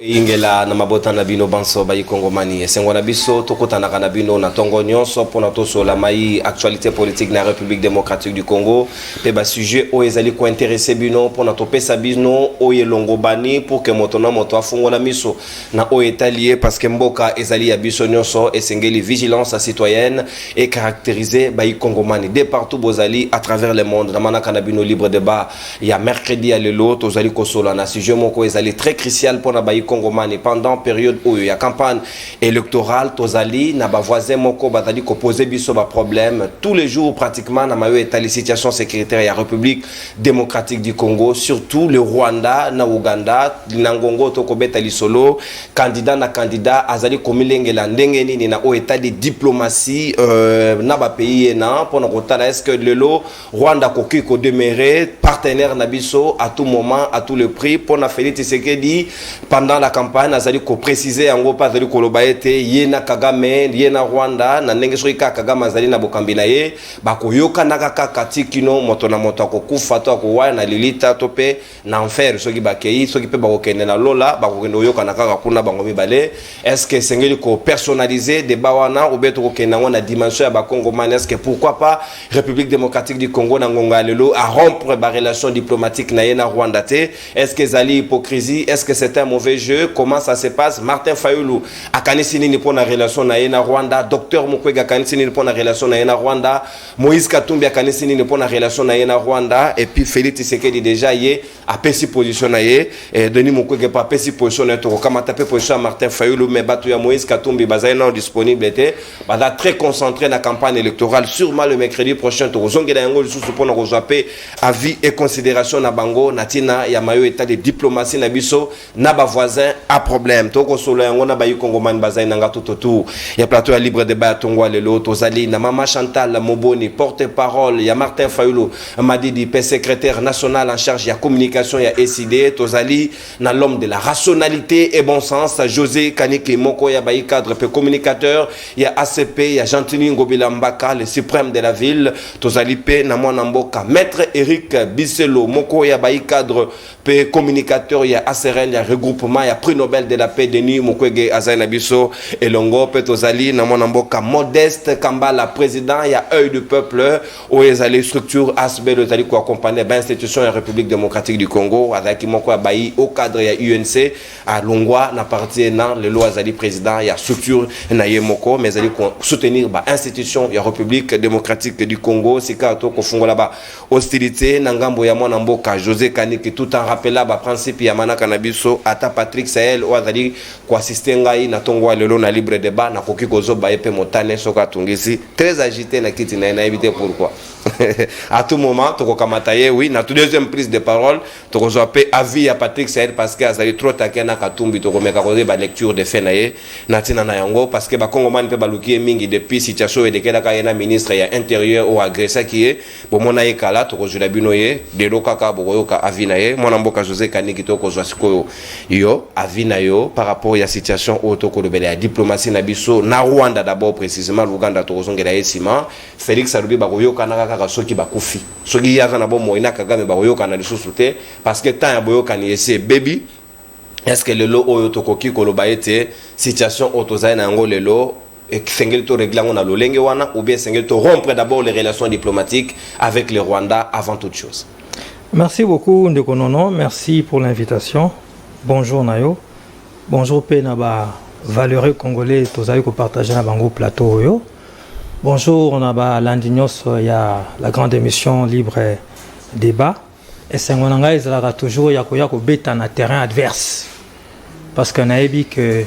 ingela na mabota na bino banso ba Kongomani esengo na biso tokotana kana bino na tongo nyonso pona tosola mai actualité politique na République démocratique du Congo pe ba sujet o ezali ko intéresser bino pona topesa bino o yelongo bani pour que moto na moto afungola miso na o etalier parce que mboka ezali ya biso nyonso esengeli vigilance citoyenne et caractérisée ba Kongomani de partout bozali à travers le monde na manaka na bino libre débat ya mercredi à lelo tozali ko sola na sujet moko ezali très crucial pona ba Congomani pendant période où il y a campagne électorale tozali na ba voisin moko bazali ko poser biso ba problème tous les jours pratiquement na mayo etali situation sécuritaire ya République démocratique du Congo surtout le Rwanda na Uganda na ngongo to ko betali solo candidat azali ko milengela ndenge nini na o état de diplomatie na ba pays na pona ko tala est-ce que lelo Rwanda ko ki ko demeurer partenaire na biso à tout moment à tout le prix pona Félix Tshisekedi pendant la campagne azali ko préciser yango pas azali ko loba ete yena Kagame yena Rwanda na ndenge soki Kagame azali na bokambi na ye ba ko yoka naka kati kino moto na moto ko kufa to ko wa na lilita to pe na enfer soki ba kei soki pe ba ko kende na lola ba ko kende yoka naka kuna bango mibale est-ce que sengeli ko personnaliser débat wana ou beto ko kende na dimension ya ba Congomani est-ce que pourquoi pas République démocratique du Congo na ngonga lelo à rompre ba relation diplomatique na yena Rwanda te est-ce que zali hypocrisie est-ce que c'est un mauvais jeu? Comment ça se passe? Martin Fayulu a kanisi nini pour la relation na yena Rwanda, Docteur Mukwege a kanisi nini pour la relation na yena Rwanda, Moïse Katumbi a kanisi nini pour la relation na yena Rwanda, et puis Félix Tshisekedi déjà yé a pesi position na yé, et Denis Mukwege pas pesi position na to kama tapé position à Martin Fayulu mais batu ya Moïse Katumbi bazay non disponible était, bada très concentré na campagne électorale sûrement le mercredi prochain to zongela yango lisusu pour na rejoper avis et considération na bango natina ya mayo état de diplomatie na biso na ba voisin à problème toko solo yango na bayi Congomani bazai nanga tout ya plateau ya libre débat tongwa lelo tozali na mama Chantal Moboni porte-parole ya Martin Fayulu Madidi secrétaire national en charge ya communication ya SID tozali na l'homme de la rationalité et bon sens José Kaniki Moko ya bayi cadre pe communicateur ya ACP ya Gentini Ngobila Mbaka le suprême de la ville tozali pe na mwana mboka maître Eric Biselo Moko ya bayi cadre pe communicateur ya ACRL ya regroupement ya prix Nobel de la paix Denis Mukwege Azai Biso Elongo Petozali na mwana mboka Modeste Kambala président ya œil du peuple où ezali structure ASBEL ezali ko accompagner ba institution ya République démocratique du Congo azaki moko bayi au cadre ya UNC à Longwa na parti na le loi azali président ya structure na yemoko mais ezali ko soutenir ba institution ya République démocratique du Congo sika to ko fungola ba hostilité na ngambo ya mwana mboka José Kaniki tout en rappelant ba principe ya manaka na biso ata Patrick Sahel ou azali ko assister ngai na tongo lelo na libre débat na koki kozo ba epe motane soka tungisi très agité na kiti na éviter pourquoi à tout moment to ko kamataye oui na tout deuxième prise de parole to ko zope avis ya Patrick Sahel parce que azali trop taqué na katumbi to ko meka ko ba lecture de fait na ye na tina na yango parce que ba Congomani pe baluki mingi depuis situation et de kela ka na ministre ya intérieur ou agressé qui est bon mona ye kala to ko jula bino ye de lokaka boyo ka avis na ye mona mboka José Kaniki to ko zo siko yo avis na yo par rapport à la situation au toko de la diplomatie na biso na Rwanda d'abord précisément l'Ouganda to zongela esima Félix Salubi bakoyo kana kaka soki bakufi soki yaza na bo moina Kagame bakoyo kana lisusu te parce que tant ya boyo kana ese baby est-ce que le lo oyo toko ki koloba ete situation autozaina na ngo lelo et sengel to régler on a lolenge wana ou bien sengel to rompre d'abord les relations diplomatiques avec le Rwanda avant toute chose. Merci beaucoup Ndeko Nono, merci pour l'invitation. Bonjour Nayo. Bonjour Penaba, valeureux congolais, tozaï ko partager na bango plateau yo. Bonjour Naba Landignos, il y a la grande émission libre débat. Et c'est ngonanga ezalaka toujours ya ko beta na terrain adverse. Parce que naebi que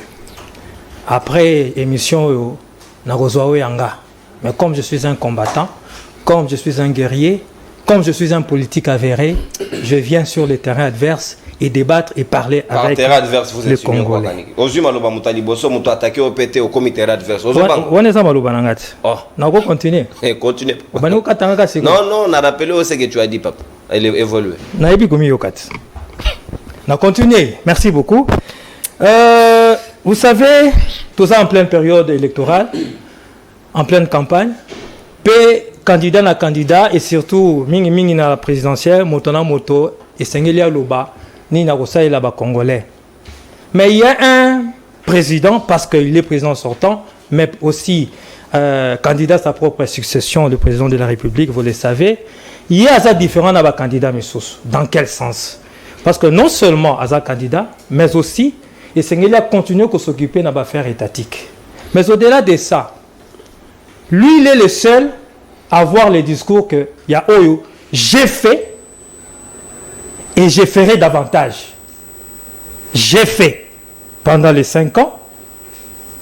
après émission yo na kozwa yanga. Mais comme je suis un combattant, comme je suis un guerrier, comme je suis un politique avéré, je viens sur le terrain adverse et débattre et parler avec les Congolais. On est à Maloubanangat. On va continuer. Continue. Non, on a rappelé ce que tu as dit, papa. Elle est évoluée. On continue. Merci beaucoup. Vous savez, tout ça en pleine période électorale, en pleine campagne, candidat na candidat et surtout mingi na présidentielle motona moto et sengelia loba ni na kosalela ba congolais Mais il y a un président, parce qu'il est président sortant, mais aussi candidat à sa propre succession, le président de la République, vous le savez. Il y a des différents candidats, dans quel sens? Parce que non seulement à candidat, mais aussi, et Sengeli a continué à s'occuper de l'affaire étatique. Mais au-delà de ça, lui, il est le seul à avoir le discours que il y a Oyo, j'ai fait et je ferai davantage. J'ai fait pendant les 5 ans,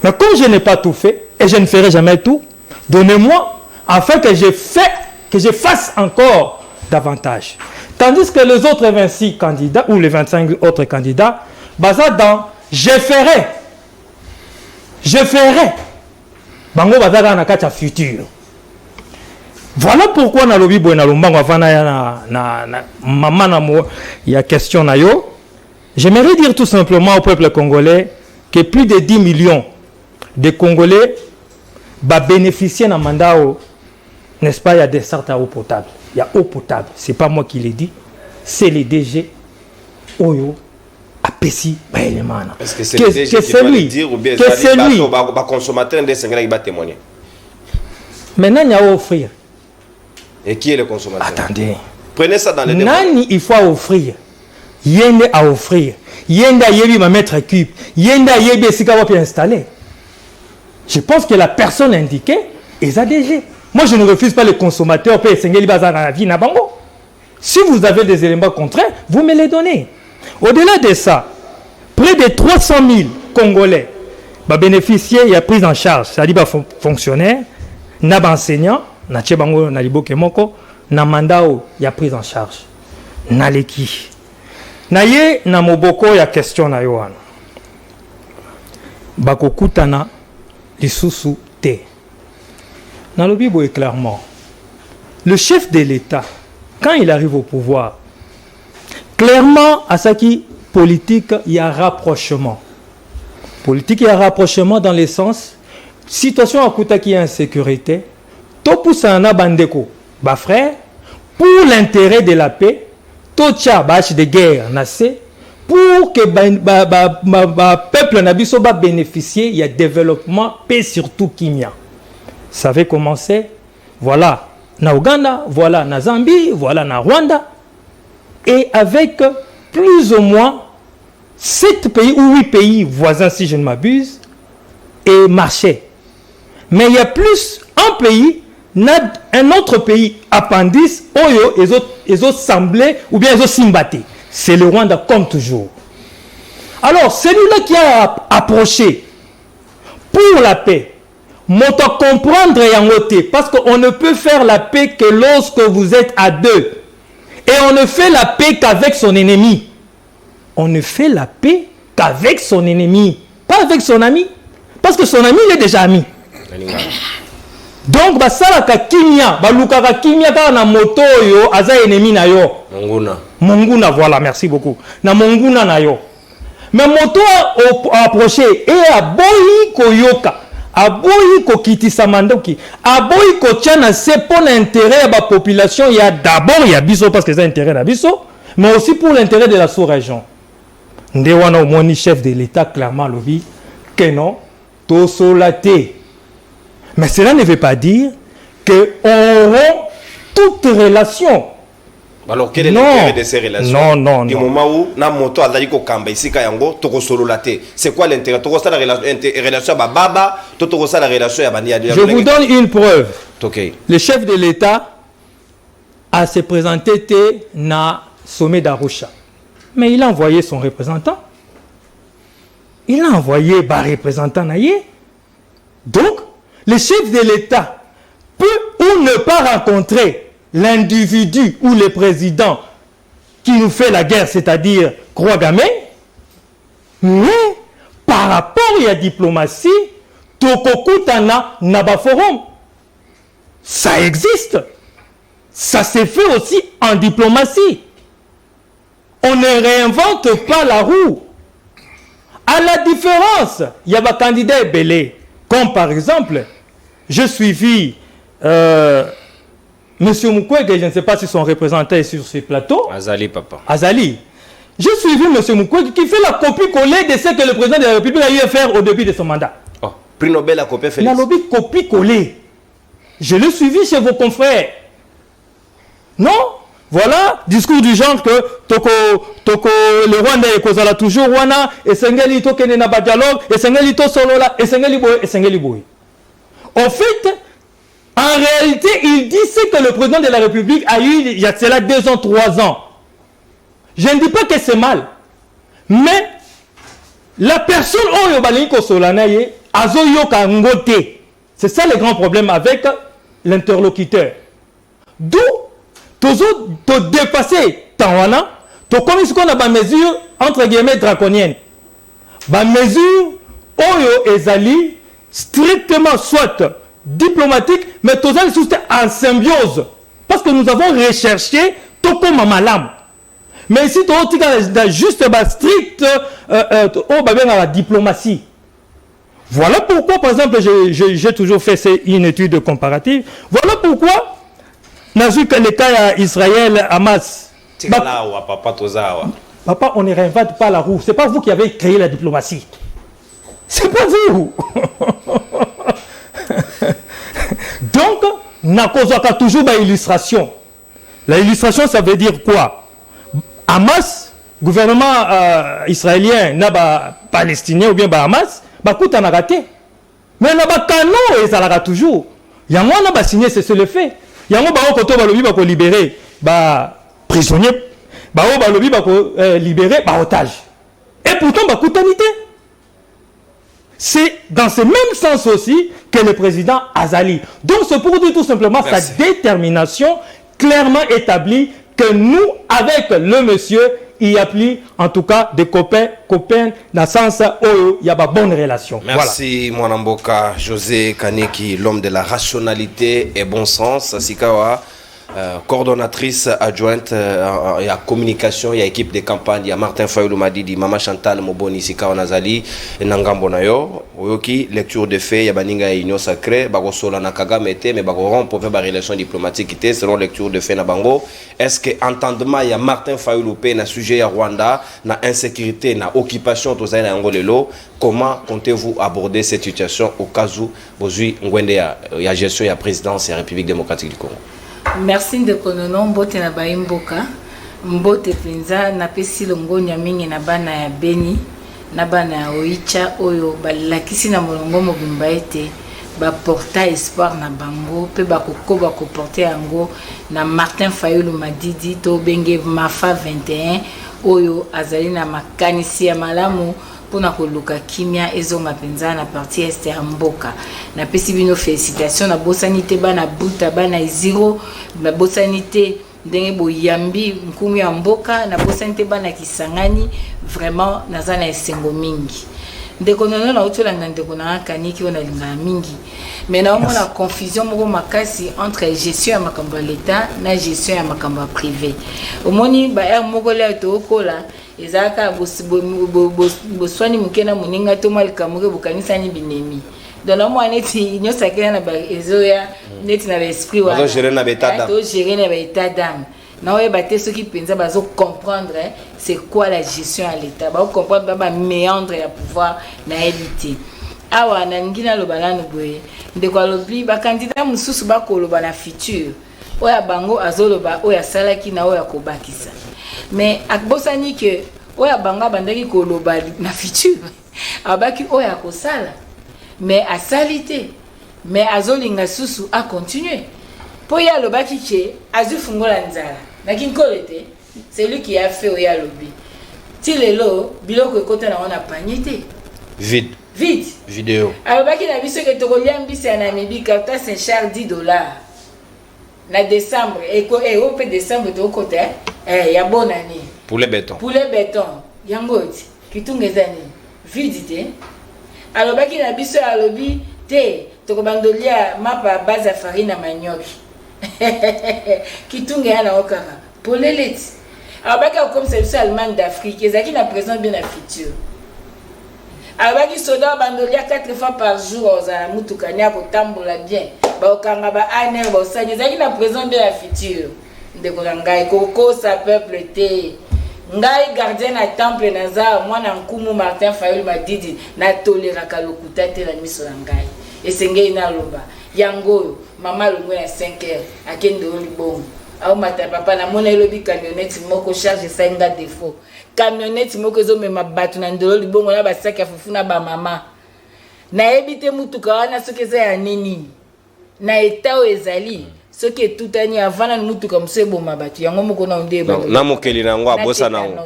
mais comme je n'ai pas tout fait et je ne ferai jamais tout, donnez-moi afin que je fasse encore davantage. Tandis que les autres 26 candidats ou les 25 autres candidats, basés dans je ferai. Bango bazaka na kati ya futur. Voilà pourquoi na lobi boy na lombango avana il y a question na yo. J'aimerais dire tout simplement au peuple congolais que plus de 10 millions de Congolais va bénéficier d'un mandat, n'est-ce pas, il y a des sortes à eau potable. Il y a eau potable. Ce n'est pas moi qui l'ai dit. C'est les DG. Oyo. Apesi. Est-ce que c'est le DG qui doit le dire ou bien c'est lui le consommateur de Sengela qui va témoigner? Maintenant, il y a à offrir. Et qui est le consommateur? Attendez. Prenez ça dans les débat. Nani, il faut offrir. Yende à offrir. Yende à yebi ma mettre cube. Yende à yebi esika va installer. Je pense que la personne indiquée est ADG. Moi, je ne refuse pas les consommateurs. Si vous avez des éléments contraires, vous me les donnez. Au-delà de ça, près de 300 000 Congolais va bénéficier, il y a prise en charge, c'est-à-dire fonctionnaires, enseignants, na mandat, il y a prise en charge. Naleki. Naye na moboko ya question na yoana. Bakokutana lisusu te. Dans le Bible, clairement, le chef de l'État, quand il arrive au pouvoir, clairement, à ça qui politique, il y a rapprochement. Politique, il y a rapprochement dans le sens, situation à Kouta qui est insécurité, tout pousse à un bandeko, bah frère, pour l'intérêt de la paix, tout tcha bâche de guerre, nassé, pour que peuple nabiso va bénéficier, il y a développement, paix surtout Kimia. Ça avait commencé, voilà, na Ouganda, voilà, na Zambie, voilà, na Rwanda. Et avec plus ou moins 7 pays ou 8 pays voisins, si je ne m'abuse, et marché. Mais il y a plus un pays, un autre pays appendice, Oyo, les autres semblés, ou bien les autres simbatés. C'est le Rwanda comme toujours. Alors, celui-là qui a approché pour la paix, monte à comprendre Yangote, parce qu'on ne peut faire la paix que lorsque vous êtes à deux. Et on ne fait la paix qu'avec son ennemi. On ne fait la paix qu'avec son ennemi. Pas avec son ami. Parce que son ami, il est déjà ami. Donc, basalaka kimia, balukaka kimia ka na moto yo, aza ennemi na yo. Monguna, voilà, merci beaucoup. Na monguna na yo. Mais moto a approché et a boyi koyoka. Aboyi ko kitisa mandoki, aboyi ko tiana c'est pour l'intérêt de la population, il y a d'abord il y a biso parce que c'est l'intérêt de biso, mais aussi pour l'intérêt de la sous-région. Ndewana au moni chef de l'État clairement lobi que non, to solaté. Mais cela ne veut pas dire que on rompt toute relation. Alors quel est l'intérêt de ces relations? Non. Du moment où na moto azali ko kamba ici kayango to ko sololaté. C'est quoi l'intérêt? To ko la relation ba baba, to la relation ya bandi. Je vous donne une preuve. OK. Le chef de l'État a se présenté na sommet d'Arusha. Mais il a envoyé son représentant. Il a envoyé ba représentant naïe. Donc, le chef de l'État peut ou ne pas rencontrer l'individu ou le président qui nous fait la guerre, c'est-à-dire Kouagame, mais par rapport à la diplomatie, Tokokutana Naba Forum, ça existe. Ça s'est fait aussi en diplomatie. On ne réinvente pas la roue. À la différence, il y a des candidats belés, comme par exemple, je suivis Monsieur Mukwege, je ne sais pas si son représentant est sur ce plateau. Azali, papa. Azali. J'ai suivi M. Mukwege qui fait la copie-collée de ce que le président de la République a eu à faire au début de son mandat. Oh, prix Nobel a copié Félix. La lobby copie-collée. Je l'ai suivi chez vos confrères. Non? Voilà, discours du genre que toko le Rwanda est causala toujours Rwanda et Sengeli to kene na ba dialogue et Sengeli to solola et Sengeli boy. En fait, en réalité, il dit ce que le président de la République a eu il y a cela 2 ans, 3 ans. Je ne dis pas que c'est mal, mais la personne oyo balinko solana ye azoyo ka ngote. C'est ça le grand problème avec l'interlocuteur. D'où tu dépasser Tawana, tu connais ce qu'on a des mesures entre guillemets draconiennes. Des mesures oyo ezali strictement soit diplomatique, mais tu as en symbiose. Parce que nous avons recherché Toko Mamalam. Mais ici, tu as juste strict la diplomatie. Voilà pourquoi, par exemple, j'ai toujours fait une étude comparative. Voilà pourquoi, dans le cas d'Israël, Hamas. Papa, on ne réinvente pas la roue. Ce n'est pas vous qui avez créé la diplomatie. Ce n'est pas vous. Donc, Nakozaka toujours une illustration. L'illustration, ça veut dire quoi? Hamas, gouvernement israélien, n'a palestinien ou bien Hamas, Bakout en a raté. Mais là, canon, ça l'a toujours. Il y a un qui signé, c'est le fait. Il y a un qui va libérer prisonniers, libérer otages. Et pourtant, Bakoutanité. C'est dans ce même sens aussi que le président Azali. Donc, c'est pour dire tout simplement sa détermination clairement établie que nous, avec le monsieur, il y a plus, en tout cas, des copains dans le sens où il y a de bonnes relations. Merci, voilà. Mwanamboka José Kaneki, l'homme de la rationalité et bon sens. Sikawa, coordonnatrice adjointe et à communication, il y a équipe de campagne, il y a Martin Fayoulou Madidi, Mama Chantal Moboni, Sikawa Nazali, Nangambo Nayo, Oyoki, lecture de faits, il y a Baninga et Union Sacrée, Bago Sola Nakagame, mais Bago rompre la relation diplomatique selon lecture de faits Nabango. Est-ce que entendement il y a Martin Fayoulou Pe na sujet à Rwanda, na insécurité, na occupation tout ça na Angolelo, comment comptez-vous aborder cette situation au cas où vous avez une gestion de la présidence de la République démocratique du Congo? Merci de konono mbote na baimboka mbote penza na pesi longonya mingi na bana ya Beni na bana ya Oicha oyo balakisi na molongo mobimba ete ba porta espoir na bango pe ba kokoba ko porter yango na Martin Fayoulou Madidi to benge Mafa 21 oyo azali na makanisi ya malamu pona koluka kimia ezonga penza na partie este ya mboka na pesi bino félicitations na bosanité bana buta bana zero na bosanité ndenge boyambi nkumi ya mboka na bosanité bana kisangani vraiment nazana esengo mingi ndeko nono na utola ndeko na kaniki ona linga mingi mais na omona confusion moko makasi entre gestion ya makambo ya l'état na gestion ya makambo ya privé omoni ba er moko le to kola ezaka boswani mukena muninga to malika muke bukanisa ni binemi dans la moine neti nyosa kena na ba ezoya neti na esprit wa to gérer na état d'âme na oye baté ceux qui pensent bazo comprendre c'est quoi la gestion à l'état ba comprendre ba méandre ya pouvoir na élite awa na ngina lobana no boye ndeko alobi ba candidat mususu ba koloba na futur oya bango azoloba oya salaki na oya kobakisa mais akbosani que oya banga bandaki koloba na futur abaki oya kosala mais à salité mais azolinga susu a continuer poya lobaki ke azufungola nzala nakinkolete c'est lui qui a fait oya lobi tilelo biloko ekota na ona pagnité vide vidéo alobaki na biso ke tokolia mbisa na mibika ta Saint-Charles $10 na décembre et au décembre to côté ya bonne année pour les béton yangoti kitungezani vidité alobaki na biso alobi te tokobandolia mapa base ya farine na manioc kitunge na okaka poleleti alobaki comme c'est Allemagne d'Afrique ezaki na présent bien na futur alobaki soda bandolia 4 fois par jour za mutukanya ko tambola bien ba okanga ba aner ba osanya ezaki na présent bien na futur ndeko ngai koko sa peuple te ngai gardien na temple naza mwana nkumu Martin Fayulu Madidi na tolera kalokuta te la miso na ngai esengei na loba yango mama longo na 5h akende olibongo au mata papa na mona elobi camionnette moko charge senga défaut camionnette moko ezomema bato na ndolo libongo na basaki ya fufu na ba mama na ebite mutuka wana soki eza ya nini na etao ezali soki etutani avana na mutuka museboma bato yango moko na ndeba na mokeli na ngo abosa na ngo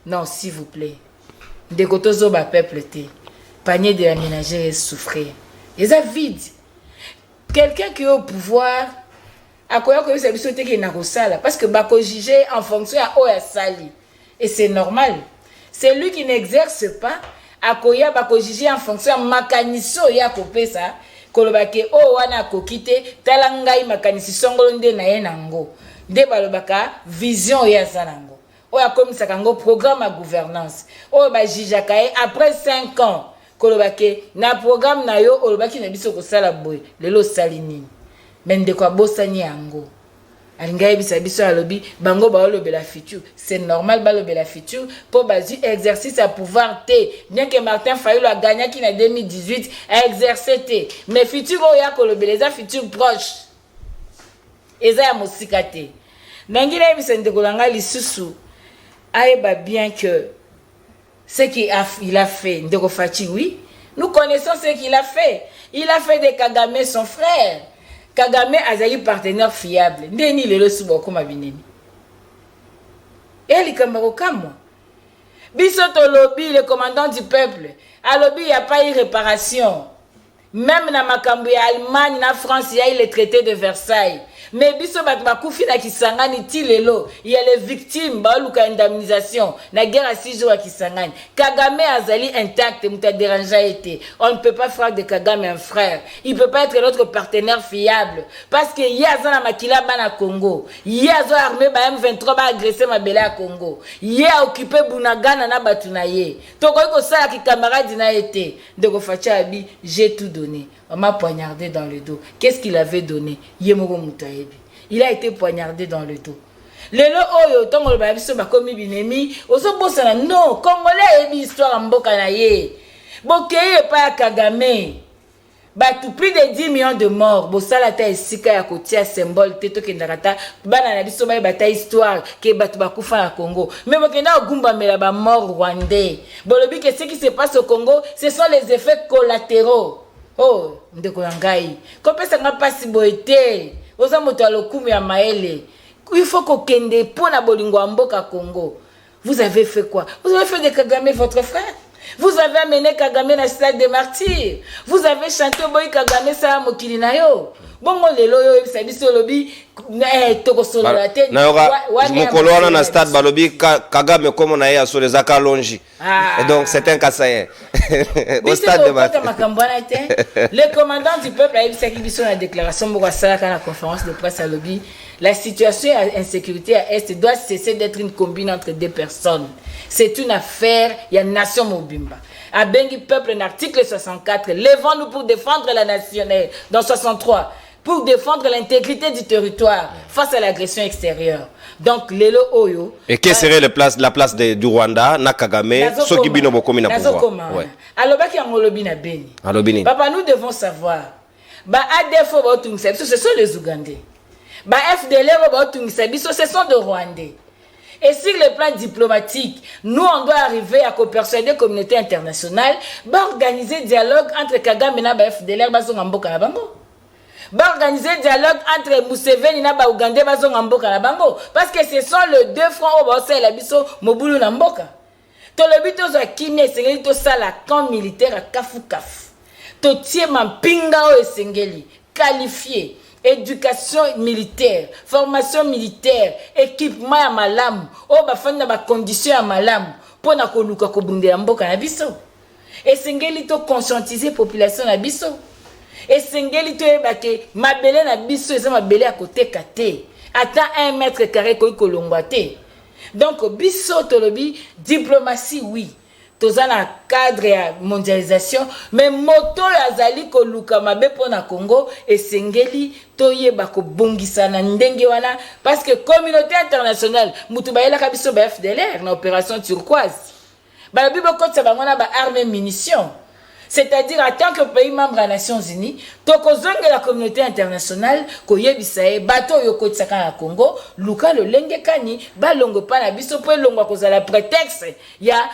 non s'il vous plaît ndeko tozo ba peuple te panier de la ménagère souffrir eza vide quelqu'un qui est au pouvoir akoya ko yesa biso te ke na kosala parce que bako juger en fonction à oya sali et c'est normal c'est lui qui n'exerce pas akoya bako juger en fonction à makaniso ya kopesa kolobake o wana kokite tala ngai makanisi songolo nde na ye nango nde balobaka vision ya zanango o ya komisaka ngo programme à gouvernance o ba jijaka ye après 5 ans kolobake na programme na yo olobaki na biso kosala boy lelo sali nini mende kwa bosani yango alinga bisa biso alobi bango ba olobela futur c'est normal ba olobela futur pour bazu exercice à pouvoir te bien que Martin Fayulu a gagné qui en 2018 a exercé te mais futur o ya kolobela za futur proche eza ya mosika te nangila bisa ndekolanga lisusu aeba bien que ce qu'il a fait ndeko Fachi oui nous connaissons ce qu'il a fait il a fait de Kagame son frère Kagame azali partenaire fiable. Ndeni lelo suboko mabinemi. Eli kamaro kamwa. Biso to lobby le commandant du peuple. A lobby il y a pas eu réparation. Même na makambu ya Allemagne na France il y a eu le traité de Versailles. Mais biso bat bakufi na Kisangani ti lelo il y a les victimes ba luka indemnisation na guerre à 6 jours à Kisangani. Kagame azali intact muta dérangé été. On ne peut pas faire de Kagame un frère. Il peut pas être notre partenaire fiable parce que yaza na makila bana Congo. Yaza armée ba M23 ba agresser mabele à Congo. Ya occupé Bunagana na batunaye. Toko ko sala ki camarade na été. Ndeko Fachi abi j'ai tout donné. On m'a poignardé dans le dos. Qu'est-ce qu'il avait donné? Yemoro Moutaebi. Il a été poignardé dans le dos. Lelo oyo tongo le babiso bakomi binemi. Oso bosana non. Congolais ebi histoire mboka na ye. Bokeye pa Kagame. Batu plus de 10 millions de morts. Bosala ta esika ya kotia symbole teto kendakata. Bana na biso ba bata histoire ke batu bakufa na Congo. Mais bokenda ogumba mela ba mort rwandais. Bolobi que ce qui se passe au Congo, ce sont les effets collatéraux. Oh, ndeko yangai. Kopesa nga pasi boete. Oza moto alokumu ya maele. Il faut qu'on kende pona bolingo mboka Congo. Vous avez fait quoi? Vous avez fait de Kagame votre frère? Vous avez amené Kagame na stade des martyrs. Vous avez chanté boy Kagame sa mokili na yo. Bongo lelo yo biso lobi toko solo la tête. Na yoga mokolo wana na stade balobi Kagame comme na ya sur les akalongi. Et donc c'est un Kassaye. Au stade de Martyrs. Le commandant du peuple a dit biso na déclaration moko sala kana conférence de presse à lobby. La situation d'insécurité à Est doit cesser d'être une combine entre deux personnes. C'est une affaire, il y a une nation Mobimba. À Bengi peuple, en article 64, levons-nous pour défendre la nation, dans 63, pour défendre l'intégrité du territoire face à l'agression extérieure. Donc, Lelo Oyo. Et quelle serait la place du Rwanda, Nakagame, ceux qui bino bokomi na pouvoir? Ouais. Alors, qui en lobby na Beni. Papa, nous devons savoir. Bah, ADFO, ce sont les Ougandais. Bah, FDLR, ce sont des Rwandais. Et sur le plan diplomatique, nous, on doit arriver à persuader la communauté internationale, organiser un dialogue entre Kagame et FDLR, organiser un dialogue entre Museveni et Ougandais, parce que ce sont les deux fronts où Mobulu Namboka. To le but de Kimia Sengeli, to ça la camp militaire à Kafu Kaf. To tie Mampinga o Sengeli, qualifié. Éducation militaire, formation militaire, équipement à malam, oh bafanda ba condition à malam, pour na koluka ko bundela mboka na biso. Et sengeli to conscientiser population na biso. Et sengeli to ebake mabele na biso eza mabele à côté kate. Ata 1 mètre carré ko kolongwa te. Donc biso tolobi diplomatie oui. toza na cadre ya mondialisation mais moto azali koluka mabe pona Congo esengeli toyeba ko bongisa na ndenge wana parce que communauté internationale mutu bayelaka biso ba FDLR na opération turquoise ba bibo kotsa bangona ba armes munitions. C'est-à-dire, en tant que pays membre des Nations Unies, tokozonge la communauté internationale, koyebisaye, bateau yoko tsaka na Congo, luka lo lenge kani, ba longo pa na biso, po longo koza la prétexte, ya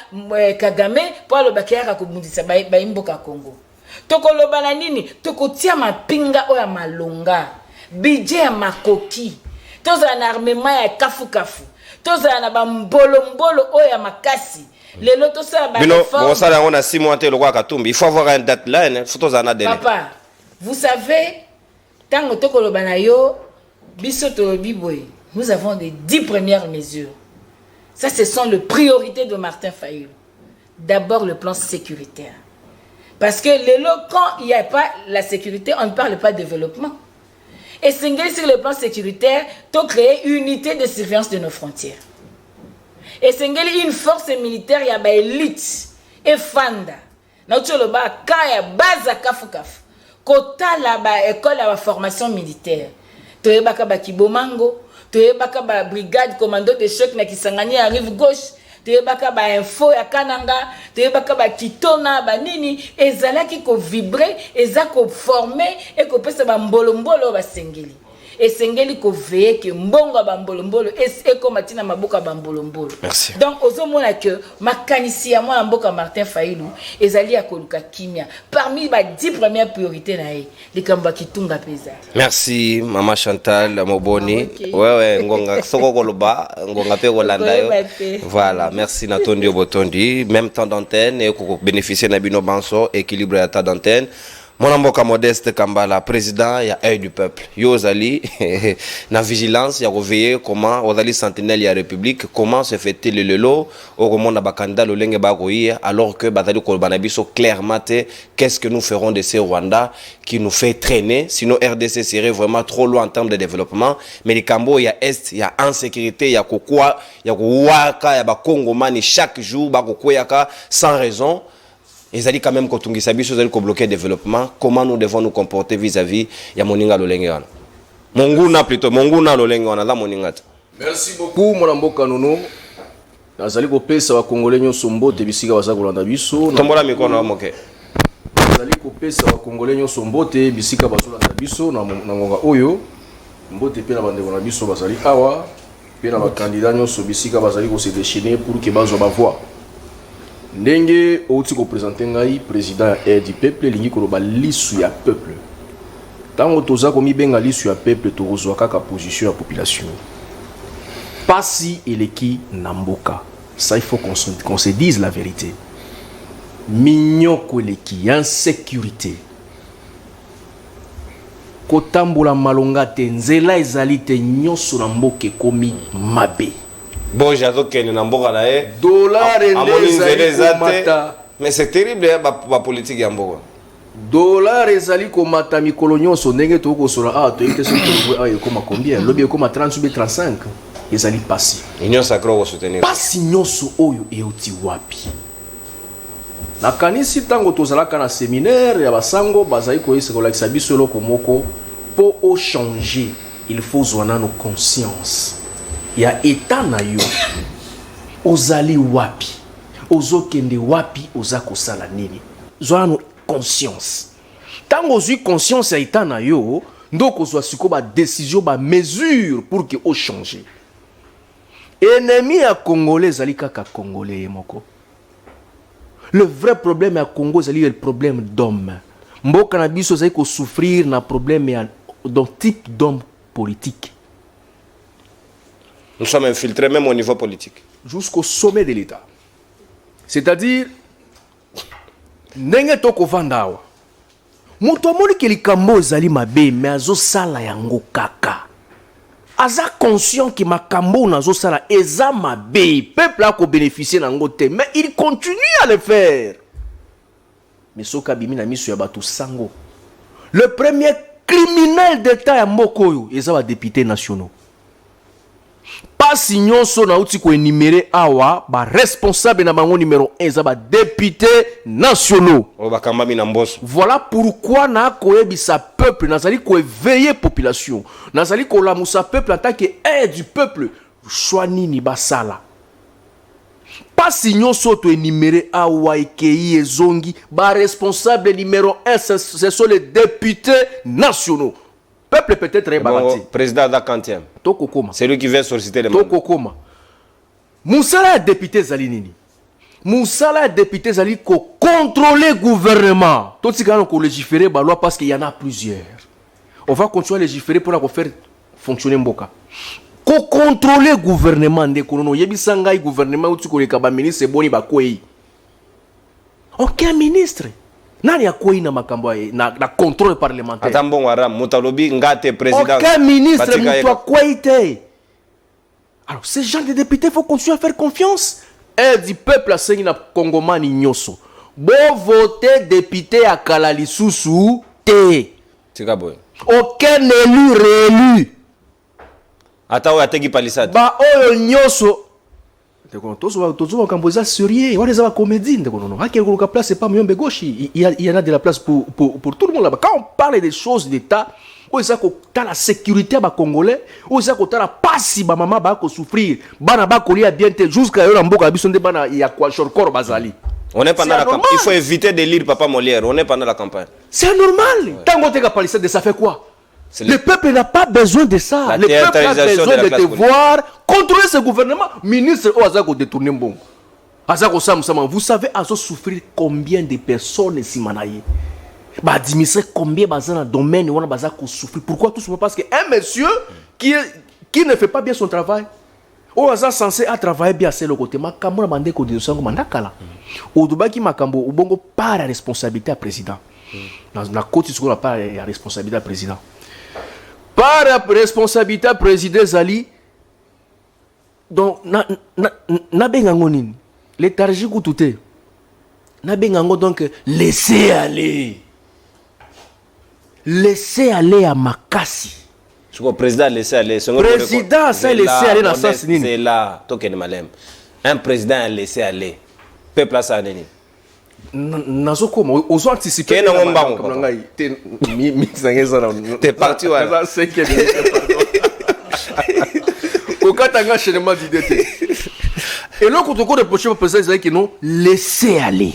Kagame, po lo bakera kubundisa ba imboka Congo. Toko lo bananini, toko tia ma pinga o ya malonga, budget ya makoki, toza na armement ya kafu kafu, toza na ba mbolo o ya makasi. Les lotos ça bon ça on a 6 mois le roi Katumbi il faut avoir une date là il faut tous en a donné. Papa vous savez tango tokolo banayo biso to biboy nous avons les 10 premières mesures. Ça ce sont les priorités de Martin Fayulu. D'abord le plan sécuritaire. Parce que quand il n'y a pas la sécurité, on ne parle pas de développement. Et c'est sur le plan sécuritaire, to créer une unité de surveillance de nos frontières. Et c'est une force militaire, il y a une élite et fanda. Nous avons une base à kafu kafu. Kota la école à formation militaire. Tu as une kibomango, tu as une brigade commando de choc na kisangani à rive gauche. Tu as une info ya kananga, tu as une kitona banini. Ezala ki ko vibrer, ezala ko former et ko pesa ba mbolo mbolo ba sengeli. Et sengeli ko veiller que mbongo ba mbolo mbolo et ko matina maboka ba mbolo mbolo. Merci. Donc ozomona que makanisi ya mwa mboka Martin Fayulu ezali ya koluka kimia parmi ba 10 premières priorités na ye likamba kitunga peza. Merci Maman Chantal Moboni. Ouais ngonga soko koloba ngonga pe kolanda yo. Voilà, merci Natondio Botondi, même temps d'antenne et ko bénéficier na bino banso équilibre ya temps d'antenne. Mon amboka Modeste Kambala, président, il y a œil du peuple. Yo Zali, na vigilance, il y a veiller comment, Ozali sentinelle, il y a République, comment se fait-il le lelo, au moment de Bakanda, le lenge bagoye, alors que Batali Kolbanabiso clairement, qu'est-ce que nous ferons de ces Rwanda qui nous fait traîner, sinon RDC serait vraiment trop loin en termes de développement. Mais les Cambo, il y a Est, il y a insécurité, il y a Kokwa, il y a Kouaka, il y a Bakongomani, chaque jour, Bakokoyaka, sans raison. Ils allaient quand même bloquer le développement. Comment nous devons nous comporter vis-à-vis de Moninga Lolengana. Monguna plutôt, Monguna Lolengana, la Moninga. Merci beaucoup, mon amboka nono. Nazali kopesa wa Congolais nyonso mbote bisika baza kolanda biso. Tombola mikono moke. Nazali kopesa wa Congolais nyonso mbote bisika baza kolanda biso na ngonga oyo. Mbote pe na bande na biso bazali awa. Pe na ba candidat nyonso bisika bazali ko se déchaîner pour que bazo ba voix. Ndenge outi ko présenter ngai président du peuple lingi ko ba lisu ya peuple. Tango toza ko mi benga lisu ya peuple to kozwa kaka position ya population. Pasi eleki namboka. Ça il faut qu'on se dise la vérité. Minyoko eleki insécurité. Kotambola malonga te nzela ezali te nyoso na mboka komi mabe. Bon, j'adore qu'il y ait un dollar mais c'est terrible la politique y a dollar ezali komata mikolo nyonso ndenge to ko sola to ite so ko ayo koma combien lobi ko 30 ou 35 ezali pasi union sacrée ko soutenir pasi nyonso oyo euti wapi na kanisi tango tozala kana séminaire ya basango bazali ko yese ko lakisa biso loko moko po o changer il faut zwana nos conscience. Ya état na yo ozali wapi ozokende wapi ozako sala nini zwana conscience tango ozui conscience ya état na yo ndoko zwa siko ba décision ba mesure pour que o changer ennemi ya congolais zali kaka congolais moko le vrai problème ya Congo zali le problème d'homme mboka na biso zali ko souffrir na problème ya donc type d'homme politique. Nous sommes infiltrés même au niveau politique. Jusqu'au sommet de l'État. C'est-à-dire, ndenge toko vandawa. Moto amoni ke likambo ezali mabe mais azo sala yango kaka. Aza conscient que makambo nazo sala eza mabe, peuple a ko bénéficier nango te mais il continue à le faire. Mais soka bimi na miso ya batu sango. Le premier criminel d'État ya moko yo eza ba députés nationaux. pasi nyonso na uti ko énumérer awa ba responsable na bango numéro 1 za ba députés nationaux. Voilà pourquoi na koyebisa peuple nazali ko éveiller population. Nazali ko lamusa peuple en tant que aide du peuple. Choix nini basala. Pasi nyonso to énumérer awa ikei ezongi ba responsable numéro 1 ce sont les députés nationaux. Peuple peut-être rebabati. Président d'Akantiam. Tokokoma. C'est lui qui vient solliciter les mandats. Tokokoma. Moussala député zali nini? Moussala député zali ko contrôler gouvernement. Tout ce qu'on légiférer ba loi parce qu'il y en a plusieurs. On va continuer à légiférer pour la faire fonctionner mboka. Ko contrôler gouvernement ndeko nono yebisa ngai gouvernement uti ko leka ba ministre boni ba kwei. Aucun ministre. Nani akwei na makambo na contrôle parlementaire. Atambon wara mutalobi ngate président. Aucun ministre muto akwei te. Alors ces gens de députés faut continuer à faire confiance. Et du peuple a sengi na Kongomani nyoso. Bo voter député à Kalali Sousou te. Tikaboy. Aucun élu réélu. Ata oya tegi palissade. Ba oyo nyoso. Tozo kamboza sérieux, on les a comédie ndeko non. À quel place c'est pas mieux gauche, il y en a de la place pour tout le monde là-bas. Quand on parle des choses d'état, on sait que t'as la sécurité ba congolais, on sait que t'as la passe ba maman ba ko souffrir, bana ba ko lia bien jusqu'à yo mboka biso nde bana ya kwa shorkor bazali. On est pendant la campagne. Il faut éviter de lire Papa Molière. On est pendant la campagne. C'est normal. Tant qu'on te palissade, ça fait quoi? Le peuple n'a pas besoin de ça. Le peuple a besoin de te voir contrôler ce gouvernement. Ministre, détourner bon. Vous savez, Azo souffrir combien de personnes si manaye. Bah, administrer combien dans un domaine où on a souffrir. Pourquoi tout simplement? Parce qu'un monsieur qui ne fait pas bien son travail, on est censé travailler bien c'est le côté. Ma kamona bande ko de sango mandakala. Au dubaki makambo ubongo par la responsabilité à président. Na côté ce qu'on a pas la responsabilité à président. Par la responsabilité président Zali, donc na bengango nini léthargie kutute na bengango donc laisser aller à makasi. Ce que le président laissé aller. Président ça laisser aller dans sens nini. C'est là token malem. Un président a laissé aller. Peuple a ça nini. Nazo comment aux anticiper t'es parti voilà au katanga chenema d'idée et là quand on reproche au président que non laisser aller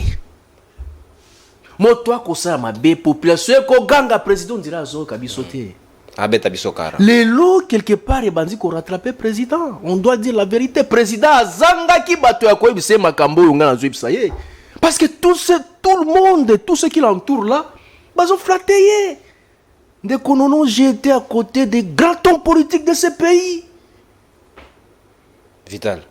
moi toi ko ça ma bé population ko ganga président dira zo kabisoté abeta bisokara les lots quelque part et bandi ko rattraper président on doit dire la vérité président azanga ki bato ya ko bise makambo yonga na zo ibisa ye. Parce que tout le monde, tout ce qui l'entoure là, ils ont flatté. Dès qu'on j'ai été à côté des grands hommes politiques de ce pays. Vital.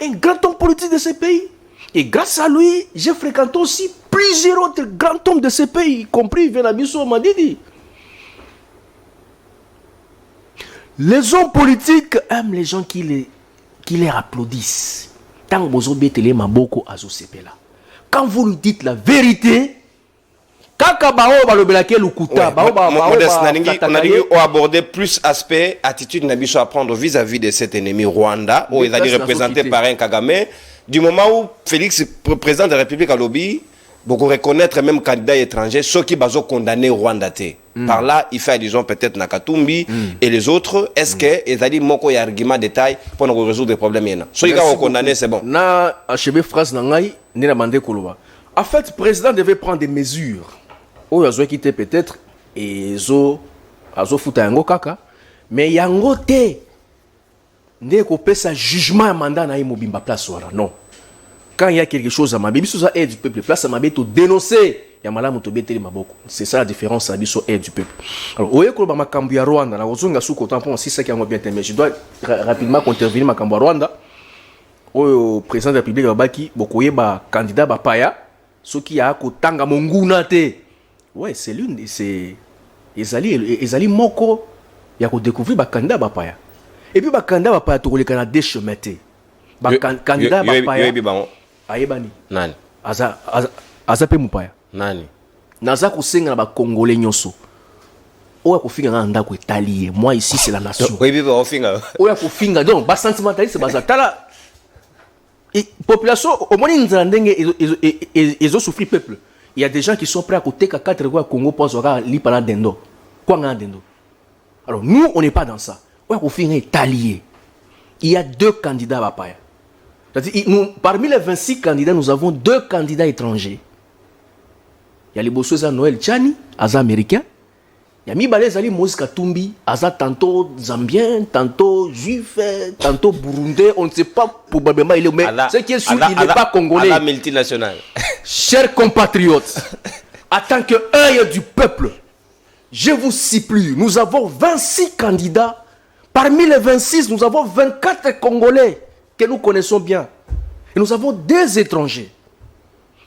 Un grand homme politique de ce pays. Et grâce à lui, j'ai fréquenté aussi plusieurs autres grands hommes de ce pays, y compris Venabiso Madidi. Les hommes politiques aiment les gens qui les applaudissent. Tant que vous avez télé maboko azo sepela. Quand vous lui dites la vérité, kaka bao balobelake lukuta bao on a dit aborder plus aspect attitude nabiso à prendre vis-à-vis de cet ennemi Rwanda où il est représenté par un Kagame du moment où Félix président de la République à lobby beaucoup reconnaître même candidat étranger ceux qui baso condamner Rwanda par là il fait disons peut-être Nakatumbi et les autres est-ce que ils a dit moko ya argument détail pour nous résoudre des problèmes ceux qui ont condamné c'est bon na achevé phrase nangai ni na mandé koloba en fait le président devait prendre des mesures o yazo quitter peut-être et zo azo futa yango kaka mais yango te ndeko pesa jugement ya mandat na imobimba place wala non. Quand il y a quelque chose à Mabé, biso ça aide du peuple. Place à Mabé to dénoncer. Ya malamu to beteli maboko. C'est ça la différence à biso aide du peuple. Alors, oye ko ba makambu ya Rwanda na ozonga sous content pour si ça qui a bien mais je dois rapidement intervenir makambu ya Rwanda. Oyo président de la République babaki bokoye ba candidat ba paya ce qui a ko tanga monguna te. Ouais, c'est l'une c'est ezali moko ya ko découvrir ba candidat ba paya. Et puis ba candidat ba paya to ko le Canada chemin te. Ba candidat ba paya. Ayebani nani aza pe mupaya nani naza kusenga na ba congolais nyonso oya kofinga nga ndako etali moi ici c'est la nation Oui, oui, on finit. oya kofinga donc ba sentimentaliste baza tala population au moins nzala ndenge ezo souffrir peuple. Il y a des gens qui sont prêts à côté qu'à 4 fois Congo pour se lipa na dendo. Quoi nga dendo. Alors nous on n'est pas dans ça. Oya kofinga etali. Il y a 2 candidats à Paya. C'est-à-dire, parmi les 26 candidats, nous avons 2 candidats étrangers. Il y a les bossos à Noël Tchani, Aza américain. Il y a Mibale Zali Moïse Katumbi, Aza tantôt zambien, tantôt juif, tantôt burundais. On ne sait pas probablement il est, mais ce qui est sûr, il n'est pas congolais. À la multinationale. Chers compatriotes, en tant qu'œil du peuple, je vous supplie, nous avons 26 candidats. Parmi les 26, nous avons 24 Congolais que nous connaissons bien. Et nous avons 2 étrangers.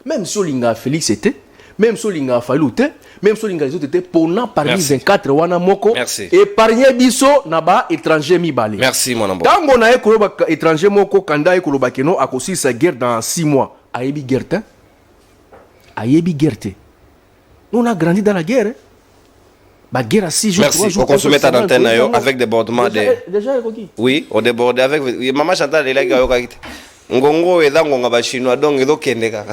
Même si Olinga Félix était, même si Olinga Falou était, même si Olinga les autres étaient, pour parmi 24 Wana Moko, et parmi Bisso, Naba étranger Mibale. Merci, mon amour. Quand on a étranger Moko, Kanda et Kolobakeno, a aussi sa guerre dans 6 mois. Ayebi Gerte. Ayebi Gerte. Nous, on a grandi dans la guerre. Hein? La guerre à 6 jours. Merci. On consomme ta antenne avec débordement. Déjà, oui, on déborde avec. Maman Chantal, elle a Ngongo et Dangonga Bachinois, donc il y a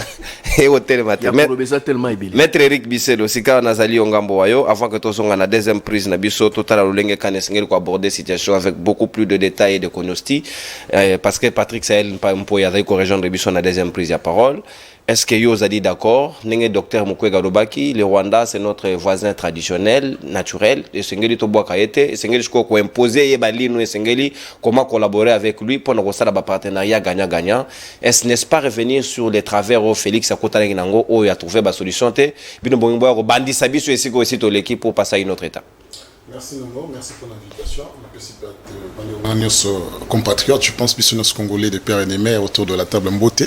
et au télématin. Maître Eric Bisselo, Sika Nazali Ongamboayo, avant que tu la deuxième prise, Nabiso, total à l'Olenge Kanesengel, pour aborder la situation avec beaucoup plus de détails et de cognosti. Parce que Patrick Sahel, pas un peu, il y a des corrigeants de Bisson, la deuxième prise, il y a parole. Est-ce que Yo a dit d'accord? N'est docteur Mukwege Lobaki, le Rwanda, c'est notre voisin traditionnel, naturel. Et Sengeli Toboa Kaete, et Sengeli Chko ko imposer Yebali nous et Sengeli comment collaborer avec lui pour nous faire un partenariat gagnant-gagnant. Est-ce n'est-ce pas revenir sur les travers au Félix Akota Nango où il a trouvé la solution? Bino Bongbo Bandi Sabiso et Siko aussi to l'équipe pour passer à une autre étape. Merci Nango, merci pour l'invitation. On a nos compatriotes, je pense, que nos Congolais de père et de mère autour de la table en beauté.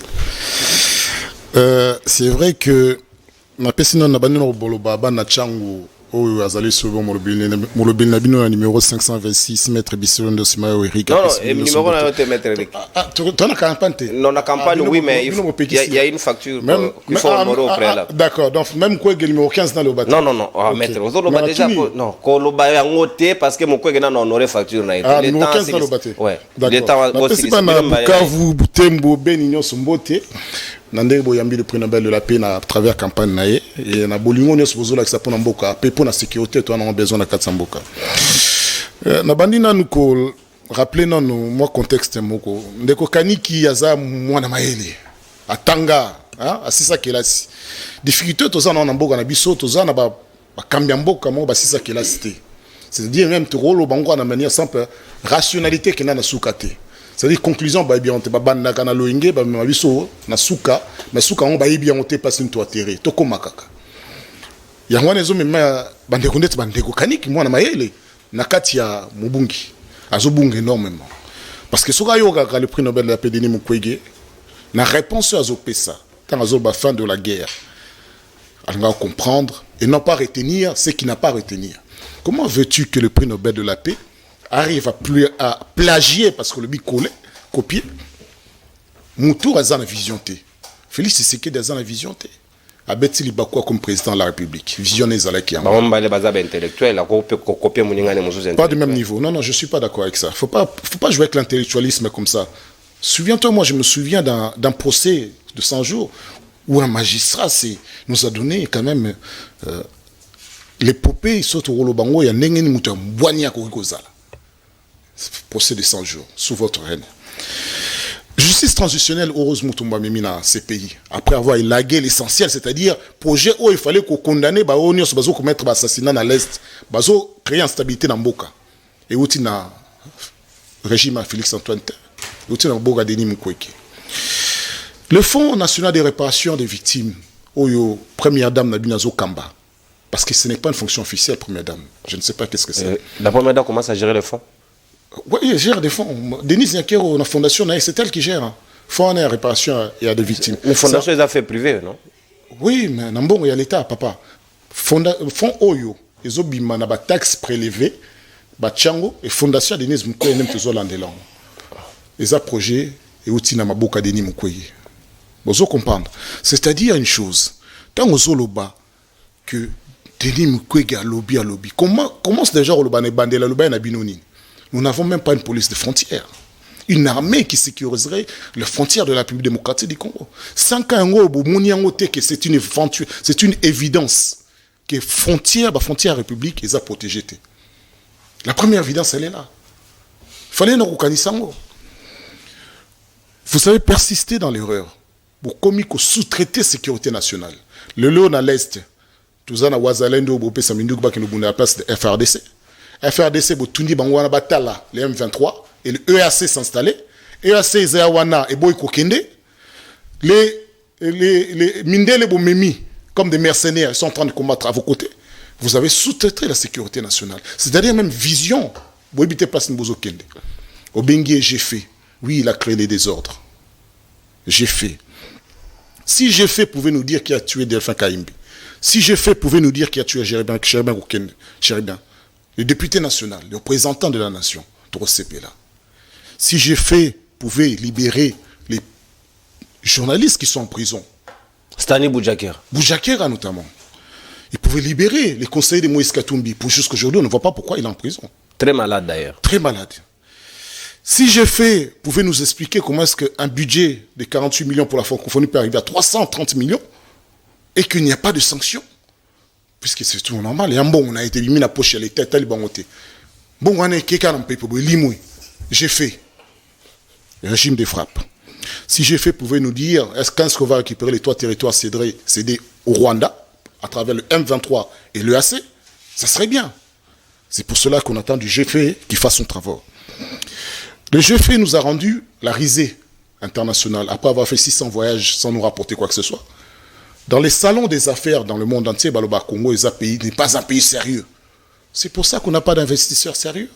C'est vrai que ma personne n'a pas de boloba na changu au azali souvent molobile na bino numéro 526 maître Bisselo de Simayo Eric. Non, le numéro na te maître Eric. Tu as campagne? Non, la campagne oui, mais il y a une facture qu'il faut honorer au préalable. D'accord, donc même quoi le numéro 15 dans le bâtiment. Non, maître, vous avez déjà non, ko lo ba ya ngote parce que mon quoi na honoré facture na été. Ah, numéro 15 dans le bâtiment. Ouais. D'accord. C'est pas na Bukavu, Butembo, Beni nyonso mbote. Nandé boyambi le prix Nobel de la paix à travers campagne naé et na bolingo ne se la pour mboka pe pour la sécurité toi on a besoin de 400 mboka na bandina nous ko rappeler non moi contexte moko ndeko kaniki yaza mwana maele atanga hein asisa kelasi difficulté toza na mboka na biso toza na ba kambia mboka mo ba sisa kelasi c'est-à-dire même to rolo bango na manière simple rationalité qui na soukate. C'est-à-dire conclusion ba bien on te banda kana loinge ba mabiso na suka mais suka on ba bien on te passe une toi terre to komakaka ya ngwana zo mema bande kondete bande ko kaniki mwana mayele na kati ya mubungi azobunga énormément parce que soka yoga ka le prix Nobel de la paix Denis Mukwege na réponse à Zopesa tant azo ba fin de la guerre on va comprendre et non pas retenir ce qui n'a pas à retenir. Comment veux-tu que le prix Nobel de la paix arrive à plagier parce que le bic collé, copier. Moutour a une vision T. Félix Tshisekedi a une vision T. Abeti Libakwa comme président de la République. Visionné Zalaki. Pas du même niveau. Non, je ne suis pas d'accord avec ça. Faut pas jouer avec l'intellectualisme comme ça. Souviens-toi, moi je me souviens d'un procès de 100 jours où un magistrat nous a donné quand même l'épopée, surtout au Bango, il y a Nengen Moutour, Boigna Korikozala. Procès de 100 jours, sous votre règne. Justice transitionnelle, heureusement, Mutumba Mimina, ces pays, après avoir élagué l'essentiel, c'est-à-dire, projet où il fallait qu'on condamne, bazo commettre l'assassinat à l'Est, bazo créer instabilité dans Mboka. Et où il y a régime à Félix Antoine, et où il y a Mboka Denis Mukwege. Le Fonds national de réparation des victimes, Oyo, première dame Nabinazo Kamba, parce que ce n'est pas une fonction officielle, première dame. Je ne sais pas qu'est-ce que c'est. La première dame commence à gérer le fonds. Oui, elle gère des fonds. Denise Nyakero, la fondation, c'est elle qui gère. Fonds de réparation et à des victimes. Une fondation des affaires privées, non? Oui, mais il y a l'État, papa. Fonds Oyo, ils ont bimé na taxes prélevées, Tchango et fondation Denise Mukwege même toujours l'andelang. Ils ont projet et outil na maboka Denis Mukwege. Vous comprendre. C'est-à-dire une chose. Tant aux Oloba que Denis Mukwege à lobby. Comment c'est déjà le bandela lobby na binoni? Nous n'avons même pas une police de frontières. Une armée qui sécuriserait les frontières de la République démocratique du Congo. Sans que c'est une évidence que frontière République est à protéger. La première évidence, elle est là. Il fallait nous reconnaître. Vous savez persister dans l'erreur. Pour commis que sous-traiter sécurité nationale. Le Léon à l'Est, tout ça, Wazalendo, Bopé Samindou, qui nous a la place de FRDC. FRDC, Botundi, Bangwana, Batala, les M23, et le EAC s'installer. EAC, Zayawana et Boy Kokende. Les Mindele Bomemi, comme des mercenaires, ils sont en train de combattre à vos côtés. Vous avez sous-traité la sécurité nationale. C'est-à-dire même vision. Vous habitez pas Nbozo Kende. Obengue, j'ai fait. Oui, il a créé les désordres. J'ai fait. Si j'ai fait, pouvez nous dire qui a tué Delphin Kaimbi. Si j'ai fait, pouvez nous dire qui a tué Chéribin Okende. Chéribin. Le député national, le représentant de la nation, Toro Sepela. Si j'ai fait, pouvez libérer les journalistes qui sont en prison. Stani Boujakera. Boujakera notamment. Il pouvait libérer les conseillers de Moïse Katumbi. Pour jusqu'aujourd'hui, on ne voit pas pourquoi il est en prison. Très malade d'ailleurs. Très malade. Si j'ai fait, pouvez nous expliquer comment est-ce qu'un budget de 48 millions pour la francophonie peut arriver à 330 millions et qu'il n'y a pas de sanctions? Puisque c'est tout normal. Et en bon, on a été mis la poche à l'État, bon, on est quelqu'un en papier, j'ai fait. Le régime des frappes. Si j'ai fait, pouvez nous dire, est-ce qu'on va récupérer les 3 territoires cédés au Rwanda à travers le M23 et l'EAC? Ça serait bien. C'est pour cela qu'on attend du GFE qui fasse son travail. Le GFE nous a rendu la risée internationale après avoir fait 600 voyages sans nous rapporter quoi que ce soit. Dans les salons des affaires dans le monde entier, Baloba Congo n'est pas un pays sérieux. C'est pour ça qu'on n'a pas d'investisseurs sérieux.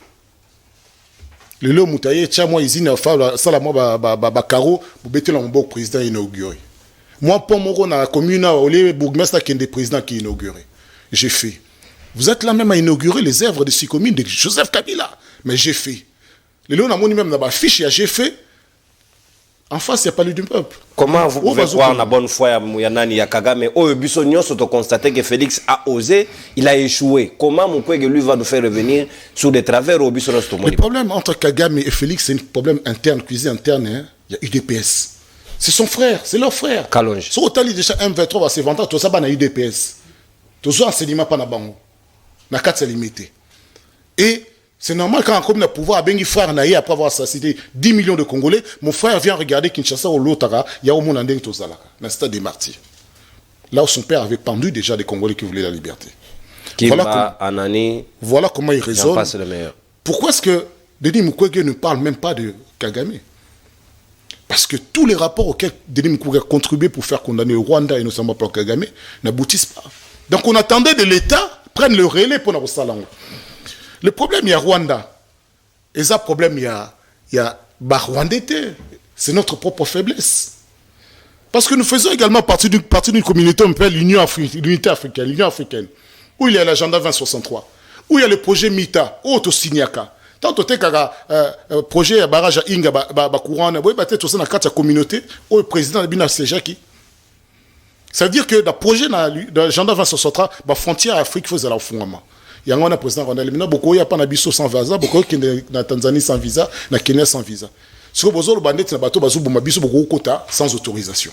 Le lot Moutaye, tiens, moi, ils inaffables, ça, moi, Bakaro, vous mettez le président inauguré. Moi, pour mon dans la commune, au lieu de bourgmestre qui est des présidents qui est inauguré. J'ai fait. Vous êtes là même à inaugurer les œuvres de ces communes de Joseph Kabila. Mais j'ai fait. Le lot, on a même dans la fiche, j'ai fait. En face, il n'y a pas lu du peuple. Comment vous pouvez croire la bonne foi à Kagame? Biso Nyonso to constater que Félix a osé, il a échoué. Comment Mukwege lui va nous faire revenir sur des travers au Biso Nyonso? Le problème entre Kagame et Félix, c'est un problème interne, cuisine interne. Hein. Il y a UDPS. C'est son frère, c'est leur frère. Kalonge. Si au déjà M23 va se vanter, tout ça va na UDPS. Tout ça, enseignement pas na bango. Na 4 limité. Et c'est normal quand on a pouvoir, Bengi frère Naïe, après avoir assassiné 10 millions de Congolais, mon frère vient regarder Kinshasa au Lotara, il y a au monde en Tozalaka, dans le stade des martyrs. Là où son père avait pendu déjà des Congolais qui voulaient la liberté. Voilà comment il raisonne. Pourquoi est-ce que Denis Mukwege ne parle même pas de Kagame? Parce que tous les rapports auxquels Denis Mukwege a contribué pour faire condamner le Rwanda et notamment pour Kagame n'aboutissent pas. Donc on attendait de l'État prenne le relais pour nous salango. Le problème, il y a Rwanda. Et ça, problème, il y a Rwandais. C'est notre propre faiblesse. Parce que nous faisons également partie d'une communauté, on appelle l'unité africaine, l'Union africaine, où il y a l'agenda 2063, où il y a le projet MITA, Oto-Signaka. Tant que tu as projet à barrage à Inga, courant, tu as aussi dans la communauté, où le président de Bina Sejaki. Ça veut dire que dans le projet de l'agenda 2063, la frontière Afrique faisait la fondement. Il y a un président Rwanda, il y a pas biso sans visa, beaucoup qui na Tanzanie sans visa, na Kenya sans visa. Si vous avez bandit na bateau bazo boma biso beaucoup quota sans autorisation.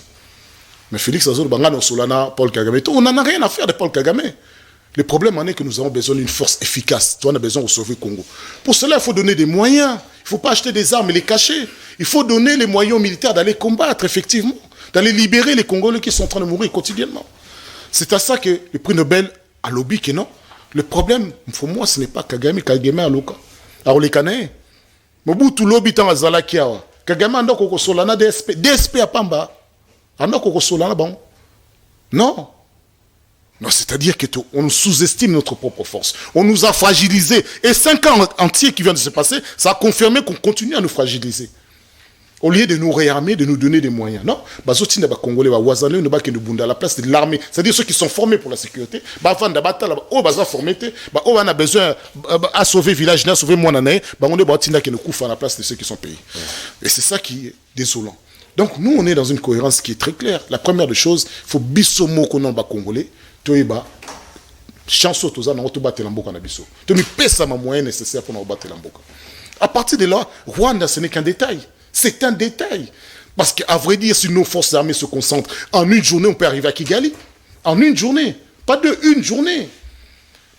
Mais Félix Azol Bangano Solana, Paul Kagame, on n'en a rien à faire de Paul Kagame. Le problème en est que nous avons besoin d'une force efficace. Toi, on a besoin de sauver le Congo. Pour cela, il faut donner des moyens. Il ne faut pas acheter des armes et les cacher. Il faut donner les moyens aux militaires d'aller combattre, effectivement, d'aller libérer les Congolais qui sont en train de mourir quotidiennement. C'est à ça que le prix Nobel a lobby que non. Le problème, pour moi, ce n'est pas Kagame à Loka. Alors, les Canadiens, Mobutu lobby tant à Zalakia. Kagame a ndoko solana DSP. DSP à Pamba. A ndoko solana bon. Non. Non, c'est-à-dire qu'on sous-estime notre propre force. On nous a fragilisés. Et 5 ans entiers qui viennent de se passer, ça a confirmé qu'on continue à nous fragiliser. Au lieu de nous réarmer, de nous donner des moyens. Non, Bazotine ba Congolais ba Wazalé ne ba ke Bunda à la place de l'armée. C'est-à-dire ceux qui sont formés pour la sécurité. Ba fan da batala ba o baza formé te, ba o on a besoin à sauver village, à sauver moanané, ba on est ba tinda ke ne koufa à la place de ceux qui sont payés. Et c'est ça qui est désolant. Donc nous on est dans une cohérence qui est très claire. La première des choses, il faut bisomo konon ba Congolais, toyeba chanson toza na otobatela mboka na biso to mi pesa ma moyen nécessaire pour na obatela mboka. À partir de là, Rwanda ce n'est qu'un détail, c'est un détail parce qu'à vrai dire si nos forces armées se concentrent en une journée on peut arriver à Kigali en une journée, pas de une journée.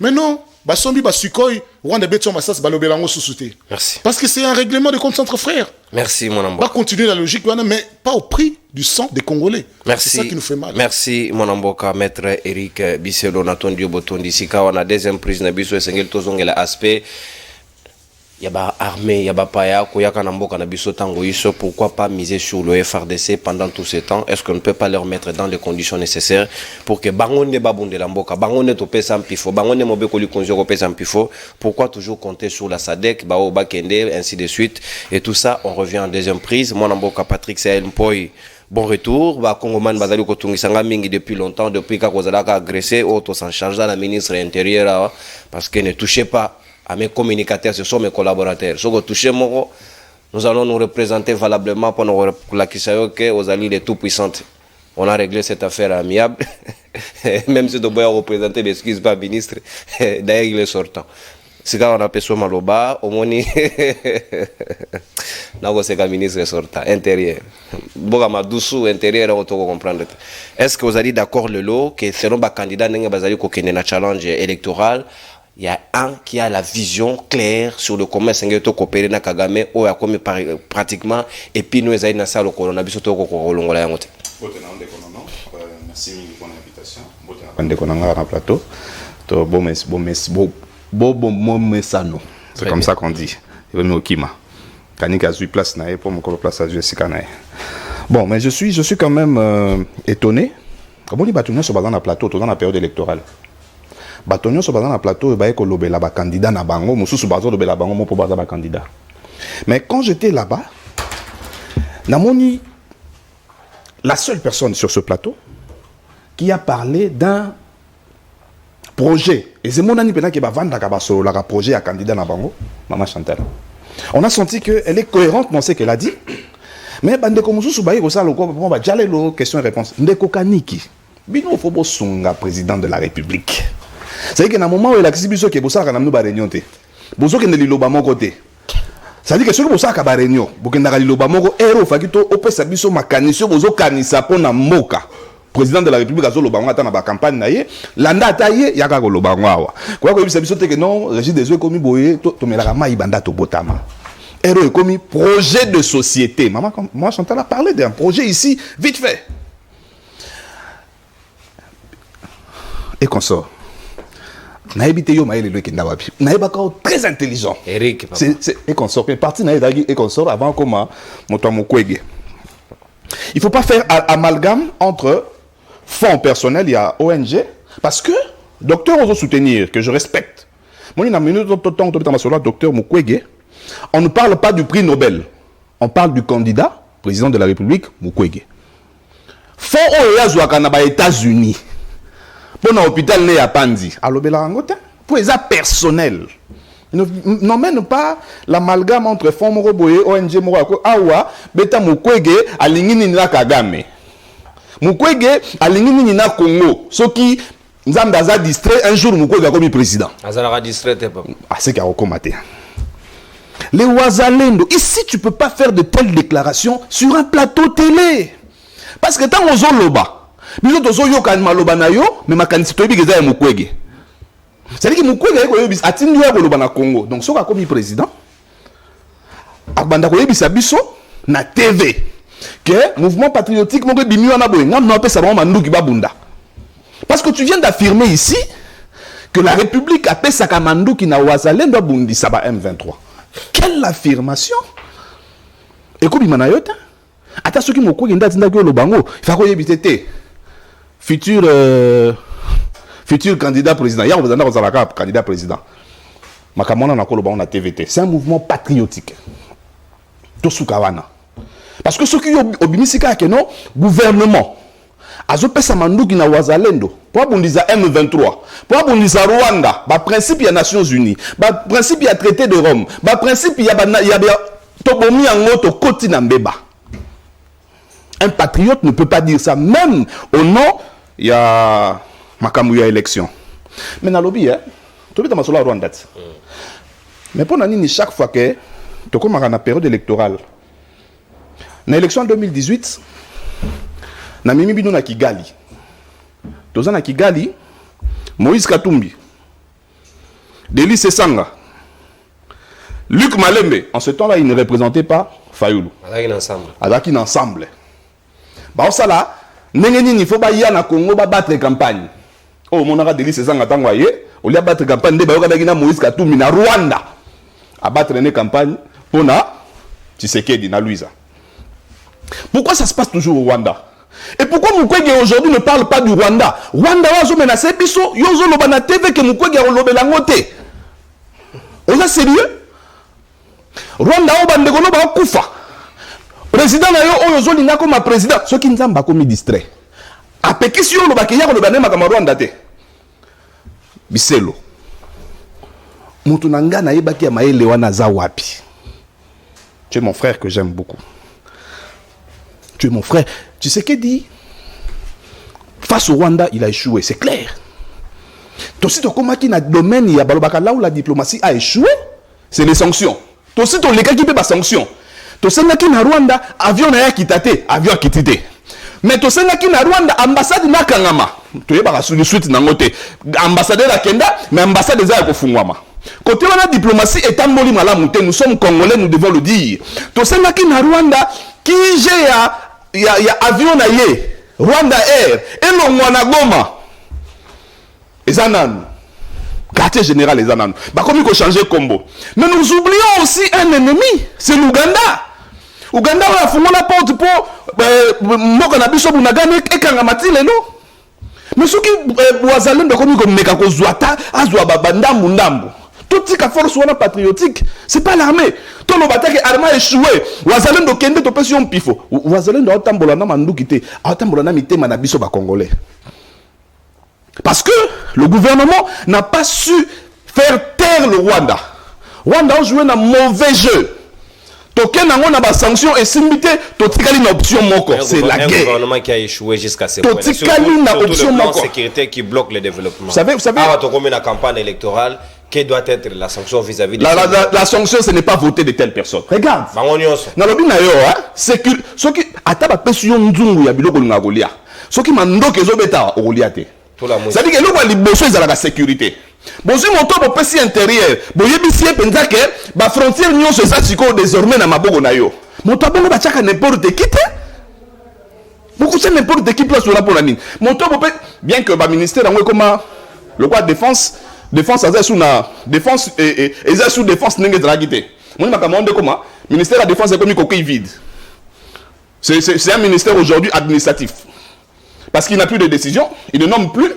Mais non, Basombi Basukoi Rwanda beto masas balobelango sous-souté. Merci. Parce que c'est un règlement de compte entre frères. Merci mon ambo. Pas continuer la logique mais pas au prix du sang des Congolais. Merci. C'est ça qui nous fait mal. Merci mon amboka maître Eric Biselo Natondi Botondi Sika wana deuxième prise na biso esengel tozongela aspect yaba armée yaba paya koyaka na mboka na biso tango iso, pourquoi pas miser sur le FRDC pendant tout ce temps? Est-ce qu'on ne peut pas leur mettre dans les conditions nécessaires pour que bangonde babonde la mboka bangonde to pesa mpifo bangonde mobeko li konzo ko pesa mpifo? Pourquoi toujours compter sur la SADC bao bakende ainsi de suite? Et tout ça on revient en deuxième prise. Mon amboka Patrick Sahel Mpoy, bon retour. Ba Congoman bazali ko tungisanga mingi depuis longtemps, depuis ka kozalaka agressé auto s'en charge la ministre intérieur parce que ne touchez pas à mes communicateurs, ce sont mes collaborateurs. Si vous touchez moi, nous allons nous représenter valablement pour nous la Kisayoke aux alliés les tout puissantes. On a réglé cette affaire amiable. Même si vous pouvez représenter, excuse pas, ministre, d'ailleurs il est sortant. C'est quand on a perçu Maloba, au moins, c'est quand ministre sortant, intérieur. Bogama doucou, intérieur, on peut comprendre. Est-ce que vous allez d'accord le lot que selon le candidat, vous allez un challenge électoral? Il y a un qui a la vision claire sur le comment Sengeto coopérer na Kagame ou a comme pratiquement et puis nous allons dans ça le coronavirus to ko kolongola yangote. Merci pour l'invitation. Botena konanga na plateau. To mesano. C'est comme ça qu'on dit. Il veut Okima. Kanika a eu place na pour mon place à Jessica na. Bon, mais je suis quand même étonné. Comment les bâtonniers sont dans la plateau dans la période électorale. Batonyo so bazana plateau ba eko lobela ba candidat na bango mususu bazo lobela bango mo po baza ba candidat. Mais quand j'étais là-bas, namoni la seule personne sur ce plateau qui a parlé d'un projet et c'est mon ani pena ki ba vanda ka ba solo la projet à candidat na bango, Maman Chantal. On a senti que elle est cohérente dans ce qu'elle a dit. Mais bandeko mususu ba eko sa loko ba jale lo question et réponse. Ndeko kaniki bino fo bo sunga président de la République. C'est-à-dire que dans le moment où il a dit que vous avez une réunion, vous avez une réunion. C'est-à-dire que si vous avez une réunion, vous avez une réunion, vous avez une réunion, vous avez une moka. Président de la République a dit que la campagne, l'anda taillé, il y a un réunion. Quoi que vous avez que non, le régime des eaux commis boye, tout me l'a ramai banda to botama. Héros commis projet de société. Moi, Chantal a parlé d'un projet ici, vite fait. Et qu'on sort. Naïbiteyo maïle le kindawapi. Naïbako très intelligent. Eric, c'est et consort. Mais parti naïdagi et consort avant comment monto mokwege. Il faut pas faire amalgame entre fonds personnels et ONG parce que docteur on veut soutenir que je respecte. Moi il a minute temps docteur Mukwege. On ne parle pas du prix Nobel. On parle du candidat président de la République Mukwege. Fonds OEA kana ba États-Unis. Pour l'hôpital né à Pandi, à l'Obelangote, pour les personnels. N'emmène pas l'amalgame entre fonds Moroboye, ONG Morako, Awa, Beta Mukwege, Alingini na Kagame. Mukwege, Alingini na Congo. Ce qui, Nzamdaza distrait, un jour Mukwege a commis président. Azara distrait, papa. Ah, c'est qu'il a recommandé. Les Ouazalendo, ici tu ne peux pas faire de telles déclarations sur un plateau télé. Parce que tant aux Oloba, nous autres yo kan maloba na yo mais makanisi to bigeza ya Mukwege. C'est-à-dire que Mukwege ko yobis atindu ya koloba na Congo. Donc soka comme président abanda ko yebisa biso na TV que mouvement patriotique mo ko bimi wana boye ngam no pesa ba manduki babunda. Parce que tu viens d'affirmer ici que la République a pesa ka manduki na Wazalendo bundi saba M23. Quelle affirmation? Et ko bima na yo ta ata soki Mukwege ndatinda ko lobango il faut ko yebite te. Futur candidat président. Hier, on vous a dit candidat président. Makamona na koloba on a TVT. C'est un mouvement patriotique. Tosukawana. Parce que ceux qui ont obimisika que non gouvernement. Azo pesa manduki na Wazalendo. Pour abondiza M23. Pour abondiza Rwanda. Ba principe ya Nations Unies. Ba principe ya traité de Rome. Ba principe ya tobomi yango to koti na mbeba. Un patriote ne peut pas dire ça, même au nom, il y a Makamouya élection. Mais dans le lobby, tu as vu Rwanda. Mais pour nani chaque fois que tu commences dans la période électorale, dans l'élection 2018, na mimi bino na Kigali. Toza na Kigali, Moïse Katumbi, Delis Sesanga, Luc Malembe. En ce temps-là, il ne représentait pas Fayoulou. Avec une ensemble. Bah ça là, il faut pas y aller à Congo ba battre campagne. Oh mon ara Delis Sesanga tangwaye, au lieu battre campagne de bayoka na Moïse Katumbi na Rwanda. À battre une campagne pour na Tshisekedi na Luiza. Pourquoi ça se passe toujours au Rwanda? Et pourquoi Mukwege aujourd'hui ne parle pas du Rwanda? Rwanda wazo menacé biso, yozo loba na TV que Mukwege a la ngote. On est sérieux? Rwanda oba ndeko loba kufa. Président na yo yozo linga comme président, ce qui nzamba comme distrait. Apeki si yo loba ke ya loba nema kama Rwanda te. Biselo. Mutu nanga na yebaki ya maele wana za wapi. Tu es mon frère que j'aime beaucoup. Tu es mon frère. Tu sais qu'il dit? Face au Rwanda, il a échoué, c'est clair. Toi aussi, tu as qui dans le domaine, il y a là où la diplomatie a échoué, c'est les sanctions. Toi aussi, tu as les gars qui peuvent pas sanctions. Toi aussi, qui dans Rwanda, avion n'a quitté, avion quitté. Mais toi aussi, qui dans Rwanda, ambassade n'a kangama. Tu es pas sur le suite dans côté. Ambassadeur à Kenda, mais ambassade des Arabes au Fungwama. Côté la diplomatie est en moli malamouté, nous sommes Congolais, nous devons le dire. Toi aussi, qui dans Rwanda, qui j'ai il y a avion na ye Rwanda Air et non mwana Goma ezanan quartier général ezanan bah comme il faut changer combo. Mais nous oublions aussi un ennemi, c'est l'Ouganda. Ouganda on a fumé la porte pour moko na biso bunagane ekangamati lelo. Mais ceux qui wazalendo comme il meka ko zwata azwa babanda mundambo. Toute la force patriotique, c'est pas l'armée. Tout le bataille armée échoué. Wazalendo kende to pesion pifo. Wazalendo atambola na mandu kité. Atambola na mité manabiso ba congolais. Parce que le gouvernement n'a pas su faire taire le Rwanda. Rwanda a joué un mauvais jeu. Token nango na ba sanction et simité totikali na option moko, c'est la guerre. Un gouvernement qui a échoué jusqu'à ce point. Totikali na option moko. Sécurité qui bloque le développement. Vous savez ah to comme la campagne électorale, quelle doit être la sanction vis-à-vis de la sanction, ce n'est pas voter de telle personne. Regarde. Na lobi na yo c'est que ceux qui ataba pesion nzungu ya biloko ngagolia. Ceux qui mandoke ezobeta ogoliate. Ça dit que nous va liboso ezala la sécurité. Bonjour mon top au PC intérieur. Boyebisi penza que ba frontière nyonso eza siko désormais na maboko na yo. Mon top bongo ba chaka n'importe qui te. Beaucoup c'est n'importe qui place là pour la ligne. Mon top bien que ba ministère ngwe comme le quoi défense aza sous na défense et eza sous défense ndenge za gité. Mon makamande comment ministère de la défense est comme coquille vide. C'est un ministère aujourd'hui administratif. Parce qu'il n'a plus de décision, il ne nomme plus.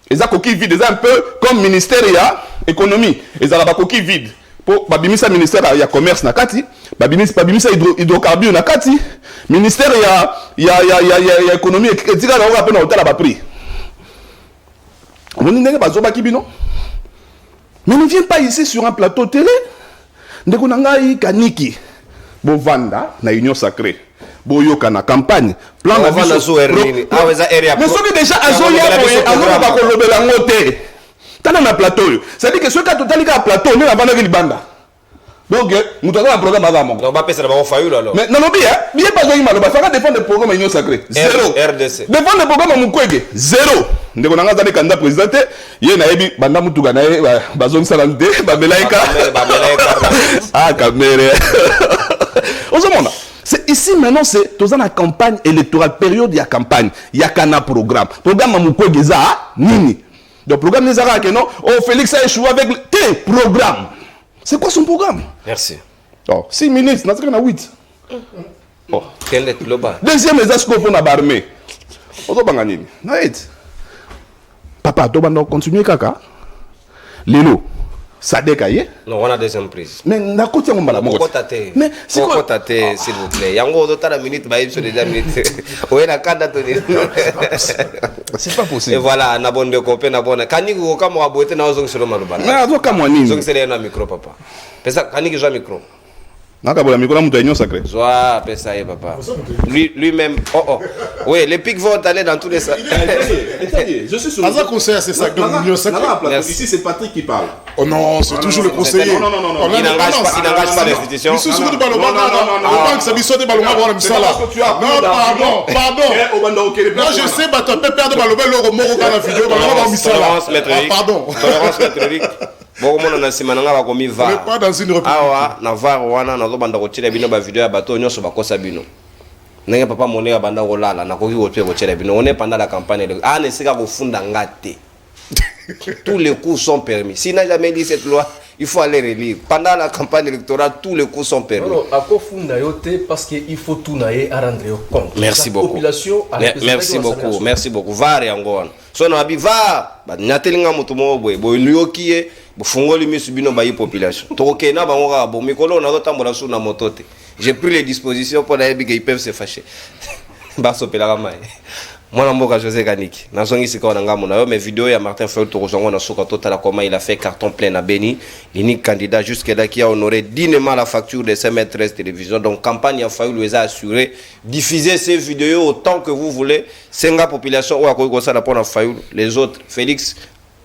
Ils ont coquille vide, ils ont un peu comme ministère il y a économie, ils ont la coquille vide. Pour babimisa ministère il y a commerce nakati, babimisa hydrocarbures nakati, ministère il y a économie et dit là on va peine hôtel à bas prix. On ne pas zoba kibino. Mais ne viens pas ici sur un plateau télé. Ndeko nangai kaniki. Bovanda na union sacrée. Boyoka na campagne plan na biso mais soki déjà azoya azoka ba kolobela ngote tana na plateau ça dit que ce cas total ka plateau ne avana ki libanda donc muto ka programme ba mo donc ba pesa ba fayu alors mais non lobi bien pas zoyi malo ba faka défendre le programme union sacrée zéro RDC défendre le programme Mukwege zéro ndeko nanga zali candidat président ye na yebi banda mutuka na ba zone salante ba melaika ah caméra ozomona. Ici maintenant, c'est dans la campagne électorale, période de la campagne, il y a un programme. Programme à Mukwege nini. Donc programme des Arabes que non, oh Félix a échoué avec le programme. C'est quoi son programme? Merci. Oh, 6 minutes, n'a pas 8. Oh, quel est le bas? Deuxième les asco pour la barmée. Ozo banganini. Naït. Papa, tu vas continuer kaka. Lelo. Sadek aye. Non, on a des emprises. Mais na côté on mala moko. Mais c'est quoi tate s'il vous plaît. Yango d'autres la minute ba sur déjà minute. Ouais na kanda to ni. C'est pas possible. Et voilà, na bonne de copain na bonne. Kaniki ko kama wabote na ozong solo malubala. Na azo kama nini? Zong sele na micro papa. Pesa kaniki jo micro. Nakabola mikola mutu union sacrée. Zoa, pesa ye papa. Lui-même. Oh. Oui, les pics vont aller dans tous les sens. Je suis sur Dans un conseil, c'est ça. Ici, c'est Patrick qui parle. Oh non, c'est toujours le conseiller. Non. Il n'engage pas l'institution. Non. Non, je sais, tu peux perdre le mot dans la vidéo. Pardon. Tolérance métrique. Bon, on a simana nga bakomi va. On n'est pas dans une république. Awa na var wana na lobanda ko tira bino ba vidéo ya bato nyonso bakosa bino. Nenge papa moné ya banda kolala na koki ko tira bino. On est pendant la campagne électorale. Ne seka ko funda ngate. Tous les coups sont permis. S'il n'a jamais dit cette loi, il faut aller relire. Pendant la campagne électorale, tous les coups sont permis. Non, à quoi funda yote parce qu'il faut tout naïe à rendre compte. Merci beaucoup. Merci beaucoup. Va yango wana. So na bi va ba nyatelinga mutu mo boy lyokie bo fungoli misu bino ba yi population. To kena ba ngoka bo mikolo na zotambola sur na motote. J'ai pris les dispositions pour la qu'ils peuvent se fâcher. Ba sopela kama. Moi mboka José Kaniki. Na zongi sika na ngamu na yo mais vidéo ya Martin Fayulu to zongo na soka total comment il a fait carton plein à Beni, l'unique candidat jusqu'à là qui a honoré dignement la facture de CM13 télévision. Donc campagne a Fayulu les a assuré diffuser ces vidéos autant que vous voulez. Senga population ou à quoi ça pour Fayulu. Les autres Félix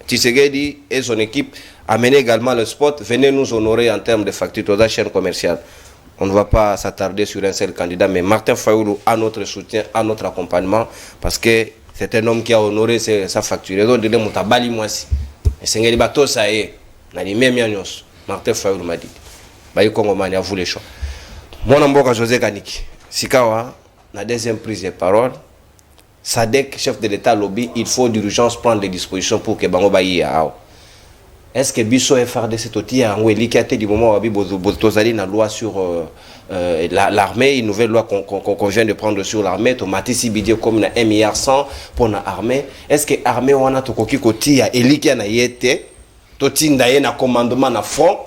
Tshisekedi et son équipe amenaient également le spot, venez nous honorer en termes de facture de la chaîne commerciale. On ne va pas s'attarder sur un seul candidat, mais Martin Fayulu a notre soutien, a notre accompagnement, parce que c'est un homme qui a honoré sa facture. Donc, il a moi aussi. Et c'est un bateau, ça y est. Martin Fayulu m'a dit. Il a voulu les choses. Mon nom José Kaniki. Sikawa, la deuxième prise de parole. Sadek, chef de l'État, lobby, il faut d'urgence prendre des dispositions pour que Bango Bayi a. Est-ce que Bisso FRDC Toti a été du moment où Bozali na loi sur l'armée, une nouvelle loi qu'on vient de prendre sur l'armée, Tomatisi Bidio comme na 1,1 milliard pour l'armée. Est-ce que l'armée wana tokoki koti a Eliki na yete, Toti ndaye na commandement na front,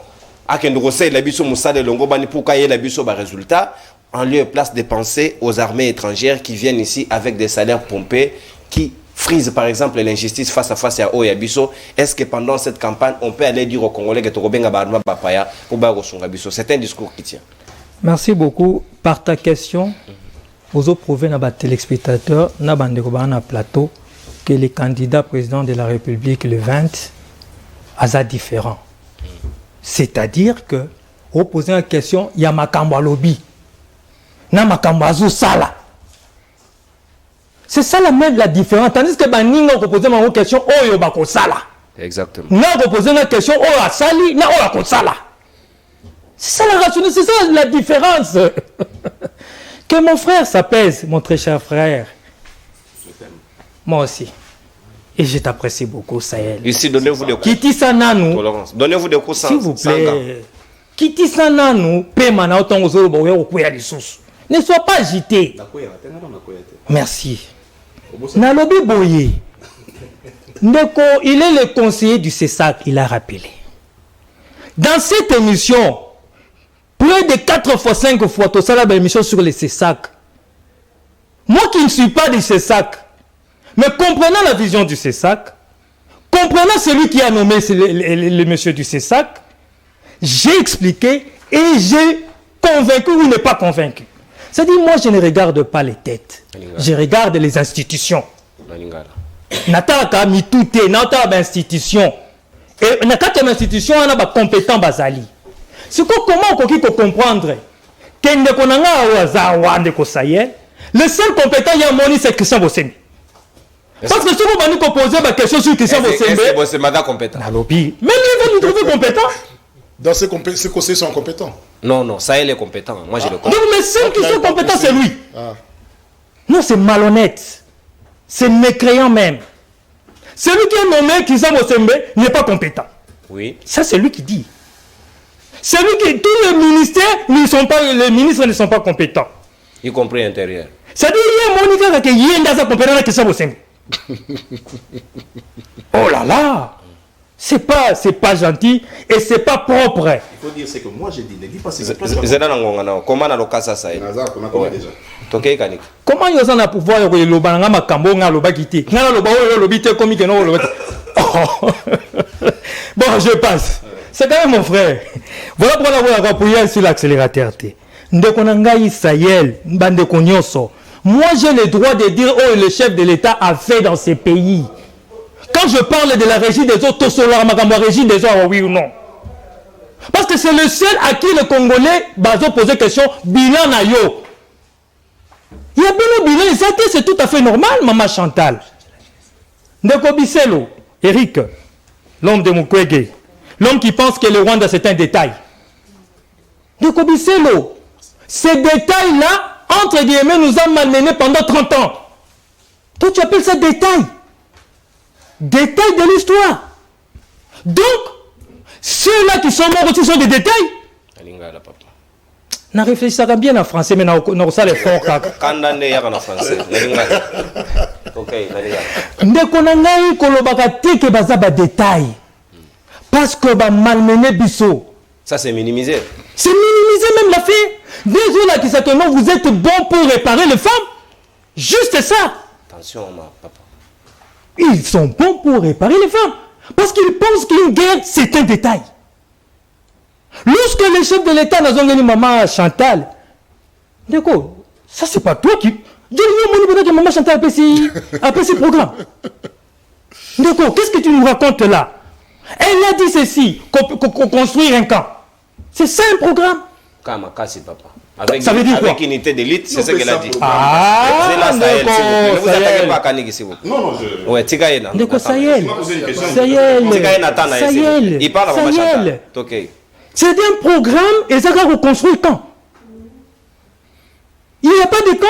a kendo conseil la Bisso Moussade Longo bani pour kaye la Bisso ba résultat, en lieu et place de penser aux armées étrangères qui viennent ici avec des salaires pompés qui frise par exemple l'injustice face à face à Oyabiso. Est-ce que pendant cette campagne, on peut aller dire aux Congolais que Tokobenga Barma Bapaya pour Barosunga Biso? C'est un discours qui tient. Merci beaucoup. Par ta question, vous avez prouvé à les téléspectateurs, na plateau, que les candidats présidents de la République le 20 sont différents. C'est-à-dire que, vous posez une question, il y a Makambo lobby, na Makambo Azou Sala. C'est ça la différence. Tandis que Baninga a posé une question, oh yo bako sala. Exactement. Na a posé une question, oh a sali, na oh bako sala. C'est ça la rationalité, c'est ça la différence. Que mon frère s'apaise, mon très cher frère. Moi aussi. Et je t'apprécie beaucoup, Sahel. Ici, donnez-vous des coups. Kiti Sananou. Donnez-vous des coups sans. S'il vous plaît. Kiti Sananou, paiement autant aux autres, au couille des sources. Ne sois pas agité. Merci. Nalobi Boye. Ndeko, il est le conseiller du CESAC, il a rappelé. Dans cette émission, plus de 4 fois, 5 fois, tout ça, la émission sur le CESAC. Moi qui ne suis pas du CESAC, mais comprenant la vision du CESAC, comprenant celui qui a nommé le monsieur du CESAC, j'ai expliqué et j'ai convaincu ou n'est pas convaincu. C'est-à-dire, moi, je ne regarde pas les têtes. Je regarde les institutions. Nataka mitute, nataka institution. Et nataka institution, on a des compétents basali. C'est comment on peut comprendre que le seul compétent, il y a moni, c'est Christian Bossemi. Parce que si vous m'avez posé ma question sur Christian Bossemi, c'est Mada compétent. Même lui, il va nous trouver compétent. Dans ces conseillers sont compétents. Non, ça il est compétent. Moi, je le comprends. Donc, mais ceux qui sont compétents, c'est lui. Non, c'est malhonnête. C'est mécréant même. Celui qui est nommé Kizam Osembe n'est pas compétent. Oui. Ça, c'est lui qui dit. Celui qui... Tous les ministères, les ministres ne sont pas compétents. Y compris intérieur. C'est-à-dire, il y a Monica qui est compétent Kizam Osembe. Oh là là! C'est pas gentil et c'est pas propre. Il faut dire c'est que moi j'ai dit, ne dis pas c'est comment na lokasa ça est. Comment ils ont pouvoir le lobanga makambo nga lobakité. Nga loba lobité comme que non lobate. Bon, je passe. C'est quand même mon frère. Voilà pourquoi on a appuyé sur l'accélérateur. Ndekonangai Sahel, Bande Konyoso. Moi, j'ai le droit de dire oh, le chef de l'État a fait dans ces pays. Quand je parle de la régie des eaux, la régie des eaux, oui ou non? Parce que c'est le seul à qui le Congolais va poser question, bilan na yo. Il y a bien le bilan, c'est tout à fait normal, maman Chantal. Ndeko Bisselo, Eric, l'homme de Mukwege, l'homme qui pense que le Rwanda c'est un détail. Ndeko Bisselo, ces détails-là, entre guillemets, nous ont malmenés pendant 30 ans. Toi, tu appelles ça détail? Détail de l'histoire. Donc, ceux-là qui sont morts aussi sont des détails. Na réfléchissaka bien en français, mais na ça les fort kaka. Kandane yaka na français. OK, ndeko na ngai kolobaka te ke baza ba détail. Parce que ba malmené biso. Ça c'est minimisé. C'est minimiser même la fait. Des gens là qui savent que non, vous êtes bon pour réparer les femmes. Juste ça. Attention, ma papa. Ils sont bons pour réparer les femmes. Parce qu'ils pensent qu'une guerre, c'est un détail. Lorsque le chef de l'État n'a pas maman Chantal, d'accord, ça c'est pas toi qui... Je dis que maman Chantal a fait ce programme. D'accord, qu'est-ce que tu nous racontes là? Elle a dit ceci, construire un camp. C'est ça un programme. Kamakasi, papa. Avec, ça veut dire quoi? Avec unité d'élite, c'est ce qu'elle a dit. Ah, d'accord. Ne vous attaquez pas à Kanigi, s'il vous plaît. Non, je... Ouais, Tikaïna. D'accord, Sahel. Il parle à maman Chantal. Ok. C'est un programme et ça va reconstruire quand? Il n'y a pas de camp?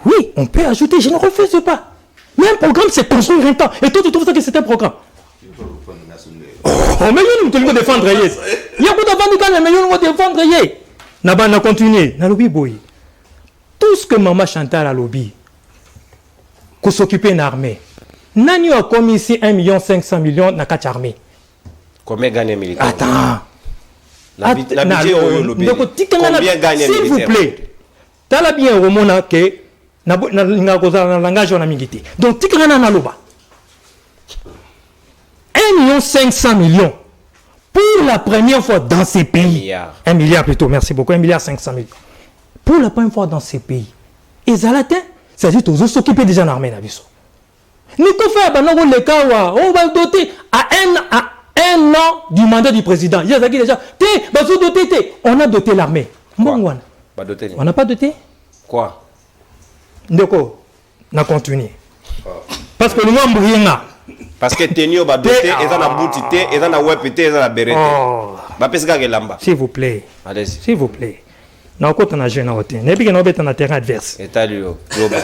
Oui, on peut ajouter, je ne refuse pas. Mais un programme, c'est construire un camp. Et toi, tu trouves ça que c'est un programme? Oh, mais nous devons défendre. Il y a beaucoup de gens mais nous devons défendre. Nous allons continuer. Nous allons tout ce que maman Chantal a lobby, qu'on s'occupe d'une armée. Nous avons commis ici 1 500 000 000 dans 4 armées. Combien gagne un militaire? Attends. Combien gagne un militaire? S'il vous plaît. Tu as bien au monde que na langage on a mingité. Donc tu as na loba. 1 500 000 000 pour la première fois dans ces pays. 1 milliard plutôt, merci beaucoup. 1 milliard 500 000 000. Pour la première fois dans ces pays. Et Zalatin, c'est-à-dire que vous s'occupez déjà en armée. Nous avons fait le cas où on va doter à un an du mandat du président. Il y a déjà. On a doté l'armée. On n'a pas doté. Quoi? D'accord. On a continué. Parce que nous avons rien. Parce que Tenio va doter, et ça n'a boutité, et ça n'a wepité, et ça n'a bérété. S'il vous plaît. Allez-y. S'il vous plaît. Nous avons un jeune hôtel. Nous avons un terrain adverse. Et t'as lu, global.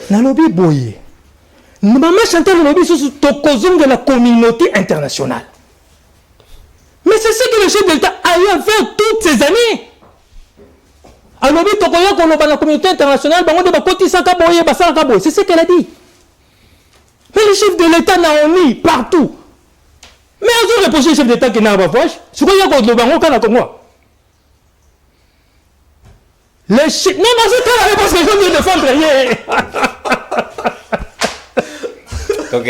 Dans le lobby boyé. Maman Chantal lobby sur de la communauté internationale. Mais c'est ce que le chef de l'État a eu à faire toutes ces années. À lobby tokoya qu'on a la communauté internationale, c'est ce qu'elle a dit. Mais le chef de l'État n'a mis partout. Mais on a reproché le chef d'État qui n'a pas voix. C'est quoi il y a contre le bango quand on a les chefs. Non, non, c'est pas la réponse que je viens de défendre. Ok,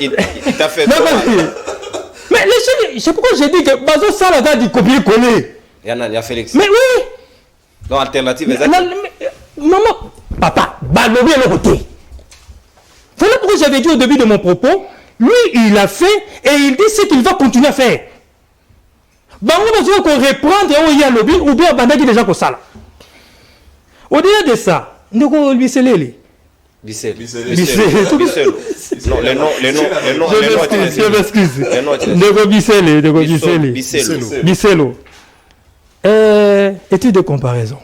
il t'a fait. Non, mais les chefs, c'est pourquoi j'ai dit que Bazo Salada dit copier-coller. Il y a Félix. Mais oui. Non, alternative, maman, papa, Balobi est le côté. Voilà pourquoi j'avais dit au début de mon propos, lui, il a fait et il dit ce qu'il va continuer à faire. Bango besoin qu'on reprendre où il y a lobby ou bien Bandaki déjà qu'on sala. Au-delà de ça, nous allons lui sceller. Bissel. Non, les noms. Je m'excuse. Bisselo. Étude de comparaison.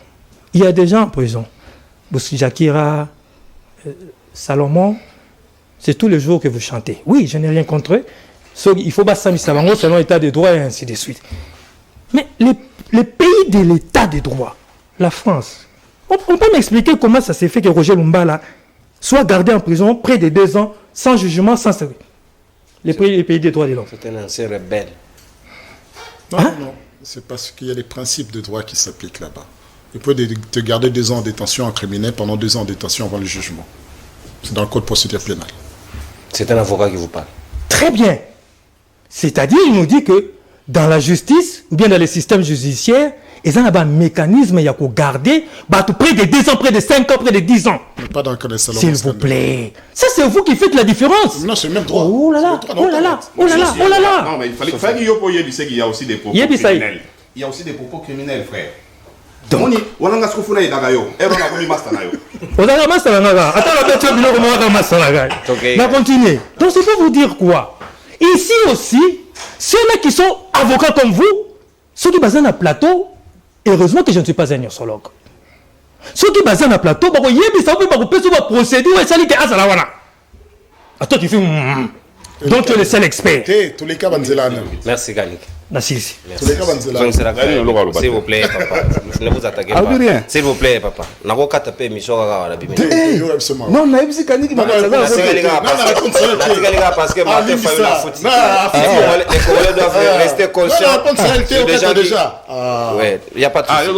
Il y a des gens en prison. Jakira, Salomon, c'est tous les jours que vous chantez. Oui, je n'ai rien contre eux. Il faut pas s'amuser selon l'état de droit et ainsi de suite. Mais les pays de l'état de droit, la France, on peut m'expliquer comment ça s'est fait que Roger Lumbala soit gardé en prison près de 2 ans, sans jugement, sans service. Les pays des droits de l'homme. C'est un ancien rebelle. Non, non. C'est parce qu'il y a les principes de droit qui s'appliquent là-bas. Il peut te garder 2 ans en détention en criminel pendant 2 ans en détention avant le jugement. C'est dans le code de procédure pénale. C'est un avocat qui vous parle. Très bien. C'est-à-dire, il nous dit que dans la justice, ou bien dans les systèmes judiciaires, ils ont un mécanisme, il y a qu'à garder, près de 10 ans, près de 5 ans, près de 10 ans. Mais pas dans le cas des salons. S'il vous plaît. Ça, c'est vous qui faites la différence. Non, c'est le même droit. Oh là là, oh là là, oh là là, oh là là. Non, mais il fallait qu'il y a aussi des propos criminels. Il y a aussi des propos criminels, frère. Donc, on a ce qu'on a yo. Et on a voulu master na yo. On a master na yo. Attends, la bête, on a master na yo. On va continuer. Donc, c'est pour vous dire quoi? Ici aussi, ceux-là qui sont avocats comme vous, ceux qui basent un plateau, heureusement que je ne suis pas un neurologue. Ceux qui basent un plateau, ça peut procédure et ça dit que ça là. Attends, tu fais. Donc, tu es le seul expert. Tous les cas, Merci, Ganik. Merci. S'il vous plaît, papa. Ne vous attaquez pas. S'il vous plaît, papa. Non, on a dit que parce que Martin Fayou l'a foutu. Les Congolais doivent rester conscients. Déjà. Ouais, il n'y a pas de souci. Il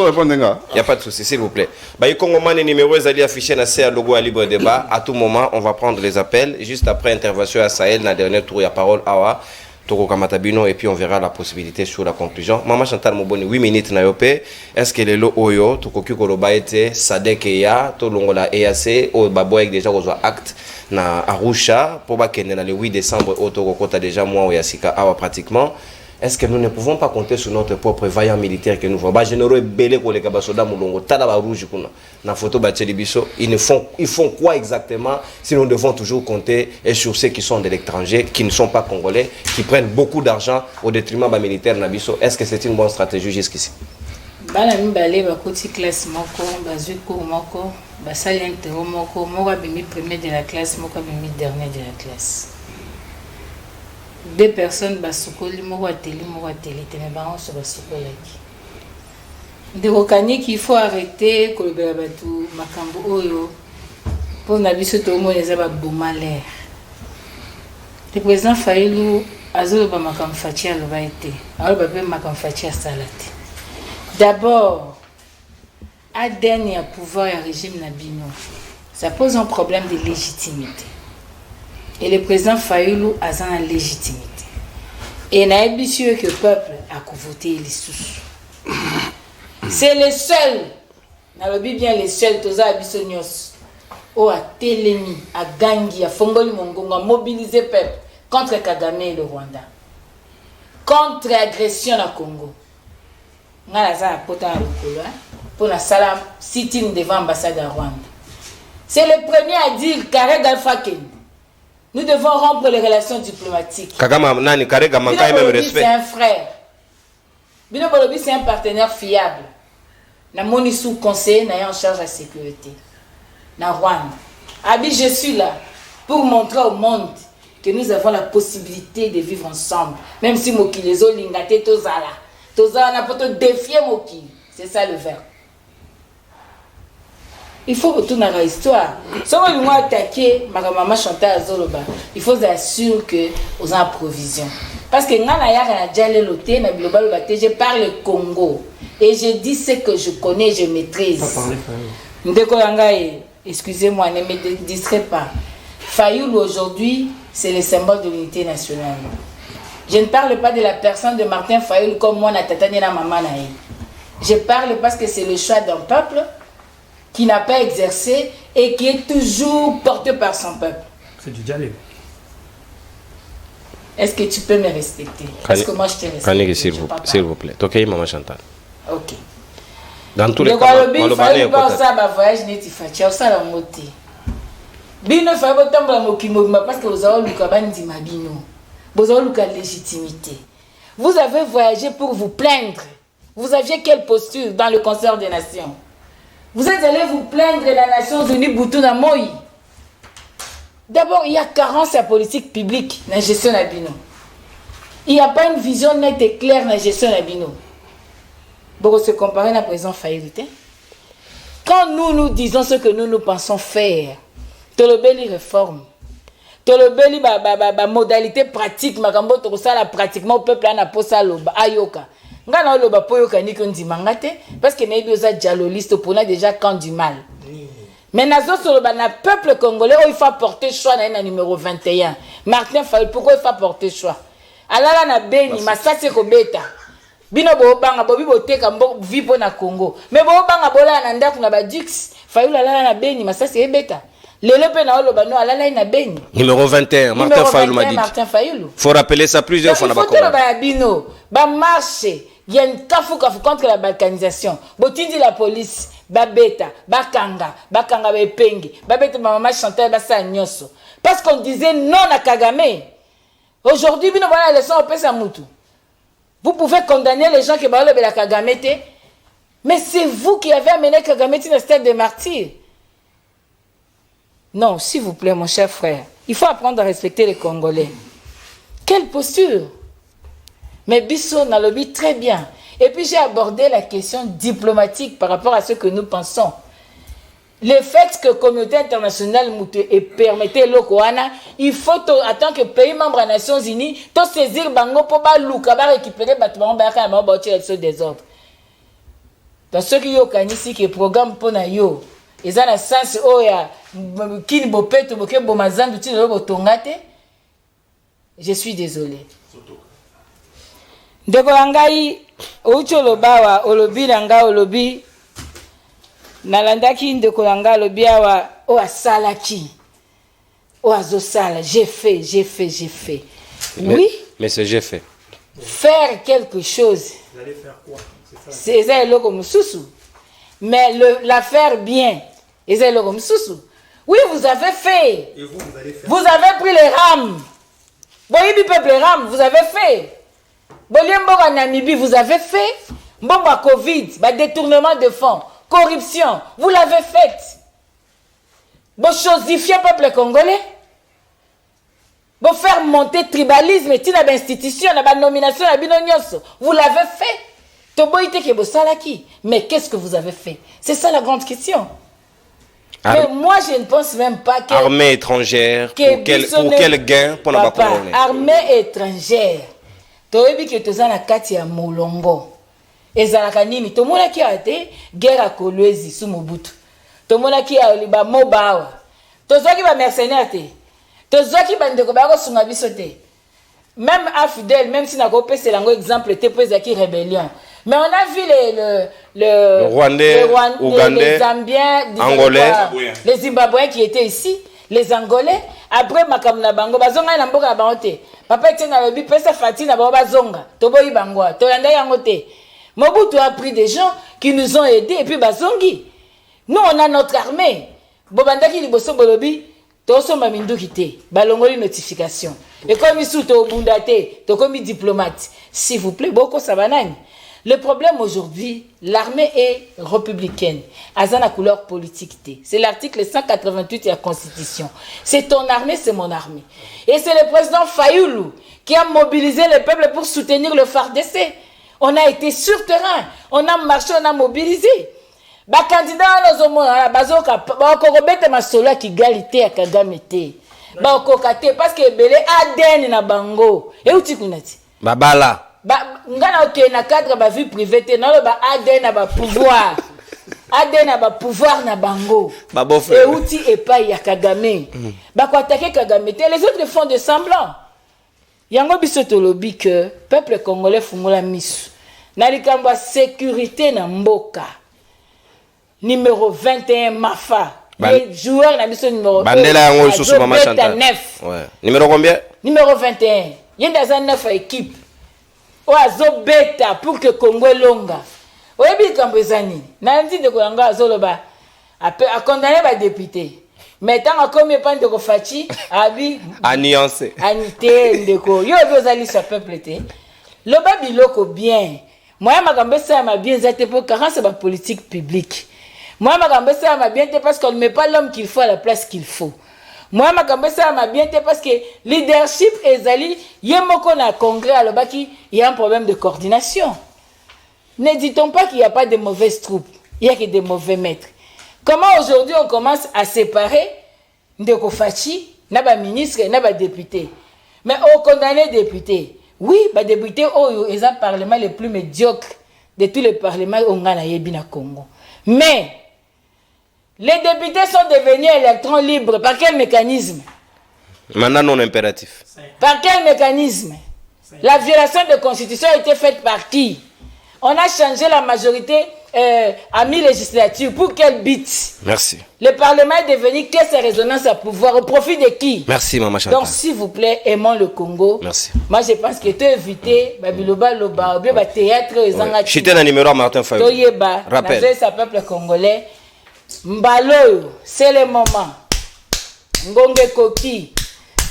n'y a pas de souci, s'il vous plaît. Les Congolais numéro est affiché dans le logo à libre débat. À tout moment, on va prendre les appels. Juste après intervention à Sahel, dans le dernier tour, il y a parole à Toko Kamatabino et puis on verra la possibilité sur la conclusion. Maman Chantal Moboni 8 minutes na yope. Est-ce que les lo oyo Toko Kikoloba était Sadek ya to longola EAC au baboy déjà aux acte na Arusha pour ba kende na le 8 décembre au Toko Kota déjà mois au Yasika awa pratiquement. Est-ce que nous ne pouvons pas compter sur notre propre vaillant militaire que nous voyons? Bah généraux et belé ko les kabasoda mulongo tada ba rouge kuna na photo ba Bisso, ils font quoi exactement si nous devons toujours compter et sur ceux qui sont de l'étranger, qui ne sont pas congolais, qui prennent beaucoup d'argent au détriment des militaires na biso? Est-ce que c'est une bonne stratégie jusqu'ici? Bana mibale ba koti classe moko bazui cours moko ba sali interro moko moko bimi premier de la classe moko bimi dernier de la classe. Deux personnes basukoli moko ateli mais baron so basukolaki ndekokani qu'il faut arrêter kolobela batu makambo oyo pour na biso to mo les ba bomalaire. Le président Fayulu azoloba makambo fachi aloba ete aloba pe makambo fachi salate. D'abord ADN et pouvoir et régime nabino, ça pose un problème de légitimité. Et le président Fayulu a la légitimité. Et il a habitué que le peuple a voté les sous. C'est le seul, dans le bien les seuls, tous les habitants, à Télémi, à Gangi, à Fongoli Mongongo, à mobiliser le peuple contre Kagame et le Rwanda. Contre l'agression au Congo. On a la pour la salle sitting devant l'ambassade de Rwanda. C'est le premier à dire Kareg Alpha Ken. Nous devons rompre les relations diplomatiques. Kagama nani Karega manka même respect. C'est un frère. Bino Bolobi c'est un partenaire fiable. Na moni sous conseiller na en charge de la sécurité. Na Rwanda. Abi je suis là pour montrer au monde que nous avons la possibilité de vivre ensemble. Même si Moki les autres lingate tozala. Tozala n'a pas te défier Moki. C'est ça le verbe. Il faut retourner à l'histoire. Si on veut attaquer ma maman Chantal Azoloba, il faut s'assurer que aux en provision. Parce que je parle Congo et je dis ce que je connais, je maîtrise. Excusez-moi, ne me distrait pas. Fayoul aujourd'hui, c'est le symbole de l'unité nationale. Je ne parle pas de la personne de Martin Fayoul comme moi, Natatani na maman naï. Je parle parce que c'est le choix d'un peuple qui n'a pas exercé et qui est toujours porté par son peuple. C'est du dialogue. Est-ce que tu peux me respecter? Est-ce que moi je te respecte? S'il vous plaît. Ok, maman Chantal. Ok. Dans tous les cas, il fallait pas ça, bah voyage n'est pas fait. Ça la moté. Bino fait pas tomber la mokimo parce que vous avez lu kabandi mabino. Vous avez lu la légitimité. Vous avez voyagé pour vous plaindre. Vous aviez quelle posture dans le concert des nations? Vous êtes allé vous plaindre de la Nations Unies Boutouna Moï. D'abord, il y a carence à politique publique dans la gestion d'Abino. Il n'y a pas une vision nette et claire dans la gestion d'Abino. Bon, on se compare à la présidente Faïrité. Quand nous disons ce que nous pensons faire, Tolobeli réforme. Tolobeli modalité pratique, makambo to ça pratiquement au peuple na posa loba ayoka. Ngana loba poyoka ni ko ndimanga te parce que nebi oza dialoliste pour na déjà quand du mal. Mais nazo solo ba na peuple congolais il faut porter choix na numéro 21. Martin Fayulu pourquoi il faut porter choix? Alala na Beni masasi ko beta. Bino bo banga bobi boteka mbo vipo na Congo. Mais bo banga bola na ndaku na ba Dix. Fayulu alala na Beni masasi e beta. Lelo pe na oloba no alala na Beni. Numéro 21 Martin Fayulu m'a dit. Martin Fayulu. Faut rappeler ça plusieurs fois na ba. Il faut que ba bino ba marche. Il y a une kafu contre la balkanisation. Botindi la police, babeta, bakanga bepengi, babeta maman chanteur basa nyoso. Parce qu'on disait non à Kagame. Aujourd'hui, nous voilà la leçon au pesa mutu. Vous pouvez condamner les gens qui parlent de la Kagame, mais c'est vous qui avez amené Kagame dans le stade des martyrs. Non, s'il vous plaît, mon cher frère, il faut apprendre à respecter les Congolais. Quelle posture? Mais Bisso n'a lobby très bien. Et puis j'ai abordé la question diplomatique par rapport à ce que nous pensons. Le fait que la communauté internationale et permettait l'Okoana, il faut, en tant que pays membre des Nations Unies, saisir Bango pour récupérer le désordre. Dans ce qui est ici, qui est programme pour Nayo, ils ont le sens je suis désolé. Ndeko ngai oucho lobawa olobi nanga olobi nalandaki ndeko nanga olobi awa o asalaki o azosala j'ai fait oui mais c'est j'ai fait faire quelque chose vous allez faire quoi c'est ça le comme sousou mais la faire bien et ça le comme sousou oui vous avez fait et vous allez faire vous avez pris les rames boyibi peuple rames vous avez fait. Boliemboka Namibie, vous avez fait. Bomba Covid, détournement de fonds, corruption, vous l'avez fait. Vous chosifiez le peuple congolais. Vous faire monter tribalisme, et la institution, la nomination, la binonioso, vous l'avez fait. Mais qu'est-ce que vous avez fait? C'est ça la grande question. Mais moi, je ne pense même pas que... Armée étrangère, pour quel gain pour la Congolais? Armée étrangère. Toyebi ke tozana kati ya molongo ezalaka nini tomona ki ate guerre kolwezi su Mobutu tomona ki ya liba mobawa tozoki ba mercenaire te tozoki bandeko ba ko sunga biso te même Afidel même si na ko pese lango exemple te pose ki rébellion mais on a vu le Rwandais, Ougandais, les Zambiens, Angolais, les Zimbabwéens qui étaient ici, les Angolais après makamna bango bazonga na mboka bango te. Papa Etienne a dit pesa fatina ba zonga toboyi bangwa tolanda yango te. Mobutu a pris des gens qui nous ont aidés et puis bazongi. Nous on a notre armée. Bobandaki liboso bolobi toso maminduki te. Balongoli notification. Et comme ils sont au bundate, to comme diplomate. S'il vous plaît, boko sabanani. Le problème aujourd'hui, l'armée est républicaine. Azana couleur politique. C'est l'article 188 de la Constitution. C'est ton armée, c'est mon armée. Et c'est le président Fayulu qui a mobilisé le peuple pour soutenir le FARDC. On a été sur terrain, on a marché, on a mobilisé. Ba candidat à la bazoka, ba korobete masola qui galité à Kagame te. Ba okokate parce que belé ADN na bango. Et où tu connais? Babala. Ngana ok na cadre ba vie privée te na ba ADN na ba pouvoir. ADN na ba pouvoir na bango. Et outil et pas ya Kagame. Ba ko attaquer Kagame te les autres font de semblant. Yango biso tolobi que peuple congolais fungola misu. Na likamba sécurité na mboka. Numéro 21 Mafa. Les joueurs na biso numéro 1. Bandela yango lisusu mama Chantal. Ouais. Numéro combien? Numéro 21. Yenda za 9 équipe. Oazo beta pour que Congo longa. Oyebi kambezani. Na ndi de ko yanga azoloba. A condamner ba député. Mais tant que comme pas de Fachi, abi alliancé. Anité ndeko. Yo bezali sa peuple te. Le babiloko bien. Moi makambe ça m'a bien zate pour carence ba politique publique. Moi makambe ça m'a bien parce qu'on ne met pas l'homme qu'il faut à la place qu'il faut. Moi makambe ça m'a bien parce que leadership ezali yemoko na congrès à l'obaki, il y a un problème de coordination. Ne dit-on pas qu'il n'y a pas de mauvaises troupes, il y a que des mauvais maîtres. Comment aujourd'hui on commence à séparer Ndeko Fachi, naba ministre, naba député. Mais on condamne député. Oui, bah député oh ils ont parlement le plus médiocre de tous les parlements au Ghana yebi na Congo. Mais Les députés sont devenus électrons libres. Par quel mécanisme? Mandat non impératif. Par quel mécanisme? La violation de la Constitution a été faite par qui? On a changé la majorité à mi-législature. Pour quel but? Merci. Le Parlement est devenu caisse à résonance à pouvoir. Au profit de qui? Merci, Maman Chantal. Donc, s'il vous plaît, aimons le Congo. Merci. Moi, je pense que tu as évité Babiloba Loba, ou bien théâtre, J'étais dans le numéro à Martin Fayou. Rappel. C'est peuple congolais. Mbalo, c'est le moment. Ngongé Koki.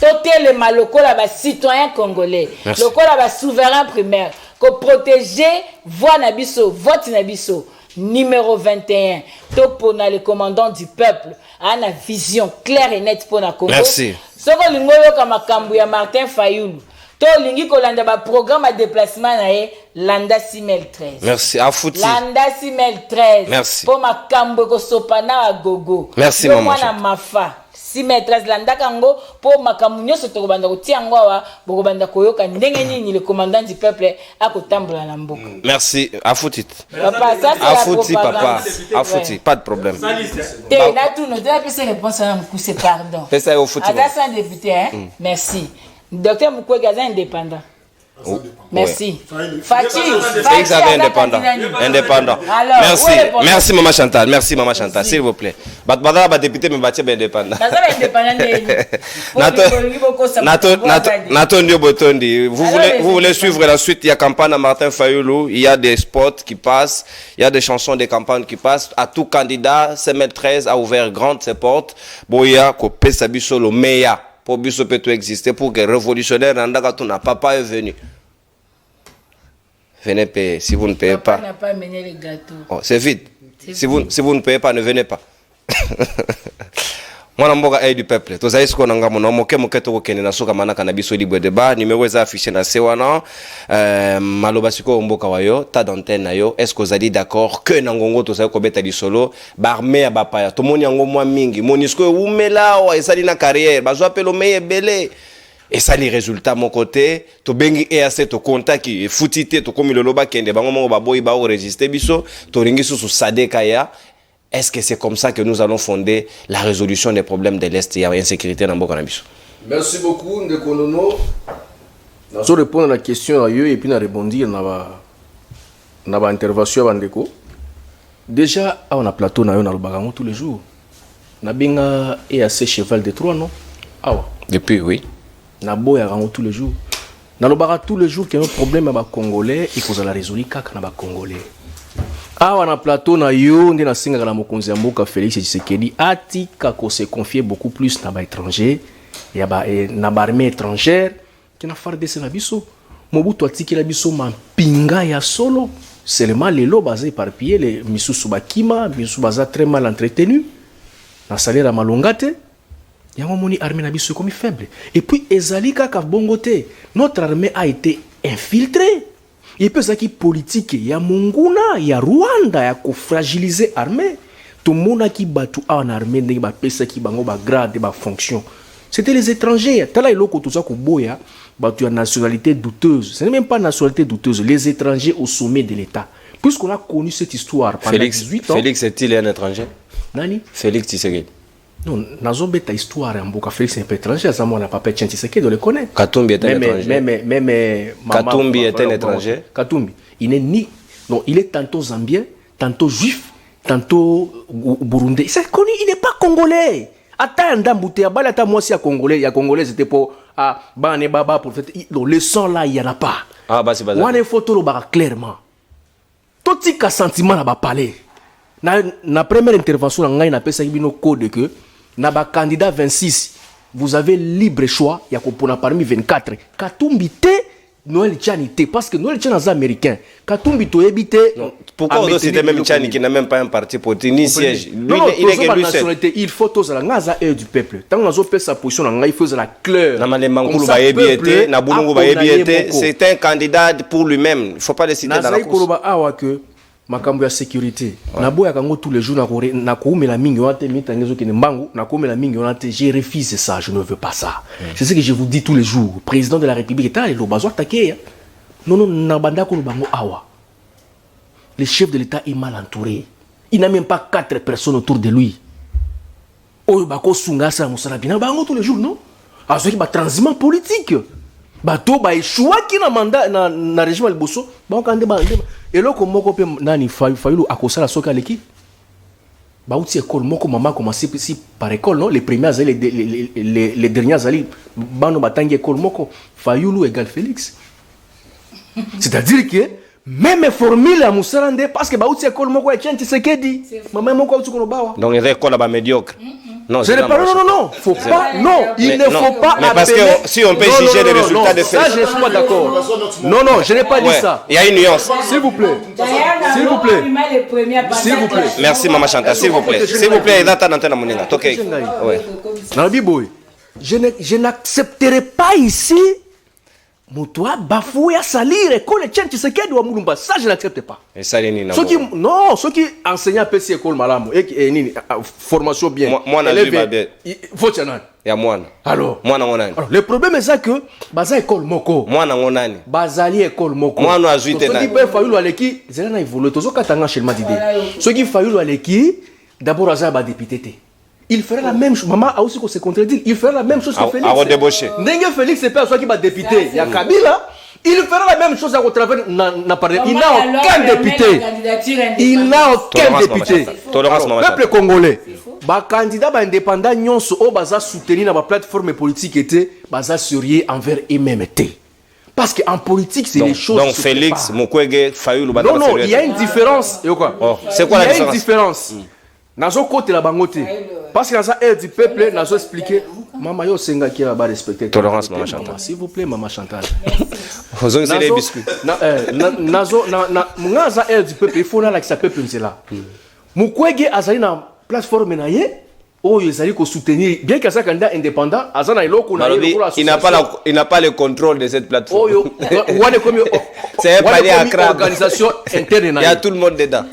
Toté le maloko là bas citoyen congolais. Loko là bas souverain primaire. Ko protéger voix nabiso, vote nabiso. Numéro 21. Topona le commandant du peuple a une vision claire et nette pour na Congo. Merci. Soko lingoyo kama kambu ya Martin Fayulu. To lingi ko landa ba programme de déplacement na e landa 6013. Merci. Afouti. Landa 6013. Merci. Pour ma kambu ko sopana a gogo. Merci maman. Mwana mafa. 613 landa kango pour makambu nyoso to banda ko tiango wa boko banda koyoka ndenge nini le commandant du peuple akotambola na mboka. Merci. Afouti. Papa, ça c'est Afouti papa. Afouti, pas de problème. T'es là tout nous donne plus réponse à nous c'est pardon. C'est ça au foot. Adassa un député hein. Merci. Docteur Mukwege est indépendant. Merci. Fati, c'est indépendant. Indépendant. Alors, merci. Merci Maman Chantal. Merci Maman Chantal, s'il vous plaît. Badbada député me bâtir indépendant. Naton Dio Botondi. Vous voulez suivre la suite, il y a campagne à Martin Fayulu, il y a des spots qui passent, il y a des chansons de campagne qui passent. À tout candidat, CM13 a ouvert grandes ses portes. Boya ko pesa biso lo meya. Pour biso peut exister pour que révolutionnaire n'a papa est venu. Venez payer. Si vous ne payez pas. Papa n'a pas mené les gâteaux. Oh, c'est vide. Si vous ne payez pas, ne venez pas. Moi, je suis du peuple. Tous les gens qui ont moke na soka manaka na biso libre débat numéro est affiché na sewana maloba siko mboka wayo ta d'antenne na yo est-ce que vous allez d'accord que nangongo to sa ko beta di solo barmé ya bapaya to moni yango mwa mingi monisco umela wa esali na carrière bazo appelo meye belé et ça les résultats mon côté to bengi EAC to contact qui futité to komi loloba kende bango mo baboyi ba enregistrer biso to ringi su sadeka ya. Est-ce que c'est comme ça que nous allons fonder la résolution des problèmes de l'Est et l'insécurité dans Boka Nabiso? Merci beaucoup, Ndekonono. Je vais répondre à la question et puis rebondir dans l'intervention à Ndeko. Déjà, on a plateau dans le Bagango tous les jours. On a bien EAC cheval de Troyes, non? Depuis, oui. On a beau tous les jours. Dans le Bagango tous les jours, qu'il y a un problème avec les Congolais, il faut la résoudre avec les Congolais. Awa na plateau na yo ndi na singa la mokonzi ya mboka Félix Tshisekedi atika ko se confier beaucoup plus na ba étranger ya ba na ba armée étrangère qui na FARDC na biso Mobutu atiki la biso mampinga ya solo seulement lelo basé éparpillé les misusu bakima misusu baza très mal entretenu na salaire ya malongate yango moni armée na biso comme faible et puis ezali kaka bongote notre armée a été infiltrée. Et puis ça qui politique, il y a Monguna, il y a Rwanda, il y a ko fragiliser l'armée. Tout le monde qui battu en armée, qui bat pesa, qui bat grade, bat fonction. C'était les étrangers. Tala iloko tout ça ko boya, battu en nationalité douteuse. Ce n'est même pas nationalité douteuse. Les étrangers au sommet de l'État. Puisqu'on a connu cette histoire pendant 18 ans. Félix est-il un étranger? Nani? Félix Tshisekedi. Non, nazombe ta histoire en Mboka Félix est un peu étranger, ça moi n'a pas Etienne Tshisekedi, on le connaît. Katumbi est un étranger. Mais Katumbi est un étranger. Katumbi, il n'est ni non, il est tantôt zambien, tantôt juif, tantôt burundais. C'est connu, il n'est pas congolais. Attends ndambouté abala ata moi si à congolais, il y a congolais c'était pour bane baba pour fait le sang là il y en a pas. Ah bah c'est pas ça. On a une photo le bar clairement. Tout tika sentiment là ba parler. Na première intervention on a une appel ça bino code que na ba candidat 26 vous avez libre choix ya ko pona parmi 24 Katumbi te Noël Tchanité parce que Noël Tchan est américain Katumbi to ebité pourquoi on cite même Tchani qui n'a même pas un parti politique ni siège non il est que lui nationalité il faut tous la ngaza et du peuple tant on a sa position on il faut la claire na malemangulu ba ebiete na bulungu ba ebiete c'est un candidat pour lui-même il faut pas le citer dans la course que makambo ya sécurité na boya kango tous les jours na koumela mingi on te mitangezo ki mbangu na koumela mingi on te je refuse ça je ne veux pas ça c'est ce que je vous dis tous les jours président de la République est le bazo attaquer non na banda ko bango awa le chef de l'État est mal entouré il n'a même pas 4 personnes autour de lui oyo bakosunga sa mosala bina bango tous les jours non azoki ba transhumant politique bato ba échouaki na mandat na régime ya liboso bakokande ba eloko moko pe nani Fayulu akosala soki aleki bauti école moko mama commencé si par école non les premiers azali les derniers azali bano batangi école moko Fayulu égale Félix c'est-à-dire que même formule à Moussalande parce que bauti école moko ya Tshisekedi maman moko auti kono bawa donc il école ba médiocre. Non, je ne pas non, faut pas non, il ne faut pas mais parce que si on peut juger les résultats de ça je ne suis pas d'accord. Non, je n'ai pas dit ça. Il y a une nuance. S'il vous plaît. S'il vous plaît. Merci Maman Chantal, s'il vous plaît. S'il vous plaît, data nantena moninga. OK. Ouais. Nabi boy. Je n'accepterai pas ici Motoa bafoué à salir école Tshisekedi wa Mulumba, ça je n'accepte pas. Et ça les nina. Ceux qui enseignent PC école malamu et nini formation bien. Moi na vie bien. Faut tiana. Ya mwana. Alors, mwana ngonani. Alors, le problème est ça que baza école moko. Mwana ngonani. Bazali école moko. Mwana azuite na. Ceux qui peuvent Fayulu aleki, zela na évoluer tozo katanga chelma d'idée. Ceux qui Fayulu aleki, d'abord aza ba député. Il ferait la même chose. Maman a aussi se contredire. Il ferait la même chose que Félix. À redébaucher. N'engue Félix c'est pas soit qui va député. Il y a Kabila. Il fera la même chose à travers n'a pas. Il n'a aucun député. Il n'a aucun député. Peuple congolais. Ba candidat ba indépendant nyonso o baza soutenir na ba plateforme politique était baza sérieux envers eux-mêmes était. Parce qu'en politique, c'est les choses. Donc Félix, Mukwege, Fayulu, non, il y a une différence. Et quoi? C'est quoi la différence? Il y a une différence. Nazo côté la bangote. Parce que dans ça aide du peuple, nazo expliquer maman yo senga qui va respecter tolérance Maman Chantal. S'il vous plaît Maman Chantal. Vous avez des biscuits. Nazo mungaza aide du peuple, il faut na la que ça peuple nzela. Mukwege azali na plateforme na ye oyo ezali ko soutenir bien que ça candidat indépendant azana iloko na il n'a pas le contrôle de cette plateforme. Oyo wane comme c'est un palier à crabe. Organisation interne na. Il y a tout le monde dedans.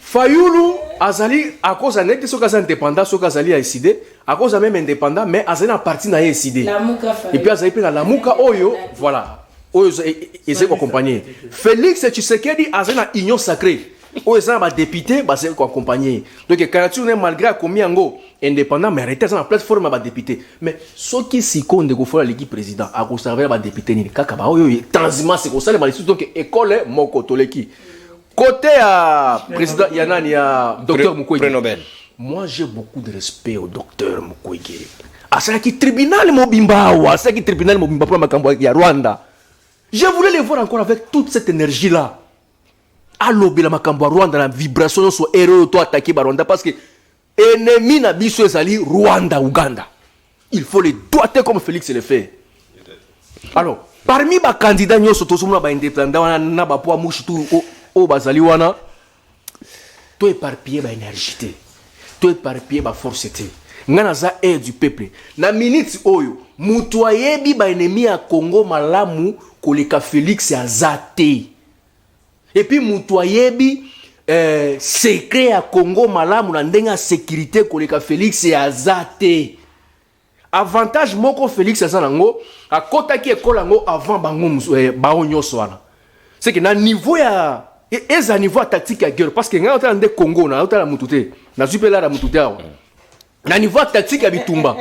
Fayulu azali à cause net so kaza indépendant so kazali a décidé à cause même indépendant mais azali na parti na décidé et puis azali pe na lamuka oyo voilà oyo ezali ko accompagner Félix Tshisekedi azali na union sacrée oyo ezali ba député bazali ko accompagner donc quand on est malgré commis yango indépendant mais arrêté na plateforme ba député mais soki sikonde ko fola l'équipe président a ko servir ba député ni kaka ba oyo transhumance ko sala ba donc école moko toleki. Côté à président Yanani, à docteur Mukwege. Moi, j'ai beaucoup de respect au docteur Mukwege. À ce qui tribunal Mobimba, ou à ce qui tribunal Mobimba pour ma Rwanda. Je voulais les voir encore avec toute cette énergie-là. À l'obé la Makambo Rwanda, la vibration sur héros, toi attaquer Rwanda parce que ennemi na biso ezali Rwanda, Ouganda. Il faut les doigter comme Félix le fait. Alors, parmi les candidats, nous sommes indépendants, nous sommes pas mouchitou. O bazali wana to éparpillé ba énergie to éparpillé ba force té ngana za aide du peuple na minute oyo mutu ayebi ba ennemi ya Congo malamu koleka Félix azate et puis mutu ayebi secret ya Congo malamu na ndenga sécurité koleka Félix azate avantage moko Félix azanango akotaki ekola ngo avant bango ba onyoso wana c'est que na niveau ya et à niveau tactique à guerre parce que quand on est Congo na on la mutute na super la mutute na niveau tactique ya bitumba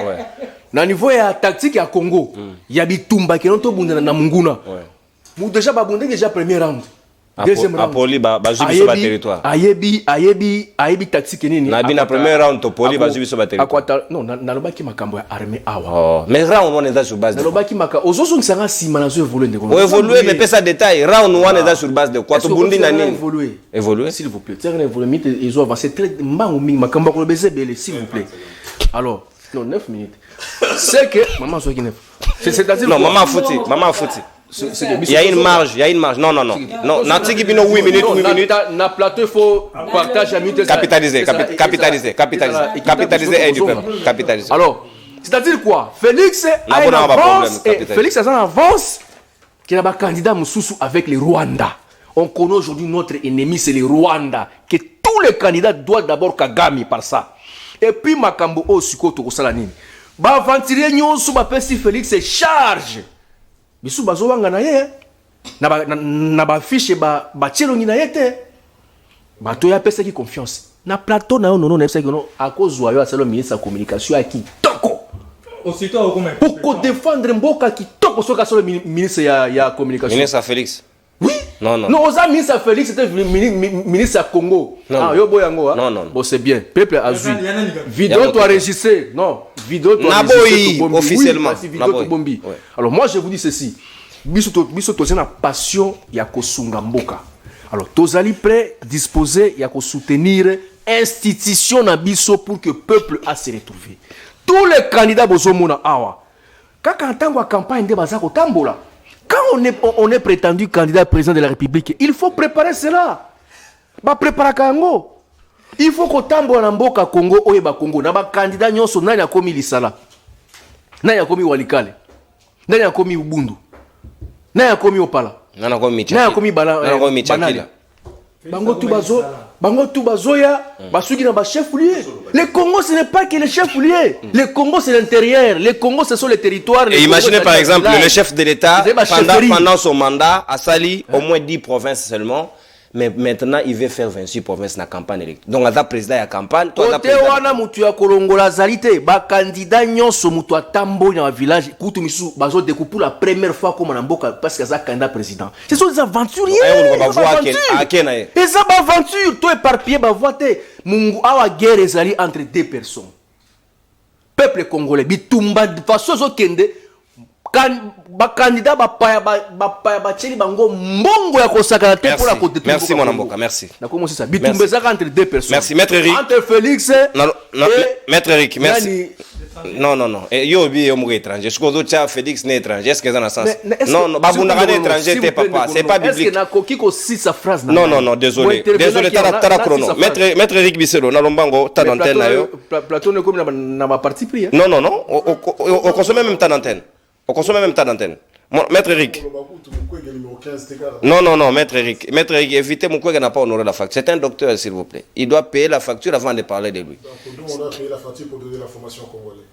na niveau ya tactique ya Congo ya bitumba qui on to bunda na munguna mu déjà ba bunda déjà premier round deuxième round Apoli ba jubi sur territoire ayebi tactique nini na bina premier round to poli ba jubi sur territoire akwata non na lobaki makambo ya armée awa oh mais round on est sur base na lobaki maka ozoso nsanga sima na zo évoluer ndeko on évoluer mais pesa détail round on est sur base de quoi to bundi na nini évoluer s'il vous plaît terrain évoluer mite ils ont avancé très mbango mingi makambo ko beze bele s'il vous plaît alors non 9 minutes c'est que maman so ki 9 c'est-à-dire non maman fouti il y a une marge, Non. Nantiki bino 8 minutes. Na plateau, il faut partager à minute. Capitaliser et du peuple. Capitaliser. Alors, c'est-à-dire quoi? Félix a une avance. Félix a une avance qui est un candidat Moussoussou avec les Rwandais. On connaît aujourd'hui notre ennemi, c'est les Rwandais. Que tous les candidats doivent d'abord Kagame par ça. Et puis Makambo Osiko Tokosalanini. Ba aventurer nyonso ba pesi Félix se charge. Bisu bazowanga na ye na ba fiche ba chelo ni na yete ba to ya pesa ki confiance na plateau na yo nono na ebisaki no akozwa yo asala ministre ya communication ya kitoko pour défendre mboka kitoko soki asala ministre ya communication. Ministre Félix. Oui. Non. Non, aux ministre Félix, c'était ministre à Congo. Non, ah, yo boyango. Hein? Non. Bon, c'est bien. Peuple a vu. Vidéo tu as enregistré. Non, vidéo tu as enregistré. Officiellement. Oui, vidéo tu bombi. Ouais. Alors moi je vous dis ceci. Biso to na passion ya kosunga mboka. Alors tozali prêt, disposé ya ko soutenir institution na biso pour que peuple a se retrouver. Tous les candidats bozomona awa. Kaka ntango ya campagne de bazako tambola. Quand on est prétendu candidat président de la République, il faut préparer cela. Ba prépara kango. Il faut que tambo na mboka Congo oyeba Congo na ba candidat nyonso nani akomi lisala. Nani akomi walikale. Nani akomi ubundu. Nani akomi opala. Nani akomi michaki. Nani akomi banana. Bango tu bazoya, basuki na ba chef lié. Le Congo ce n'est pas que les chefs liés. Le Congo c'est l'intérieur. Le Congo ce sont les territoires. Et imaginez par exemple le chef de l'État pendant son mandat a sali au moins 10 provinces seulement. Mais maintenant, il veut faire 26 provinces dans la campagne électorale. Donc, il y a président de la campagne. Côté wana mutu ya kolongola zalité, ba candidat nyonso mutu atambo dans le village, kutu misu bazo découper pour la première fois comme mboka parce que ça candidat président. Ce sont des aventuriers. Et ça ba aventure, toi éparpillé ba voter. Mungu awa guerre ezali entre deux personnes. Peuple congolais bitumba de façon zo kende candidat bango mbongo ya kosaka te pour la côté. Merci mon amboka, merci. Na comment c'est ça? Bitumbezaka entre deux personnes. Merci maître Eric. Entre Félix non, maître Eric, merci. Non. Et yo bi yo mourir étranger. Je crois que Félix n'est étranger. Est-ce que ça a sens? Non, babunda n'est étranger t'es papa, c'est pas biblique. Est-ce que na koki ko si sa phrase Non, désolé. Désolé tara chrono. Maître Eric Biselo na lombango ta d'antenne na yo. Plateau ne comme na ma partie pris. Non, on consomme même ta d'antenne. On consomme même ta d'antenne. Maître Eric. Non, Maître Eric. Maître Eric, évitez mon n'a pas honoré la facture. C'est un docteur, s'il vous plaît. Il doit payer la facture avant de parler de lui. Donc, on doit payer la facture pour donner la formation congolaise.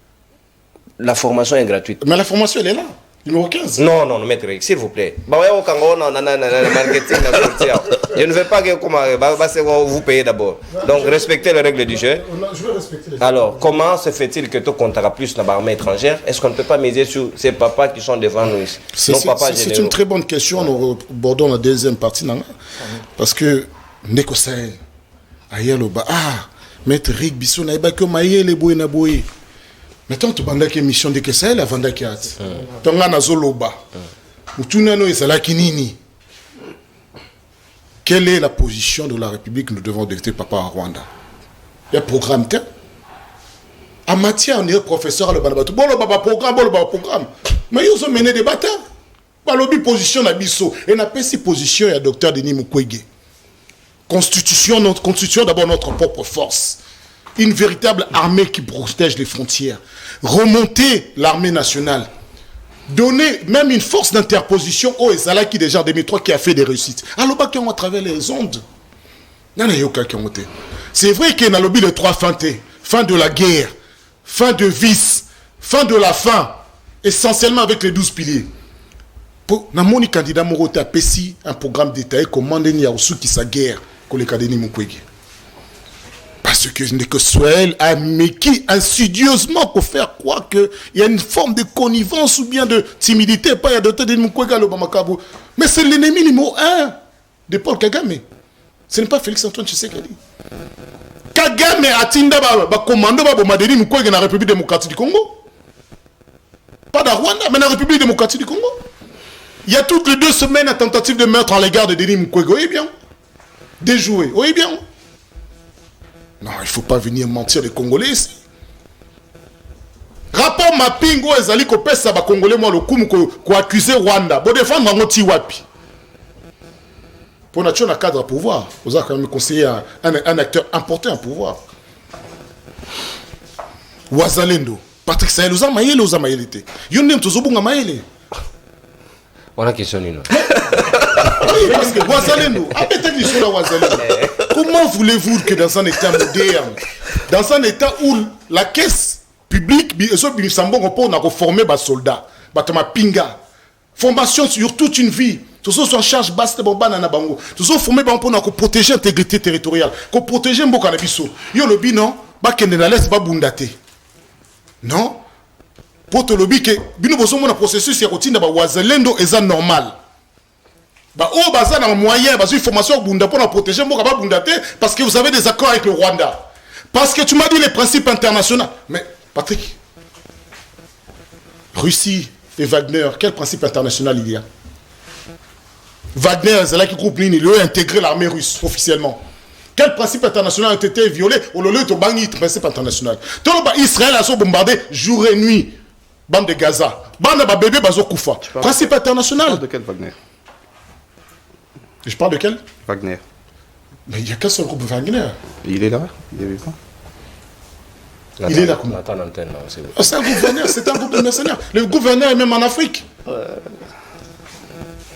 La formation est gratuite. Mais la formation, elle est là. Numéro 15. Non, Maître Eric, s'il vous plaît. Je ne veux pas que vous payez d'abord. Donc, respectez les règles du jeu. Je veux respecter les Alors, comment se fait-il que tu compteras plus dans l'armée étrangère? Est-ce qu'on ne peut pas miser sur ces papas qui sont devant nous ici? C'est une très bonne question. Nous abordons la deuxième partie. Parce que, Neko Sahel, Ayaloba, Maître Eric Bissou, Naïbako Maïe, les Boué Naboué. Maintenant, tu as une mission de Kessel avant d'Akiat. Tu as un azoloba. Tu as un nini. Quelle est la position de la République que nous devons détecter papa à Rwanda? Il y a un programme. En matière, on est professeur à le Banabatou. Bon, le programme. Mais ils ont mené des batailles. Par le position à Bissot. Et on a pas si position, il y a docteur Denis Mukwege. Constitution d'abord notre propre force. Une véritable armée qui protège les frontières. Remonter l'armée nationale. Donner même une force d'interposition au Ezala qui déjà en 2003 qui a fait des réussites. Alors qui ont à travers les ondes. C'est vrai qu'il y a lobby les trois fins. Fin de la guerre, fin de vice, fin de la faim. Essentiellement avec les 12 piliers. Pour Namoni candidat Morote a Pessi un programme détaillé comment Ndeni Yaoussou qui sa guerre que les Kadeni Mukwege. Parce que je n'ai que Swell a mais qui insidieusement pour faire croire qu'il y a une forme de connivence ou bien de timidité. Pas il y a d'autres de Mukwege à l'Obamakabu. Mais c'est l'ennemi numéro 1 de Paul Kagame. Ce n'est pas Félix-Antoine Tshisekedi. Kagame a tinda ba commando ba Madeni Mukwege dans la République démocratique du Congo. Pas dans Rwanda, mais dans la République démocratique du Congo. Il y a toutes les 2 semaines une tentative de meurtre à l'égard de Denis Mukwege. Oui bien. Déjoué. Oui bien. Non, il ne faut pas venir mentir les Congolais ici. Rapport mapping où ezali ko pesa ba Congolais moi le coup ko accuser Rwanda. Bo défendre ngoti wapi. Pour nature un cadre à pouvoir. Vous avez quand même conseillé un acteur important à pouvoir. Wazalendo. Patrick Sahel oza mayele te. Yonem tozobunga mayele. On a question une. Oui, parce que Wazalendo, comment voulez-vous que dans un état moderne, dans un état où la caisse publique, on a formé des soldats, pinga, formation sur toute une vie, Tous sont en charge basse de Bobana na bango. Tous sont formés pour protéger l'intégrité territoriale, pour protéger Mboka na biso. Yo lobby non, ba kende na laisse ba bundate. Non? Pour te lobby que bino boso mona processus ya routine ba wazalendo eza normal. Bah oh baza na moyen, bazo information bunda pour protéger Mboka ba bundate parce que vous avez des accords avec le Rwanda. Parce que tu m'as dit les principes internationaux. Mais Patrick, Russie et Wagner, quel principe international il y a? Wagner, c'est là qui groupe ligne, il a intégré l'armée russe officiellement. Quel principe international a été violé? Au lieu de banni principe international. Tout Israël a bombardé jour et nuit. Bande de Gaza. Bande de bébé bazo koufa. Principe international. De quel Wagner? Je parle de quel? Wagner. Mais il n'y a qu'un seul groupe Wagner. Il est là? Il est vivant? Il est là comment? C'est un groupe Wagner, c'est un groupe de mercenaires. Le gouverneur est même en Afrique.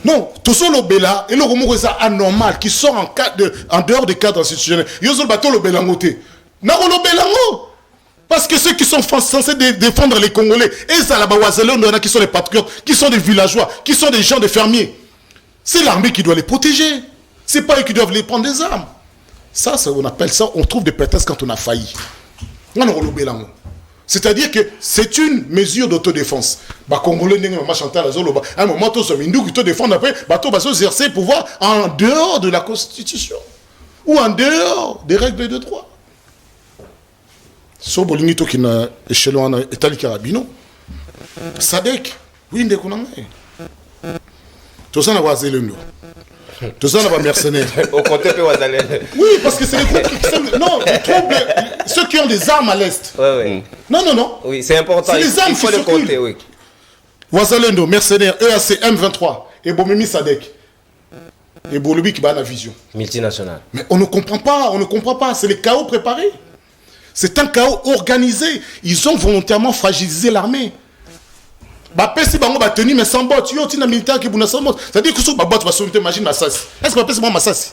Non, tout ça le Bela et le Romo est anormal qui sort en dehors des cadres institutionnels. Yozol bateau le Belangote. Non, le Belango. Parce que ceux qui sont censés défendre les Congolais, et ça là-bas, qui sont les patriotes, qui sont des villageois, qui sont des gens, des fermiers. C'est l'armée qui doit les protéger. C'est pas eux qui doivent les prendre des armes. Ça, on appelle ça, on trouve des prétextes quand on a failli. Non, le Belango. C'est-à-dire que c'est une mesure d'autodéfense. Bah, Congolais, à un moment, tout ce mindou qui te défend après, bah, tout va exercer pouvoir en dehors de la Constitution ou en dehors des règles de droit. So bolingi to qui na échelon na Etali Carabino. Sadek, oui, ndekunangai. Tout ça na wazelendo. Tout ça na mercenaires. Au côté de Wazalé. Oui, parce que c'est les groupes qui sont... Non, les troubles, ceux qui ont des armes à l'Est. Oui. Non. Oui, c'est important. C'est les armes il faut qui le compter, oui. Wazalendo, mercenaires, EAC M23, et Bomimi Sadek. Et Bolobi qui bat la vision. Multinationale. Mais on ne comprend pas. C'est le chaos préparé. C'est un chaos organisé. Ils ont volontairement fragilisé l'armée. Bapesi bango bateni mais sans botte yo tina militaire qui buna sans botte, c'est-à-dire que sous babotte va sauver imagine Massassi. Est-ce que Bapesi bango Massassi?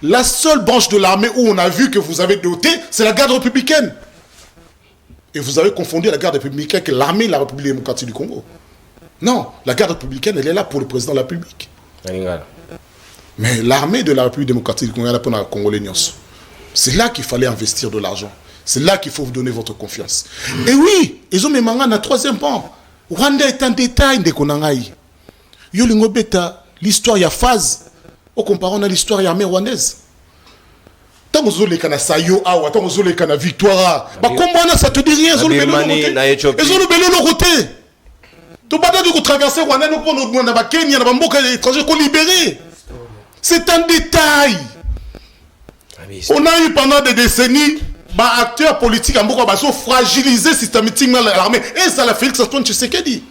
La seule branche de l'armée où on a vu que vous avez doté, c'est la garde républicaine. Et vous avez confondu la garde républicaine avec l'armée de la République démocratique du Congo. Non, la garde républicaine elle est là pour le président de la République. Mais l'armée de la République démocratique du Congo elle est là pour la Congolais. C'est là qu'il fallait investir de l'argent. C'est là qu'il faut vous donner votre confiance. Et oui, ils ont mis manga dans troisième pan. Rwanda est un détail de Konangaï. Yolingo beta, l'histoire y a phase. Au comparant à l'histoire y a armée rwandaise. Tant que vous avez kana sayo awa, tant que vous avez kana victoire. Bah comment ça te dit rien? Ils ont le bélo côté. Tu pas de traverser Rwanda nous pour nous demander à Kenya, à Mboka étranger qu'on libéré. C'est un détail. On a eu pendant des décennies bah, acteurs politiques en Mboka sont fragilisés systématiquement l'armée. Et ça l'a Félix Antoine Tshisekedi.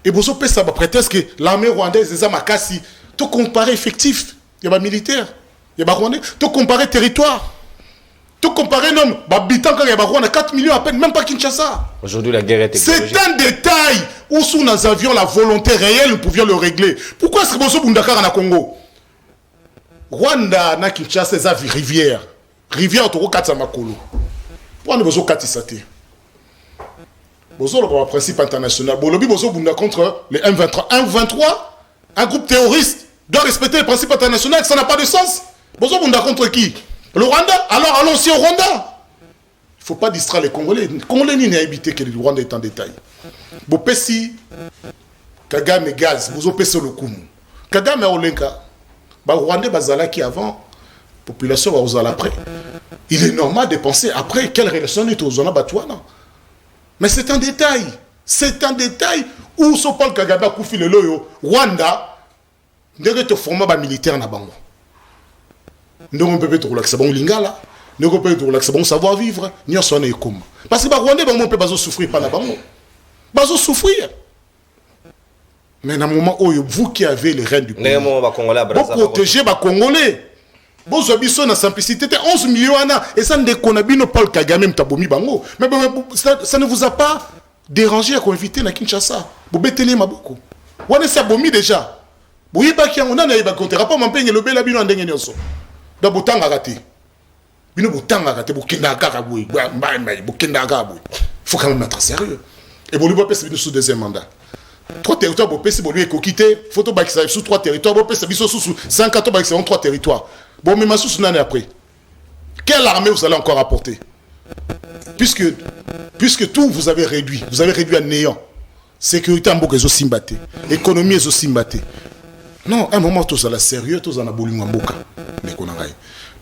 Et vous avez ça prétexte que l'armée rwandaise est à Makassi. Tout comparé effectif, il y a des militaires, il y a des Rwandais. Tout comparé territoire. Tout comparé non, habitants quand il y a des Rwandais, 4 millions à peine, même pas Kinshasa. Aujourd'hui la guerre est technologique. C'est un détail où sous nous avions la volonté réelle, nous pouvions le régler. Pourquoi est-ce que vous avez Bundakar en Congo? Rwanda na Kinshasa c'est une rivière. Rivière au Katsa Makolo. Pourquoi nous avons Katisate? Vous avez le principe international. Bolobi Bozo Bunda contre les M23. M23, un groupe terroriste, doit respecter les principes internationaux. Ça n'a pas de sens. Bozo Bunda contre qui? Le Rwanda? Alors allons-y au Rwanda. Il ne faut pas distraire les Congolais. Les Congolais n'y ont habité que le Rwanda est en détail. Bopesi, Kagame gaz, Bozo Peso Lokumu. Kagame Olenka. Rwanda Bazala qui avant. Population va aux après. Il est normal de penser après quelle relation est aux zones batouana. Mais c'est un détail. C'est un détail où ce Paul Kagame a koufi le loyo. Rwanda, n'est pas format militaire na bango. Nous peut être relaxé bon lingala. Nous peut être relaxé bon savoir vivre. N'y a sonné comme. Parce que Rwanda on peut pas souffrir pas na bango. Pas souffrir. Mais dans le moment où vous qui avez les rênes du pays, vous protégez les Congolais. Vous avez la simplicité, 11 millions et ça ne déconne pas le Kagame Mtabomi Bango. Mais ça ne vous a pas dérangé à inviter na Kinshasa. Vous bétez Maboko. Vous avez sabomi déjà. Vous avez pas qui on a un compte rapport m'empêche le bel habino en dengue nyoso. Donc vous t'en raté. Bino vous t'en raté. Vous kenda karaboui. Vous kenda karaboui. Il faut quand même être sérieux. Et vous lui voyez c'est sous deuxième mandat. 3 territoires, bon, PC, bon, lui, quitter, photo, bah, sous 3 territoires, bon, PC, sous 54, bah, c'est 3 territoires. Bon, mais ma sous une année après. Quelle armée vous allez encore apporter? Puisque tout vous avez réduit à néant. Sécurité en Mboka, ils ont économie, ils ont non, à un moment, tous à la sérieux, tous en aboli Mboka.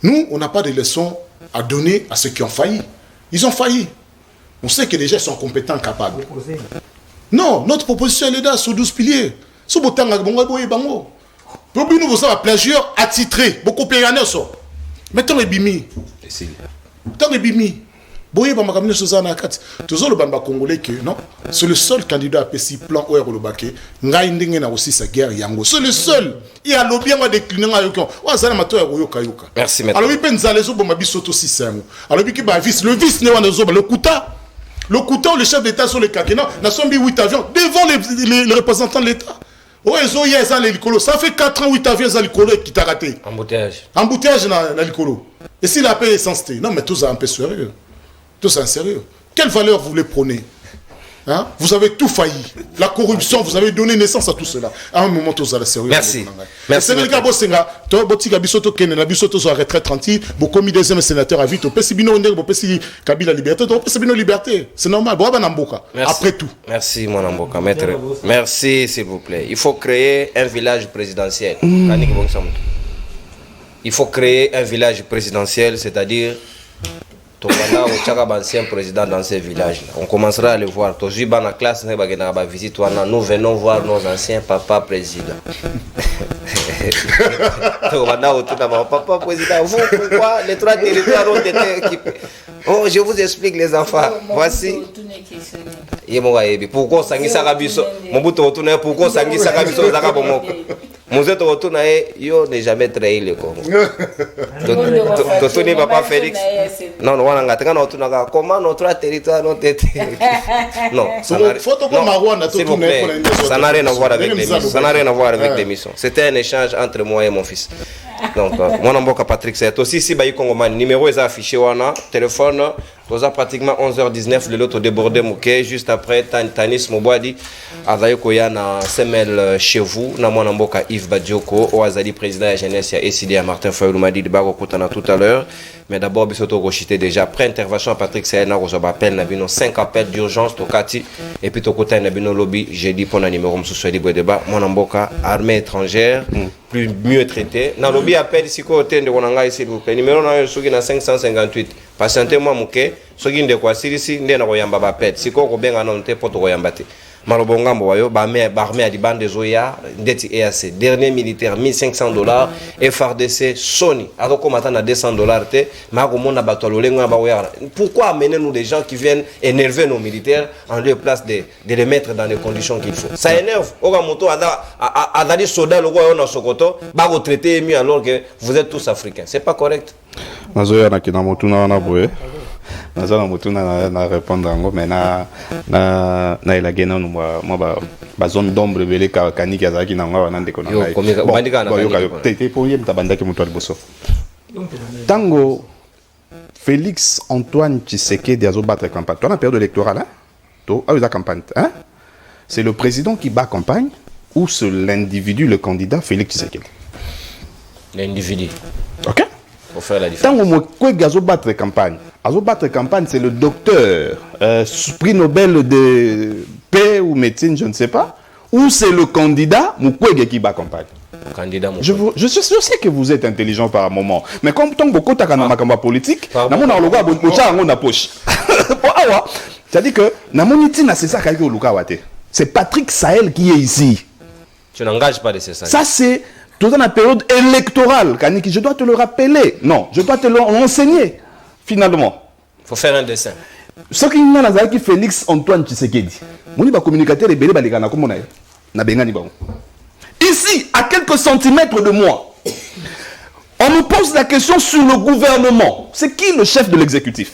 Nous, on n'a pas de leçons à donner à ceux qui ont failli. Ils ont failli. On sait que les gens sont compétents, capables. Non, notre proposition, elle est là, sur 12 piliers. Sur Botanga, Bongo et Bango. Pour nous, vous avez un plagieur attitré. Beaucoup de gens sont. Mettons les bimi. Mettons les bimi. Boye ba makamine soza na kati. Toujours le bamba congolais que non, c'est le seul candidat à PC plan oyer le baké. Ngai ndenge na aussi sa guerre yango. C'est le seul. Il a lobby va décliner ngayoko. Wa zana mato ya yoka yoka. Merci maître. Alors il penza les zo mabi soto 6 alors bi ki ba vice, le vice ne wana zo le Kouta. Le Kouta, le chef d'état sur le quinquennat, n'a sombi 8 avions devant les représentants de l'état. Oh, ça fait 4 ans, 8 avions qui t'a raté. Embouteillage. Embouteillage dans l'écolo. Et si la paix est censée, non, mais tout ça un peu sérieux. Tout ça sérieux. Quelle valeur vous voulez prôner? Hein? Vous avez tout failli. La corruption, vous avez donné naissance à tout cela. À un moment, tout ça, la sérieux. Merci. Merci. C'est le gars, toi, Botika Bisoto Kene, la Bisoto sur la retraite tranquille, beaucoup mis deuxième sénateur à vite, au Pessibino, au Pessi Kabila Liberté, au Pessibino Liberté. C'est normal. Bon, Namboka. Après tout. Merci, mon Namboka, maître. Merci, s'il vous plaît. Il faut créer un village présidentiel. Il faut créer un village présidentiel, c'est-à-dire. Ancien président dans ces villages. On commencera à le voir. La classe, nous venons voir nos anciens papas présidents. Papa président, vous, pourquoi les 3 territoires ont été équipés? Oh, je vous explique les enfants. Voici. Pourquoi Sangisa Rabiso? Pourquoi Sangisa Rabiso? Yo n'est jamais trahi le Congo. Totoni papa Félix. Non, comment notre territoire ont été. Non, ça n'a rien à voir avec l'émission. Ça n'a rien à voir avec l'émission. C'était un échange entre moi et mon fils. Donc, mon nom est Patrick c'est aussi si Bayi Congoman numéro est affiché wana téléphone toza pratiquement 11h19 le lot débordé mouké juste après Tanis Mobwadi azayo koya na semel chez vous na mon mboka Yves Badioko o azali président de la jeunesse ya ECD à Martin Fayulu madi de bako kutana tout à l'heure mais d'abord bisoto rochité déjà après intervention à Patrick c'est na ko appel na bino 5 appels d'urgence tokati et puis tokota na bino lobby jeudi pour na numéro msuswedi bo débat mon mboka armée étrangère plus mieux traité na lobby appel ici côté de wonanga ici vous plaît numéro na soki na 558 patientez moi muke soki nde kwa sirisi nde na koyamba ba pet siko ko benga non te poto koyamba te malobongambo wayo ba armée a di bande zoya ndeti EAC dernier militaire $1500 FRDC Sony alors comme attend à $200 te ma ko mona bato lolengo ba oya. Pourquoi amener nous des gens qui viennent énerver nos militaires en lieu place de les mettre dans les conditions qu'il faut? Ça énerve. Oga moto a dit soda logo na Sokoto ba ko traiter mieux alors que vous êtes tous africains. C'est pas correct. Nazoya na kina moto na boye. Nazala moto na répondre ngo mais na ela gena no moi ba zone d'ombre belé kaniki azaki na ngwa na ndeko na ngai. Yo bandika na te po yem tabandaki moto liboso. Tango Félix Antoine Tshisekedi azo battre campagne. Toi na période électorale hein? To a campagne hein? C'est le président qui bat campagne ou c'est l'individu le candidat Félix Tshisekedi? L'individu. OK? Pour faire la différence. Tant que azo battre campagne, c'est le docteur, prix Nobel de paix ou médecine, je ne sais pas, ou c'est le candidat Mukwege qui bat campagne. Candidat je sais que vous êtes intelligent par moment, mais comme tant beaucoup de makamba politique, c'est-à-dire que c'est Patrick Sahel qui est ici. Tu n'engages pas de ces ça c'est tout dans la période électorale, Kaniki, je dois te le rappeler. Non, je dois te l'enseigner. Finalement. Il faut faire un dessin. Ce qui est là, c'est Félix Antoine Tshisekedi. Ici, à quelques centimètres de moi, on me pose la question sur le gouvernement. C'est qui le chef de l'exécutif?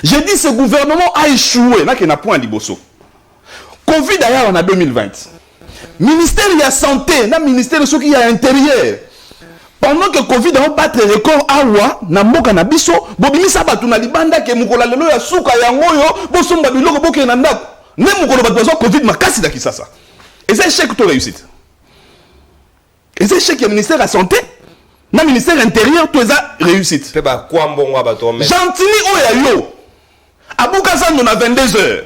J'ai dit ce gouvernement a échoué. Là, qu'il n'a point Liboso. Covid d'ailleurs en 2020. Ministère de la santé, le ministère de ce qui est à l'intérieur. Pendant que Covid a battu le record awa na mboka na biso, bobimisa batu na libanda ke mukola lelo ya suka ya ngoyo, bosomba biloko boke na ndako. même mokolo bato bazwa covid makasi na Kisasa eza échec to réussite eza échec ya ministère ya santé na ministère intérieur to eza réussite pe ba kwa mbongo bato mais Gentili oya yo abuka zando na 22h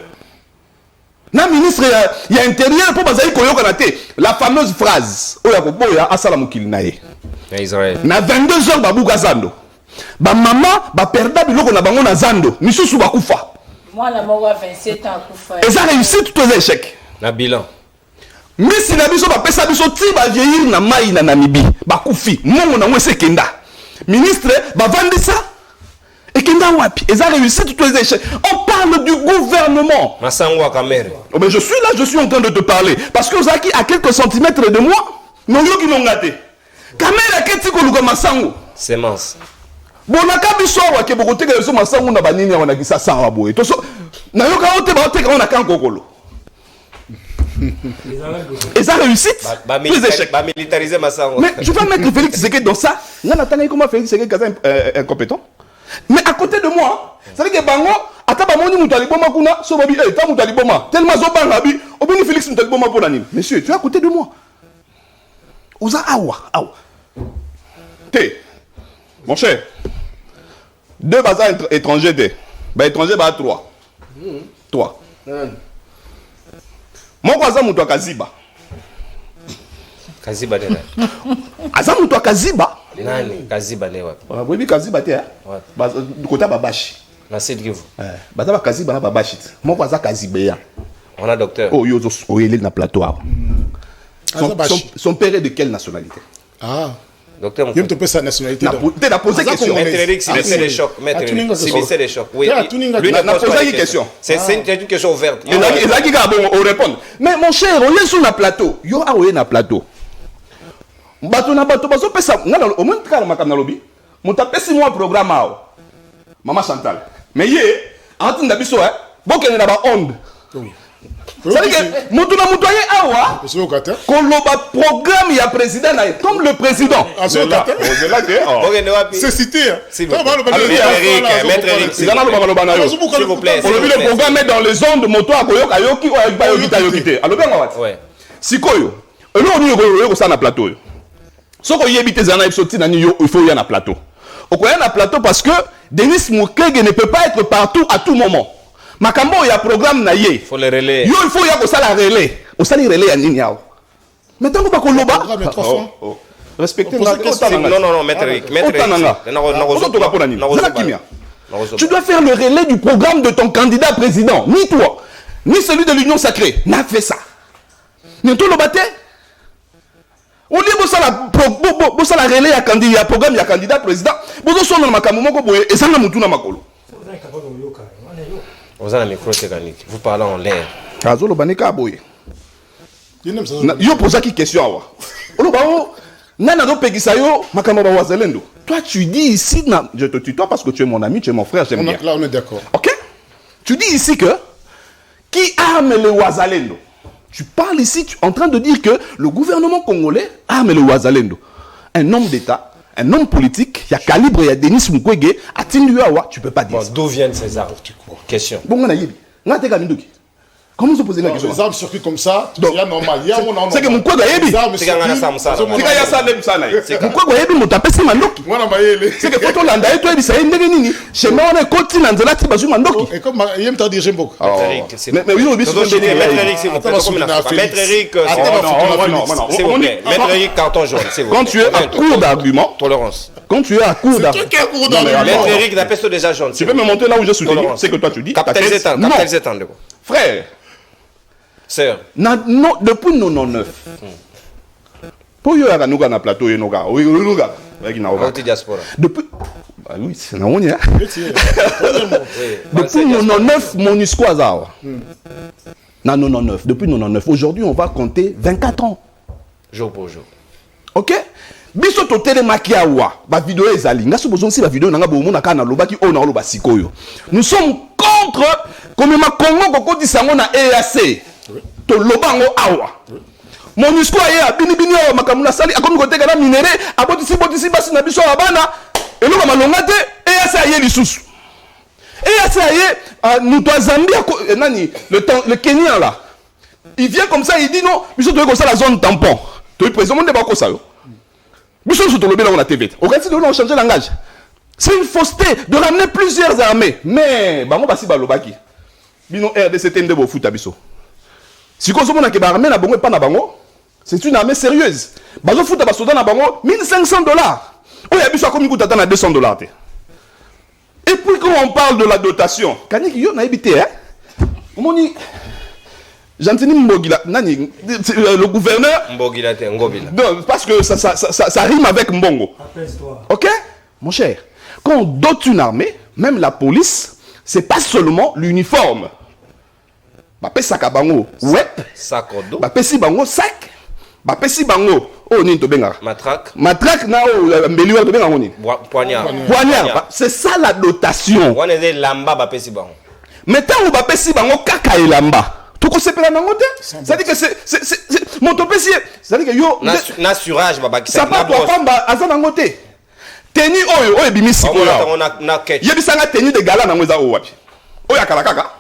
na ministre ya intérieur po bazali koyoka na te la fameuse phrase oya ko boya asala mokili na ye na Israël na 22h babuka zando ba mama ba perda biloko na bango na zando misusu bakufa mwana moko wa 27 ans akufa eza réussite to eza échec na bilan misi na biso bapesa biso ti bavieillir na mai na Namibie bakufi mongo nango esekenda ministre bavandisa ekenda wapi eza réussite to eza échec on parle du gouvernement masango akamere oh, mais je suis là je suis en train de te parler parce que ozalaki à quelques centimètres de moi noyoki nonga te kamera aketi koluka masango semence bonaka biso awa ke bokoteka biso masango na banini awa na Kisasa awa boye toso nayoka ote baoteka awa na kankokolo et ça réussite plus échec militariser masango mais tu vas mettre Félix Tshisekedi dans ça n'a n'attendait comment Félix Tshisekedi est incompétent mais à côté de moi ça veut dire que bango ata ba moni mutu aliboma kuna so babi ta mutu aliboma tellement zo banga bi obini Félix mutu aliboma pour l'anime monsieur tu es à côté de moi oza awa té mon cher deux bazars étrangers té ba étranger ba 3 moko aza mutu akaziba Kaziba de aza mutu akaziba nani Kaziba ne wapi boyebi Kaziba te kota babashi na Sud Kivu baza bakaziba na babashi moko aza kazibeya on a docteur oyo oyele na plateau awa son père est de quelle nationalité docteur Yem te pesa nationalité. T'as posé question. Maître Eric, s'il essaie des chocs. Maître Eric, s'il essaie des chocs. Oui, lui n'a posé une question. C'est une question ouverte. Il a dit qu'on répond. Mais mon cher, on est sur le plateau. Yo a on plateau. Bato na bato baso pesa. Ngala au moins kala makana lobi. Mon tapesi moi programme ao. Maman Chantal. Mais yé, anti ndabiso bokene na ba onde. C'est-à-dire que Moutouna Moutoye Awa, Koloba programme, il y a président, comme le président. C'est cité. Maître Eric, s'il vous plaît. On a vu le programme dans les ondes, moto à Koyoka, Yoki, ou à Yokite. Alors bien, si Koyo, et nous on est au plateau. Ce qu'on y habite, il faut y aller à plateau. On y aller à plateau parce que Denis Mukwege ne peut pas être partout à tout moment. Makambo il y a programme na ye. Faut les relais. Yo il faut y a ça la relais. On sali relais ya nini yao. Mais tant que ba koloba. Respectez non maître Eric, tu dois faire le relais du programme de ton candidat président, ni toi, ni celui de l'Union sacrée. N'a fait ça. Ni tout le baté. On dit que ça la relais à candidat programme ya candidat président. Bozo so na makambo moko boye ezanga mutu na makolo. Vous avez un micro technique. Vous parlez en l'air. Azolo banika boye. Yo pose qui question awa. Olo bao nana do pegisa yo makambo ba wazalendo. Toi tu dis ici je te tutoie parce que tu es mon ami, tu es mon frère, j'aime bien. Là on est d'accord. OK? Tu dis ici que qui arme le wazalendo? Tu parles ici en train de dire que le gouvernement congolais arme le wazalendo. Un homme d'État, un homme politique, il y a calibre, il y a Denis Mukwege, à Tinduawa, tu peux pas dire. Bon, d'où viennent ces armes? Question. Bon, on a dit. Comment se poser la question? Les armes circulent comme ça, c'est normal. C'est que Mukwege a yebi. C'est que Mukwege a yebi, mon tapé c'est mandoki. C'est que quand on l'a dit, toi, ça y est, nini. Chez moi, on est continent, on a dit, mandoki. Et comme il y a un dirigé beaucoup. Mais oui, oui, Maître Eric, s'il vous plaît. Maître Eric, s'il vous plaît. Maître Eric, carton jaune, s'il vous plaît. Quand tu es à court d'arguments, tolérance. Quand tu es à court d'arguments. Maître Eric, la peste déjà jaune. Tu peux me montrer là où je suis. C'est que toi tu dis. Capitalisé tant. Frère. Sœur. Non, depuis 99. Pour y aller à plateau, il y a diaspora. Depuis. Bah oui, c'est na on y a. Depuis 99, mon histoire ça. Non, 99. Depuis 99. Aujourd'hui, on va compter 24 ans. Jour pour jour. OK? Biso to telemaki awa ba vidéo ezali ngaso bozonsi ba vidéo nanga bo mona kana lobaki o na loba sikoyo. Nous sommes contre comme ma Congo kokoti sango na EAC. To lobango awa. MONUSCO aye abini bini awa makamuna sali akomi koteka na minere abotisi basi na biso abana eloko malonga te EAC aye lisusu. Et ça y est, nous doit Zambie, le Kenyan là, il vient comme ça, il dit non, mais je dois comme ça la zone tampon. Tu es président de Bako ça. Mais je dois le la TV. Au reste, on a changé de langage. C'est une fausseté de ramener plusieurs armées. Mais, bah, moi, bah, si, bah, l'obaki. Bino RDC TND bo foot abiso. Si qu'on se montre que bah, armée na bango et pas na bango, c'est une armée sérieuse. Bah, je foot à Basoda na bango, $1,500. Oh, yabiso a commis coûte à $200. Et puis, quand on parle de la dotation, Kanik, yo na habité, hein? Moni. J'entends Mbogila, le gouverneur. Mbogila, Ngobila. Non, parce que ça rime avec Mbongo. Ok? Mon cher, quand on dote une armée, même la police, c'est pas seulement l'uniforme. Bapé sac à bango, ouais. Sac au dos. Bapé si bango, sac. Bapé si bango, oh, ni to benga. Matraque. Matraque, na oh, mbeliwa to benga ngoni. Poignard. Poignard. C'est ça la dotation. On est des lamba bapé si bango. Mais tant que bapé si bango, kaka et lamba. Tu sais pas la nangote? C'est-à-dire que c'est mon topécier. C'est-à-dire que yo. N'assurage, baba. Ça pas toi, pamba, azan nangote. Tenue oyo bimisi ko na catch. Yebisanga tenue de gala na ngweza o wapi. Oya kala kaka.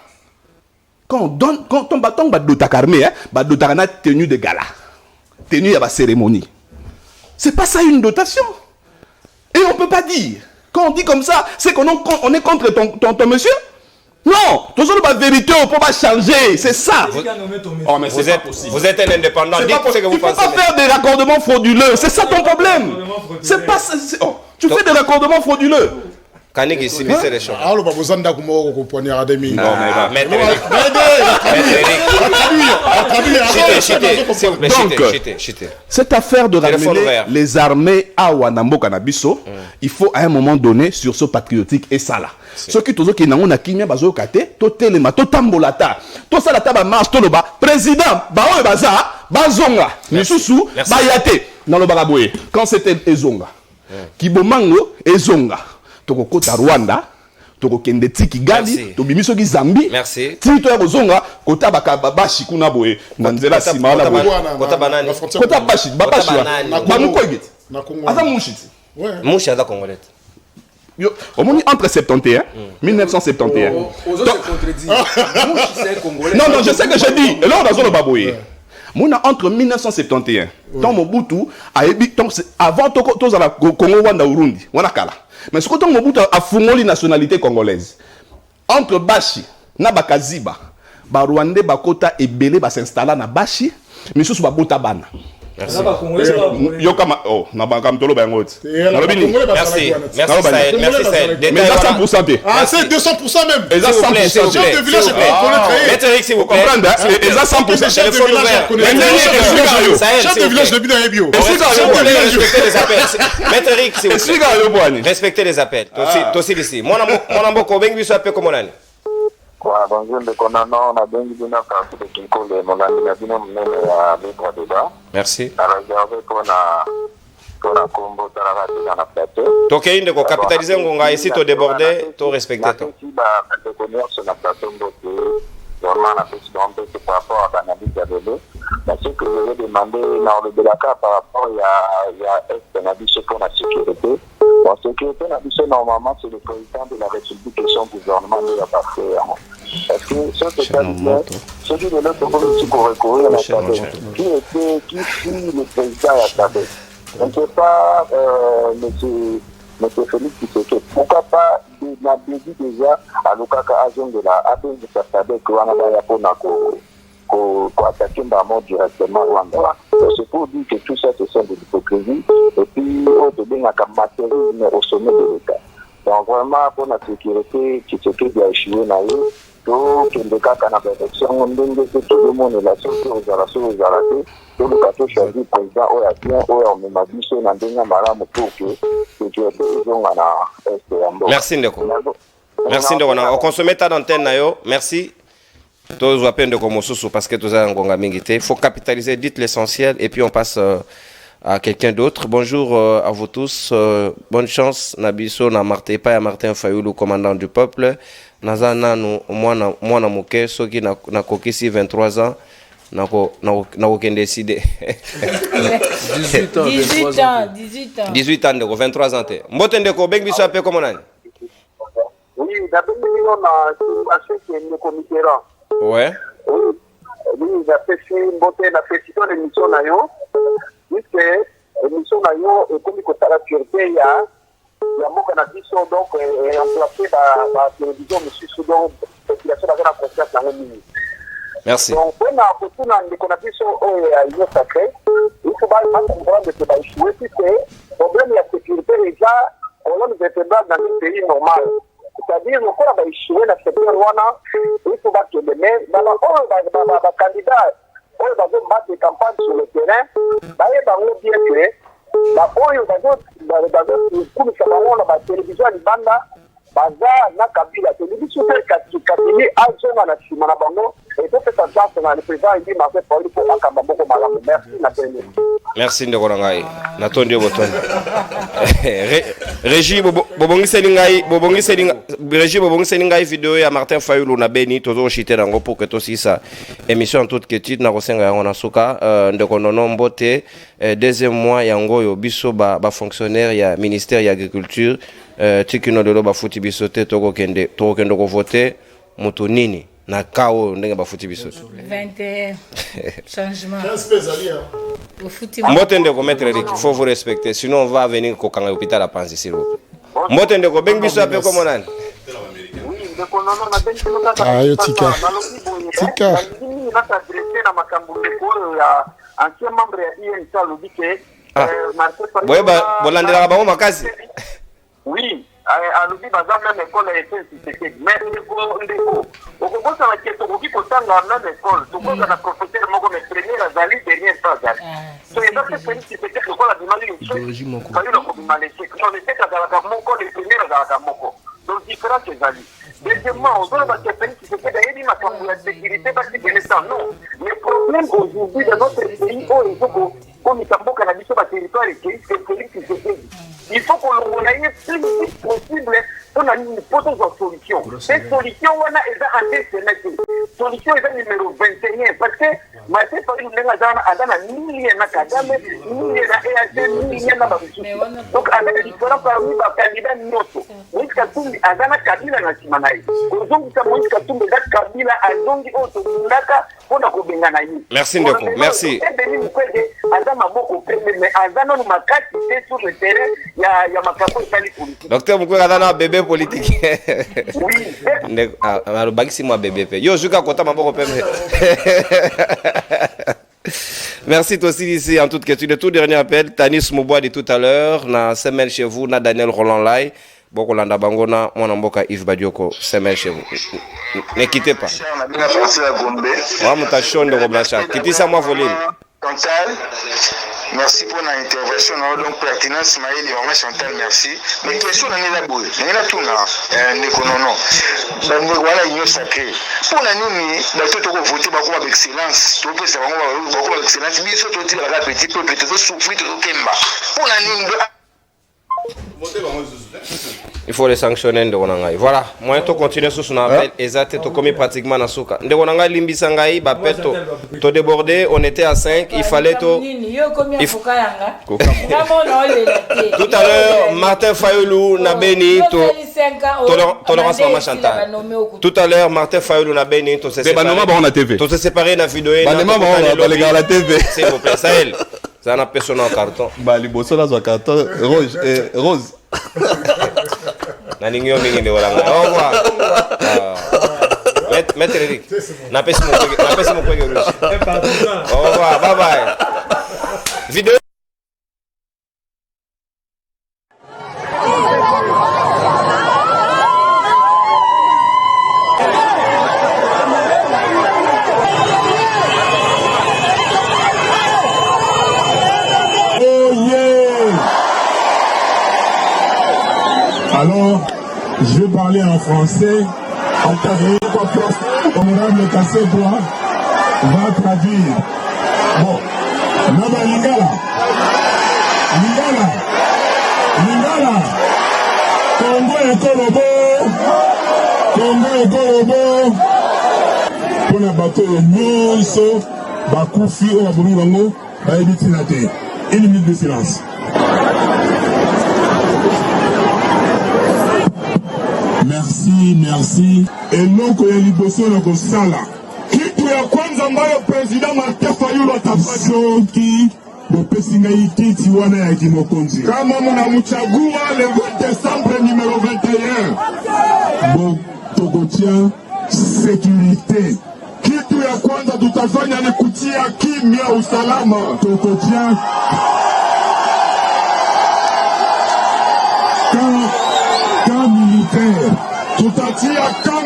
Quand on donne quand on bâton ba dotaka armée hein, ba dotaka na tenue de gala. Tenue à la cérémonie. C'est pas ça une dotation. Et on peut pas dire quand on dit comme ça, c'est qu'on on est contre ton monsieur. Non, toujours la vérité, on peut pas changer, c'est ça. Oh, mais vous êtes un indépendant. Il ne faut pas faire des raccordements frauduleux, c'est ça ton problème. C'est pas ça. Tu fais des raccordements frauduleux. Kaniki, c'est les choses. Alors, pas besoin d'accumuler au poignard des mines. Non, mais donc, cette affaire de ramener les armées à Wanambo Kanabiso, il faut à un moment donné sur ce patriotique et ça là. Ceux qui toujours qui n'ont pas kimia bazo kate, to telema, to tambolata, to salata ba marche, to loba président, ba o baza, bazonga, misusu, bayate, dans le baraboye. Quand c'était Ezonga, Kibomango, Ezonga. Toko kota Rwanda, toko kende tiki gali, to bimiso ki Zambie. Merci. Tito ya kozonga kota bakabashi kuna boye. Nanzela sima na boye. Kota banani. Kota bashi, babashi. Ba mukoigit. Aza mushiti. Ouais. Mushi aza congolais. Yo, au moins entre 71, 1971. Aux autres se contredit. Mouchi c'est congolais. Non, non, je sais que j'ai dit. Et là on a zone baboye. Mona entre 1971, tant Mobutu a ébi avant to za Congo Rwanda Burundi, wana kala. Mais ce que Mobutu a fungoli nationalité congolaise. Entre Bashi na Bakaziba, ba Rwandais bakota ebele ba s'installer na Bashi, mais sous ba bota bana. Merci. Yo kama oh na banka mtolo ba ngoti. Merci. Merci Sahel. Merci Sahel. Mais ça 100%. Ah, c'est 200% même. Et ça 100%. Chef de village, Maître Eric, s'il vous plaît. Comprendre, et ça 100%. Chef de village, chef de village de Bina Ebio. Respectez les appels. Maître Eric, s'il vous plaît. Respectez les appels. Toi ici. Mon amour, Kobengi, biso appel comme on a. Kwa bonjour de konano na bengi bina parti de Kinkole molandi na bino mnene ya libre débat. Merci. Na réservé pour na combo taraka na plateau. Tokeinde ko capitaliser ngonga ici to déborder, to respecter to. Si ba de connaître sur la plateau mbote, normalement la président par rapport à l'analyse de bébé. Mais ce que je vais demander dans le Belaka par rapport il y a est pour la sécurité. La sécurité, normalement, c'est le président de la République et son gouvernement de la partie. Est-ce que ce ceux qui de l'autre côté pour recourir à la table, qui suit le président à la table? Je ne sais pas, monsieur Félix Tshisekedi, pourquoi pas, il a dit déjà à Lukaka Azon de la APN de Sassade que Wanabaya Ponako. Pour attaquer directement Rwanda. C'est pour dire que tout ça, ce sont de l'hypocrisie. Et puis, on te donne un matérialisme au sommet de l'État. Donc, vraiment, pour la sécurité, qui se fait à échouer, donc, le cas qu'on a l'élection, on donne tout le monde est là, surtout aux relations, aux arrêtés. Tout le cas, choisi le président, on a bien, on m'a dit, on a donné un maram pour que sécurité, ils ont un. Merci, Ndeko. Merci, Ndeko. On consomme ta d'antenne, merci. Tous à peine de commencer parce que tous en il faut capitaliser, dites l'essentiel et puis on passe à quelqu'un d'autre. Bonjour à vous tous, bonne chance Nabiso na Martin pas à Martin Fayoulou commandant du peuple. Nazana nous moi na moke ceux qui na kokisi 23 ans na aucun décidé. 18 ans. 18 ans de 23 ans. Mbotende ko beng biso appel comme on a. Oui, Oui, d'abord, on a une qui est le comité. Ouais. Oui, j'ai fait une beauté, la félicité de l'émission Nayo. Puisque l'émission Nayo est comme il la sûreté, il y a mon canadien donc remplacé par la télévision, monsieur Soudon, population avec la confiance dans le milieu. Merci. Donc, on a beaucoup de connexions au sacré. Il faut pas comprendre que c'est échoué, puisque le problème de la sécurité, déjà, on est vertébrale dans un pays normal. C'est-à-dire, on va échouer dans ce pays, il faut pas que les mains, dans le candidat, on va battre des campagnes sur le terrain, il va bien que, oyo bazokumisa bango na batelevizio ya libanda baza na kabila television te katili azonga na nsima na bango etopesa chance na le président indi martin pauli mpo akamba moko malamu. Merci na pene. Merci ndeko na ngai natondi yo botondi Régie bobongiseli ngai video ya Martin Fayulu na Beni tozoshite nango pour que tosisa émission toute quiétude na kosenga yango na suka ndeko nono mbote deuxième mois yango oyo biso ba fonctionnaire ya ministère ya agriculture tikino lelo bafuti biso te tokokende kovote moto nini na kao ndenge bafuti biso 21 changement mbote ndeko maître Eric, il faut vous respecter sinon on va venir kokanga hôpital à Panzi s'il vous plaît. Mbote ndeko bengi biso ape comme nani Ayo tika tika ancien membre ya INC alobi ke bolandelaka bango makasi. Oui, alobi baza même école ya EPSCC mais ndeko okobosana ke tokoki kotanga même école tokoza na professeur moko mais première azali dernière fois azali so eza pe félicité lokola bimali fali lokobima lese non leseke azalaka moko le première azalaka moko donc différence ezali. Deuxièmement, on doit se féliciter d'ailleurs makambo ya sécurité basi benesa non le problème aujourd'hui dans notre pays oyo ezoko komisa mboka na biso baterritoire ekei il faut qu'on ait plus vite possible pour une solution. Cette solution, on a un décennie. Solution est numéro 21. Parce que, Martin Fayulu a un millier de cadavres, millier de donc, avec les différents parmi les candidats, notre. Moïse Katumbi a un Kabila na Simanaï. Aujourd'hui, Moïse Katumbi a Kabila a Zongi Oto Ndaka pour la Kobenganaï. Merci, Ndeko. Merci. Mais Azana nous m'a sur le terrain. Docteur Mukwege adana bébé politique. Oui. Alobakisi moi bébé pe. Yo juka kota maboko pembe. Merci aussi ici en toute question. Le tout dernier appel Tanis Mouboua de tout à l'heure na Semel chez vous na Daniel Roland Lai. Boko landa bangona mwana mboka Yves Badioko Semel chez vous. Ne quittez pas. Wa mutashonde ko blancha. Kitisa moi volume. Merci pour l'intervention. Donc, pertinence, Maël et Maman Chantal, merci. Mais question, on est là, boy. On est là, tout là. Non. Voilà, il y a sacré. Pour la nuit, tout le monde vote avec excellence. Tout le monde vote avec excellence. Mais surtout, il y a un petit peu de souffrir de Kemba. Pour la nuit, il faut les sanctionner de Ronangai. Voilà, moi je continue sur son appel exact to commis pratiquement na souka. De Ronangai limbisangai ba peto to débordé, on était à 5, il fallait to tout à l'heure Martin Fayulu na Beni to tolérance Maman Chantal. Tout à l'heure Martin Fayulu na Beni to se séparer. To se séparer na vidéo na les gars la TV. S'il vous plaît, ça elle. Ça n'a personne en carton. Bah, les bossons là, sont carton rouge. Rose. Naningyo mingi de walanga. Au revoir. Maître Eric. N'appelle mon collègue rouge. Au revoir. Bye bye. Vidéo. Alors, je vais parler en français. Encadré, honorable Kassé-Bois va traduire. Bon, Naba Lingala. Congo et Kolobo. Pour la bateau, Nyonso, Bakoufi, Oabourourango, Baïbitinate. 1 minute de silence. merci. Eloko ya liboso na kosala. Kitu ya kwanza ambayo President Martin Fayulu atafasoki bopesi ngai kiti wana ya kimokonzi. Kama mnamchagua le 20 décembre numéro 21. Bon, tokotia sécurité. Kitu ya kwanza tutafanya ni kutia kimya usalama. Tokotia ka militaire. Tutatia ka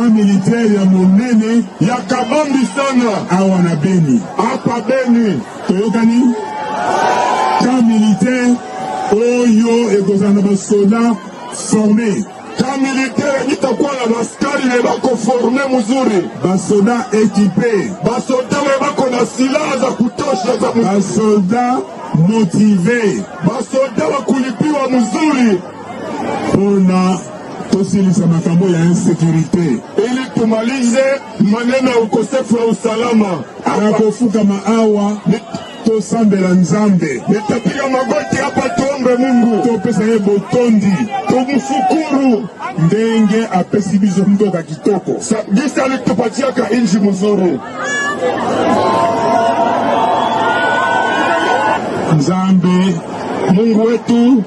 militaire ya monene ya kabambi sana awa na Beni. Hapa Beni toyokani ka militaire oyo ekozana basoda formé. Ka militaire itakuwa na baskari ne bako forme muzuri, basoda ekipe, basoda bako na silaha za kutosha za basoda motive, basoda wakulipiwa muzuri pona tosilisa makambo ya insécurité ili tumalize maneno ya ukosefu wa usalama na kufuka maawa tosambela Nzambe. Nitapiga magoti hapa tuombe Mungu topesa ye botondi tumshukuru ndenge apesi bizo mtoka kitoko gisa alitupatia ka inji mzuri. Nzambe Mungu wetu